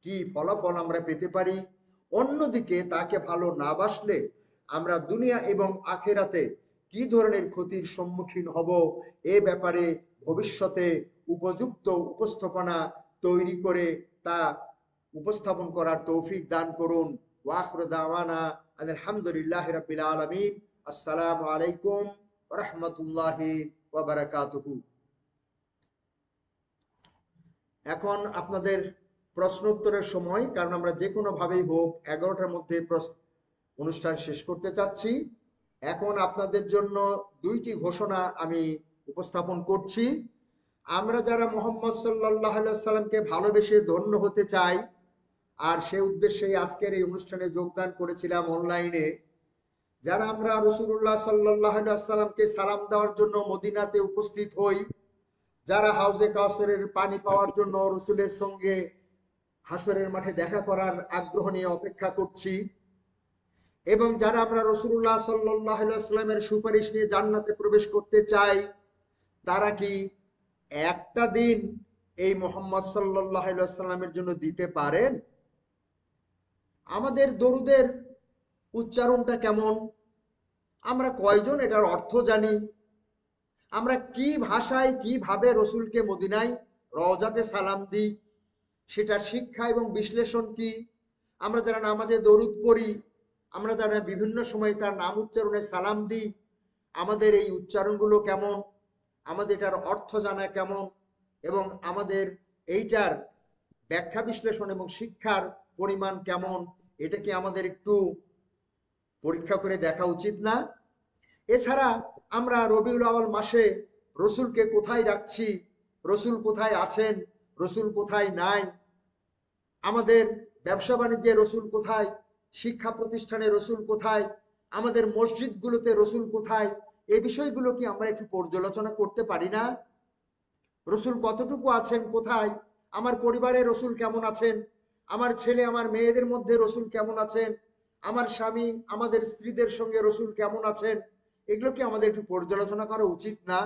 কি ফলাফল আমরা পেতে পারি, অন্যদিকে তাকে ভালো না বাসলে আমরা দুনিয়া এবং আখেরাতে কি ধরনের ক্ষতির সম্মুখীন হব, এ ব্যাপারে ভবিষ্যতে উপযুক্ত উপস্থাপনা তৈরি করে তা উপস্থাপন করার তৌফিক দান করুন। ওয়া আখিরু দাওয়ানা আলহামদুলিল্লাহি রাব্বিল আলামিন। আসসালামু আলাইকুম ওয়া রাহমাতুল্লাহি ওয়া বারাকাতুহু। এখন আপনাদের প্রশ্ন উত্তরের সময়, কারণ আমরা যে কোনো ভাবেই হোক 11টার মধ্যে অনুষ্ঠান শেষ করতে চাচ্ছি। এখন আপনাদের জন্য দুইটি ঘোষণা আমি উপস্থাপন করছি। আমরা যারা মুহাম্মদ সাল্লাল্লাহু আলাইহি সাল্লামকে ভালোবেসে ধন্য হতে চাই আর সে উদ্দেশ্যে আজকের এই অনুষ্ঠানে যোগদান করেছিলাম অনলাইনে, যারা আমরা রাসূলুল্লাহ সাল্লাল্লাহু আলাইহি সাল্লামকে সালাম দেওয়ার জন্য মদিনাতে উপস্থিত হই, যারা হাউজে কাউসারের পানি পাওয়ার জন্য রাসূলের সঙ্গে হাসরের মাঠে দেখা করার আগ্রহ নিয়ে অপেক্ষা করছি, এবং যারা আমরা রাসূলুল্লাহ সাল্লাল্লাহু আলাইহি ওয়াসাল্লামের সুপারিশ নিয়ে জান্নাতে প্রবেশ করতে চাই, তারা কি একটা দিন এই মুহাম্মদ সাল্লাল্লাহু আলাইহি ওয়াসাল্লামের জন্য দিতে পারেন? আমাদের দরুদের উচ্চারণটা কেমন? আমরা কয়জন এটার অর্থ জানি? আমরা কি ভাষায় কিভাবে রসুলকে মদিনায় রওজাতে সালাম দিই, সেটার শিক্ষা এবং বিশ্লেষণ কি? আমরা যারা নামাজে দরুদ পড়ি, আমরা যারা বিভিন্ন সময় তার নাম উচ্চারণে সালাম দিই, আমাদের এই উচ্চারণগুলো কেমন? আমাদের এটার অর্থ জানা কেমন? এবং আমাদের এইটার ব্যাখ্যা বিশ্লেষণ এবং শিক্ষার পরিমাণ কেমন? এটা কি আমাদের একটু পরীক্ষা করে দেখা উচিত না? এছাড়া আমরা রবিউল আউয়াল মাসে রসুলকে কোথায় রাখছি, রসুল কোথায় আছেন, রসুল কোথায় নাই, আমাদের ব্যবসা বাণিজ্যে রসুল কোথায়, শিক্ষা প্রতিষ্ঠানে রসুল কোথায়, আমাদের মসজিদগুলোতে রসুল কোথায়, এই বিষয়গুলো কি আমরা একটু পর্যালোচনা করতে পারি না? রসুল কতটুকু আছেন, কোথায়? আমার পরিবারে রসুল কেমন আছেন, আমার ছেলে আমার মেয়েদের মধ্যে রসুল কেমন আছেন, আমার স্বামী আমাদের স্ত্রীদের সঙ্গে রসুল কেমন আছেন, এগুলো কি আমাদের একটু পর্যালোচনা করা উচিত না?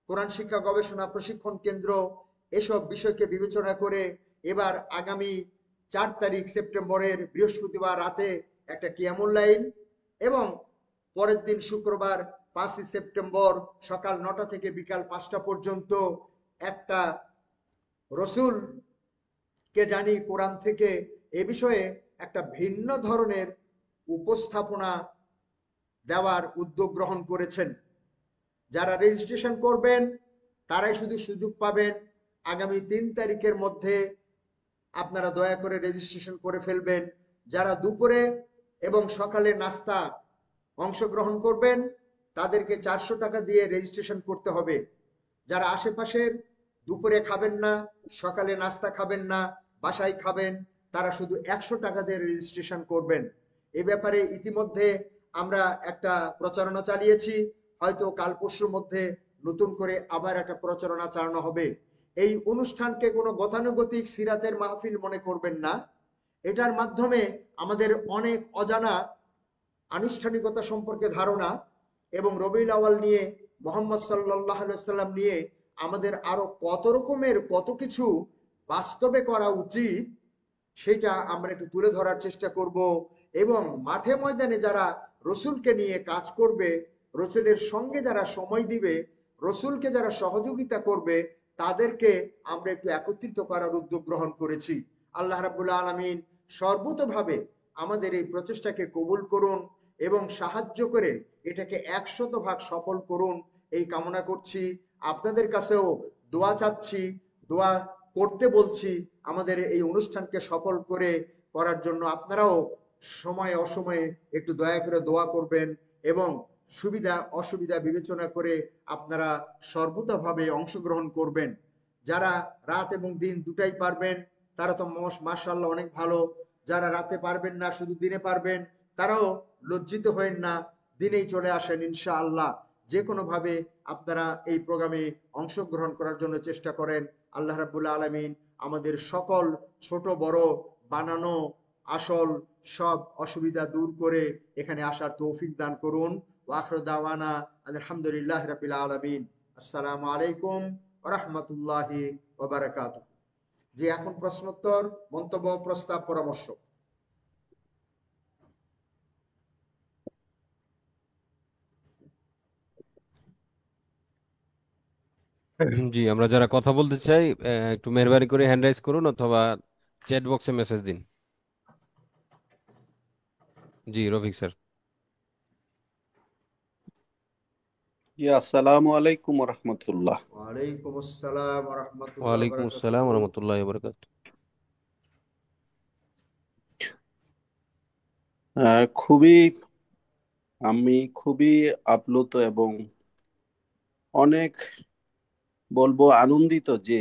কোরআন শিক্ষা গবেষণা প্রশিক্ষণ কেন্দ্র এসব বিষয়কে বিবেচনা করে এবার আগামী 4 সেপ্টেম্বরের বৃহস্পতিবার রাতে একটা কিয়ামুল লাইল, এবং পরের দিন শুক্রবার 5 সেপ্টেম্বর সকাল 9টা থেকে বিকাল 5টা পর্যন্ত একটা রসুল কে জানি কোরআন থেকে এ বিষয়ে একটা ভিন্ন ধরনের উপস্থাপনা দেওয়ার উদ্যোগ গ্রহণ করেছেন। যারা রেজিস্ট্রেশন করবেন তারাই শুধু সুযোগ পাবেন। আগামী 3 মধ্যে আপনারা দয়া করে রেজিস্ট্রেশন করে ফেলবেন। যারা দুপুরে এবং সকালে নাস্তা অংশগ্রহণ করবেন তাদেরকে 400 টাকা দিয়ে রেজিস্ট্রেশন করতে হবে। যারা আশেপাশের দুপুরে খাবেন না, সকালে নাস্তা খাবেন না, বাসায় খাবেন, তারা শুধু 100 টাকা দিয়ে রেজিস্ট্রেশন করবেন। এ ব্যাপারে ইতিমধ্যে আমরা একটা প্রচারণা চালিয়েছি, হয়তো কাল পরশুর মধ্যে নতুন করে আবার একটা প্রচারণা চালানো হবে। এই অনুষ্ঠানকে কোনো গতানুগতিক সিরাতের মাহফিল মনে করবেন না। এটার মাধ্যমে আমাদের অনেক অজানা আনুষ্ঠানিকতা সম্পর্কে ধারণা, এবং রবিউল আউয়াল নিয়ে, মোহাম্মদ সাল্লাল্লাহু আলাইহি সাল্লাম নিয়ে আমাদের আরো কত রকমের কত কিছু বাস্তবে করা উচিত, সেটা আমরা একটু তুলে ধরার চেষ্টা করব। এবং মাঠে ময়দানে যারা রসুলকে নিয়ে কাজ করবে, রসুলের সঙ্গে যারা সময় দিবে, রসুলকে যারা সহযোগিতা করবে, তাদেরকে আমরা একটু একত্রিত করার উদ্যোগ গ্রহণ করেছি। আল্লাহ রাব্বুল আলামিন সর্বতোভাবে আমাদের এই প্রচেষ্টাকে কবুল করুন এবং সাহায্য করে এটাকে 100% সফল করুন, এই কামনা করছি। আপনাদের কাছেও দোয়া চাচ্ছি, দোয়া করতে বলছি আমাদের এই অনুষ্ঠানকে সফল করে করার জন্য। আপনারাও সময় অসময়ে একটু দয়া করে দোয়া করবেন এবং সুবিধা অসুবিধা বিবেচনা করে আপনারা সর্বতোভাবে অংশগ্রহণ করবেন। যারা রাত এবং দিন দুটাই পারবেন তারা তো মাশাআল্লাহ অনেক ভালো। যারা রাতে পারবেন না, শুধু দিনে পারবেন, তারাও লজ্জিত হবেন না, দিনেই চলে আসেন ইনশাআল্লাহ। যে কোনো ভাবে আপনারা এই প্রোগ্রামে অংশগ্রহণ করার জন্য চেষ্টা করেন। আল্লাহ রাব্বুল আলামিন আমাদের সকল ছোট বড় বানানো আসল সব অসুবিধা দূর করে এখানে আসার তৌফিক দান করুন। ওয়া আখিরু দাওয়ানা আলহামদুলিল্লাহি রাব্বিল আলামিন। আসসালামু আলাইকুম ওয়া রাহমাতুল্লাহি ওয়া বারাকাতুহু। জি, এখন প্রশ্নোত্তর, মন্তব্য, প্রস্তাব, পরামর্শ। জি, আমরা যারা কথা বলতে চাই একটু মেহরবানি করে হ্যান্ড রাইজ করুন অথবা চ্যাট বক্সে মেসেজ দিন। জি, রফিক স্যার। আসসালামু আলাইকুম রহমতুল্লাহ। ওয়ালাইকুম আসসালাম ওয়া রাহমাতুল্লাহি ওয়া ওয়ালাইকুম আসসালাম বারাকাতুহু। রহমতুল্লাহ বরকাত। খুবই আমি খুবই আপ্লুত এবং অনেক বলবো আনন্দিত যে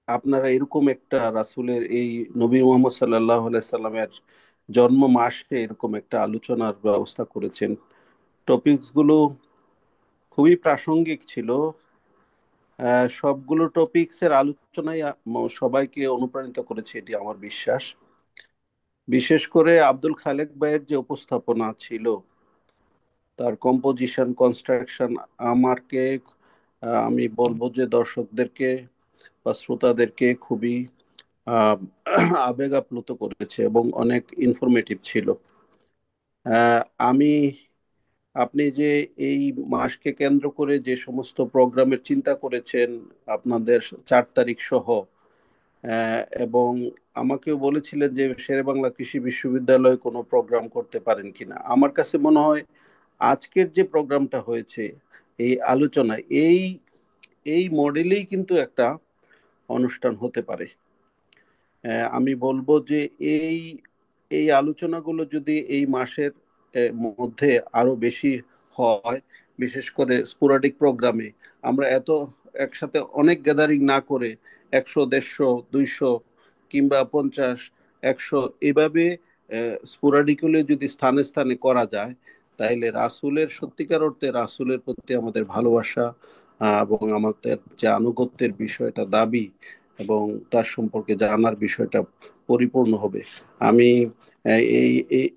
আপনারা এরকম একটা রাসূলের এই নবী মুহাম্মদ সাল্লাল্লাহু আলাইহি সাল্লামের জন্ম মাসে এরকম একটা আলোচনার ব্যবস্থা করেছেন। টপিকস গুলো খুবই প্রাসঙ্গিক ছিল সবগুলো টপিকসের আলোচনায় সবাইকে অনুপ্রাণিত করেছে, এটি আমার বিশ্বাস। বিশেষ করে আব্দুল খালেক ভাইয়ের যে উপস্থাপনা ছিল, তার কম্পোজিশন, কনস্ট্রাকশন, আমাকে আমি বলবো যে দর্শকদেরকে বা শ্রোতাদেরকে খুবই আহ, আবেগ আপ্লুত করেছে এবং অনেক ইনফরমেটিভ ছিল। আহ, আমি আপনি যে এই মাসকে কেন্দ্র করে যে সমস্ত প্রোগ্রামের চিন্তা করেছেন, আপনাদের 4 তারিখ সহ, এবং আমাকেও বলেছিলেন যে শেরেবাংলা কৃষি বিশ্ববিদ্যালয়ে কোনো প্রোগ্রাম করতে পারেন কিনা। আমার কাছে মনে হয় আজকের যে প্রোগ্রামটা হয়েছে, এই আলোচনা, এই এই মডেলেই কিন্তু একটা অনুষ্ঠান হতে পারে। আমি বলবো যে এই এই আলোচনাগুলো যদি এই মাসের মধ্যে আরো বেশি হয়, বিশেষ করে স্পোরাডিক প্রোগ্রামে, আমরা এত একসাথে অনেক গ্যাদারিং না করে 100, 150, 200 কিংবা 50, 100 এভাবে স্পোরাডিকলি যদি স্থানে স্থানে করা যায়, তাইলে রাসূলের, সত্যিকার অর্থে রাসূলের প্রতি আমাদের ভালোবাসা এবং আমাদের যে আনুগত্যের বিষয়টা, দাবি এবং তার সম্পর্কে জানার বিষয়টা পরিপূর্ণ হবে। আমি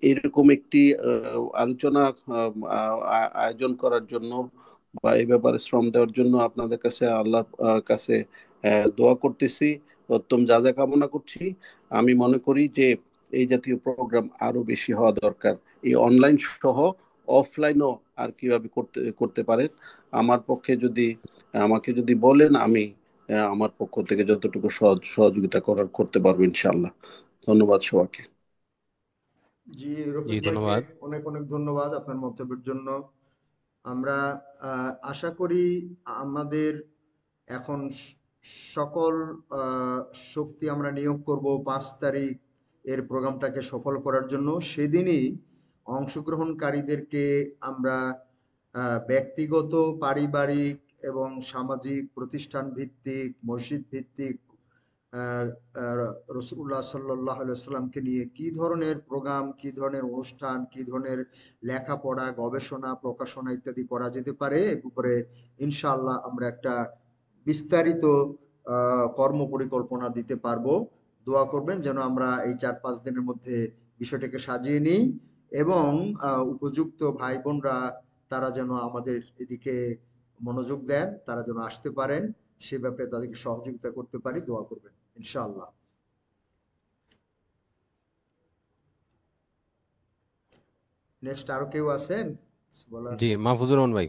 এইরকম একটি আলোচনা আয়োজন করার জন্য বা এই ব্যাপারে শ্রম দেওয়ার জন্য আপনাদের কাছে, আল্লাহর কাছে দোয়া করতেছি, উত্তম যা যা কামনা করছি। আমি মনে করি যে এই জাতীয় প্রোগ্রাম আরো বেশি হওয়া দরকার, এই অনলাইন সহ অফলাইনও আর কিভাবে করতে করতে পারেন। আমার পক্ষে যদি, আমাকে যদি বলেন, আমি আমার পক্ষ থেকে যতটুকু সহযোগিতা করার করতে পারবো ইনশাআল্লাহ। ধন্যবাদ সবাইকে। জি, জি, রফিক ভাইকে ধন্যবাদ। অনেক অনেক ধন্যবাদ আপনার মন্তব্যের জন্য। আমরা আশা করি আমাদের এখন সকল আহ, শক্তি আমরা নিয়োগ করব 5 তারিখ এর প্রোগ্রামটাকে সফল করার জন্য। সেদিনই অংশগ্রহণকারীদেরকে আমরা ব্যক্তিগত, পারিবারিক এবং সামাজিক, প্রতিষ্ঠান ভিত্তিক, মসজিদ ভিত্তিক রসুল্লাহ সাল্লাহ সাল্লামকে নিয়ে কি ধরনের প্রোগ্রাম, কি ধরনের অনুষ্ঠান, কি ধরনের লেখাপড়া, গবেষণা, প্রকাশনা ইত্যাদি করা যেতে পারে এর উপরে ইনশাআল্লাহ আমরা একটা বিস্তারিত কর্ম পরিকল্পনা দিতে পারবো। দোয়া করবেন যেন আমরা এই 4-5 দিনের মধ্যে বিষয়টাকে সাজিয়ে নিই এবং উপযুক্ত ভাই বোনরা তারা যেন আমাদের এদিকে মনোযোগ দেন, তারা যেন আসতে পারেন, সে ব্যাপারে তাদেরকে সহযোগিতা করতে পারি। দোয়া করবেন ইনশাআল্লাহ। নেক্সট আরো কেউ আছেন বলার? জি, মাহফুজুর রহমান ভাই।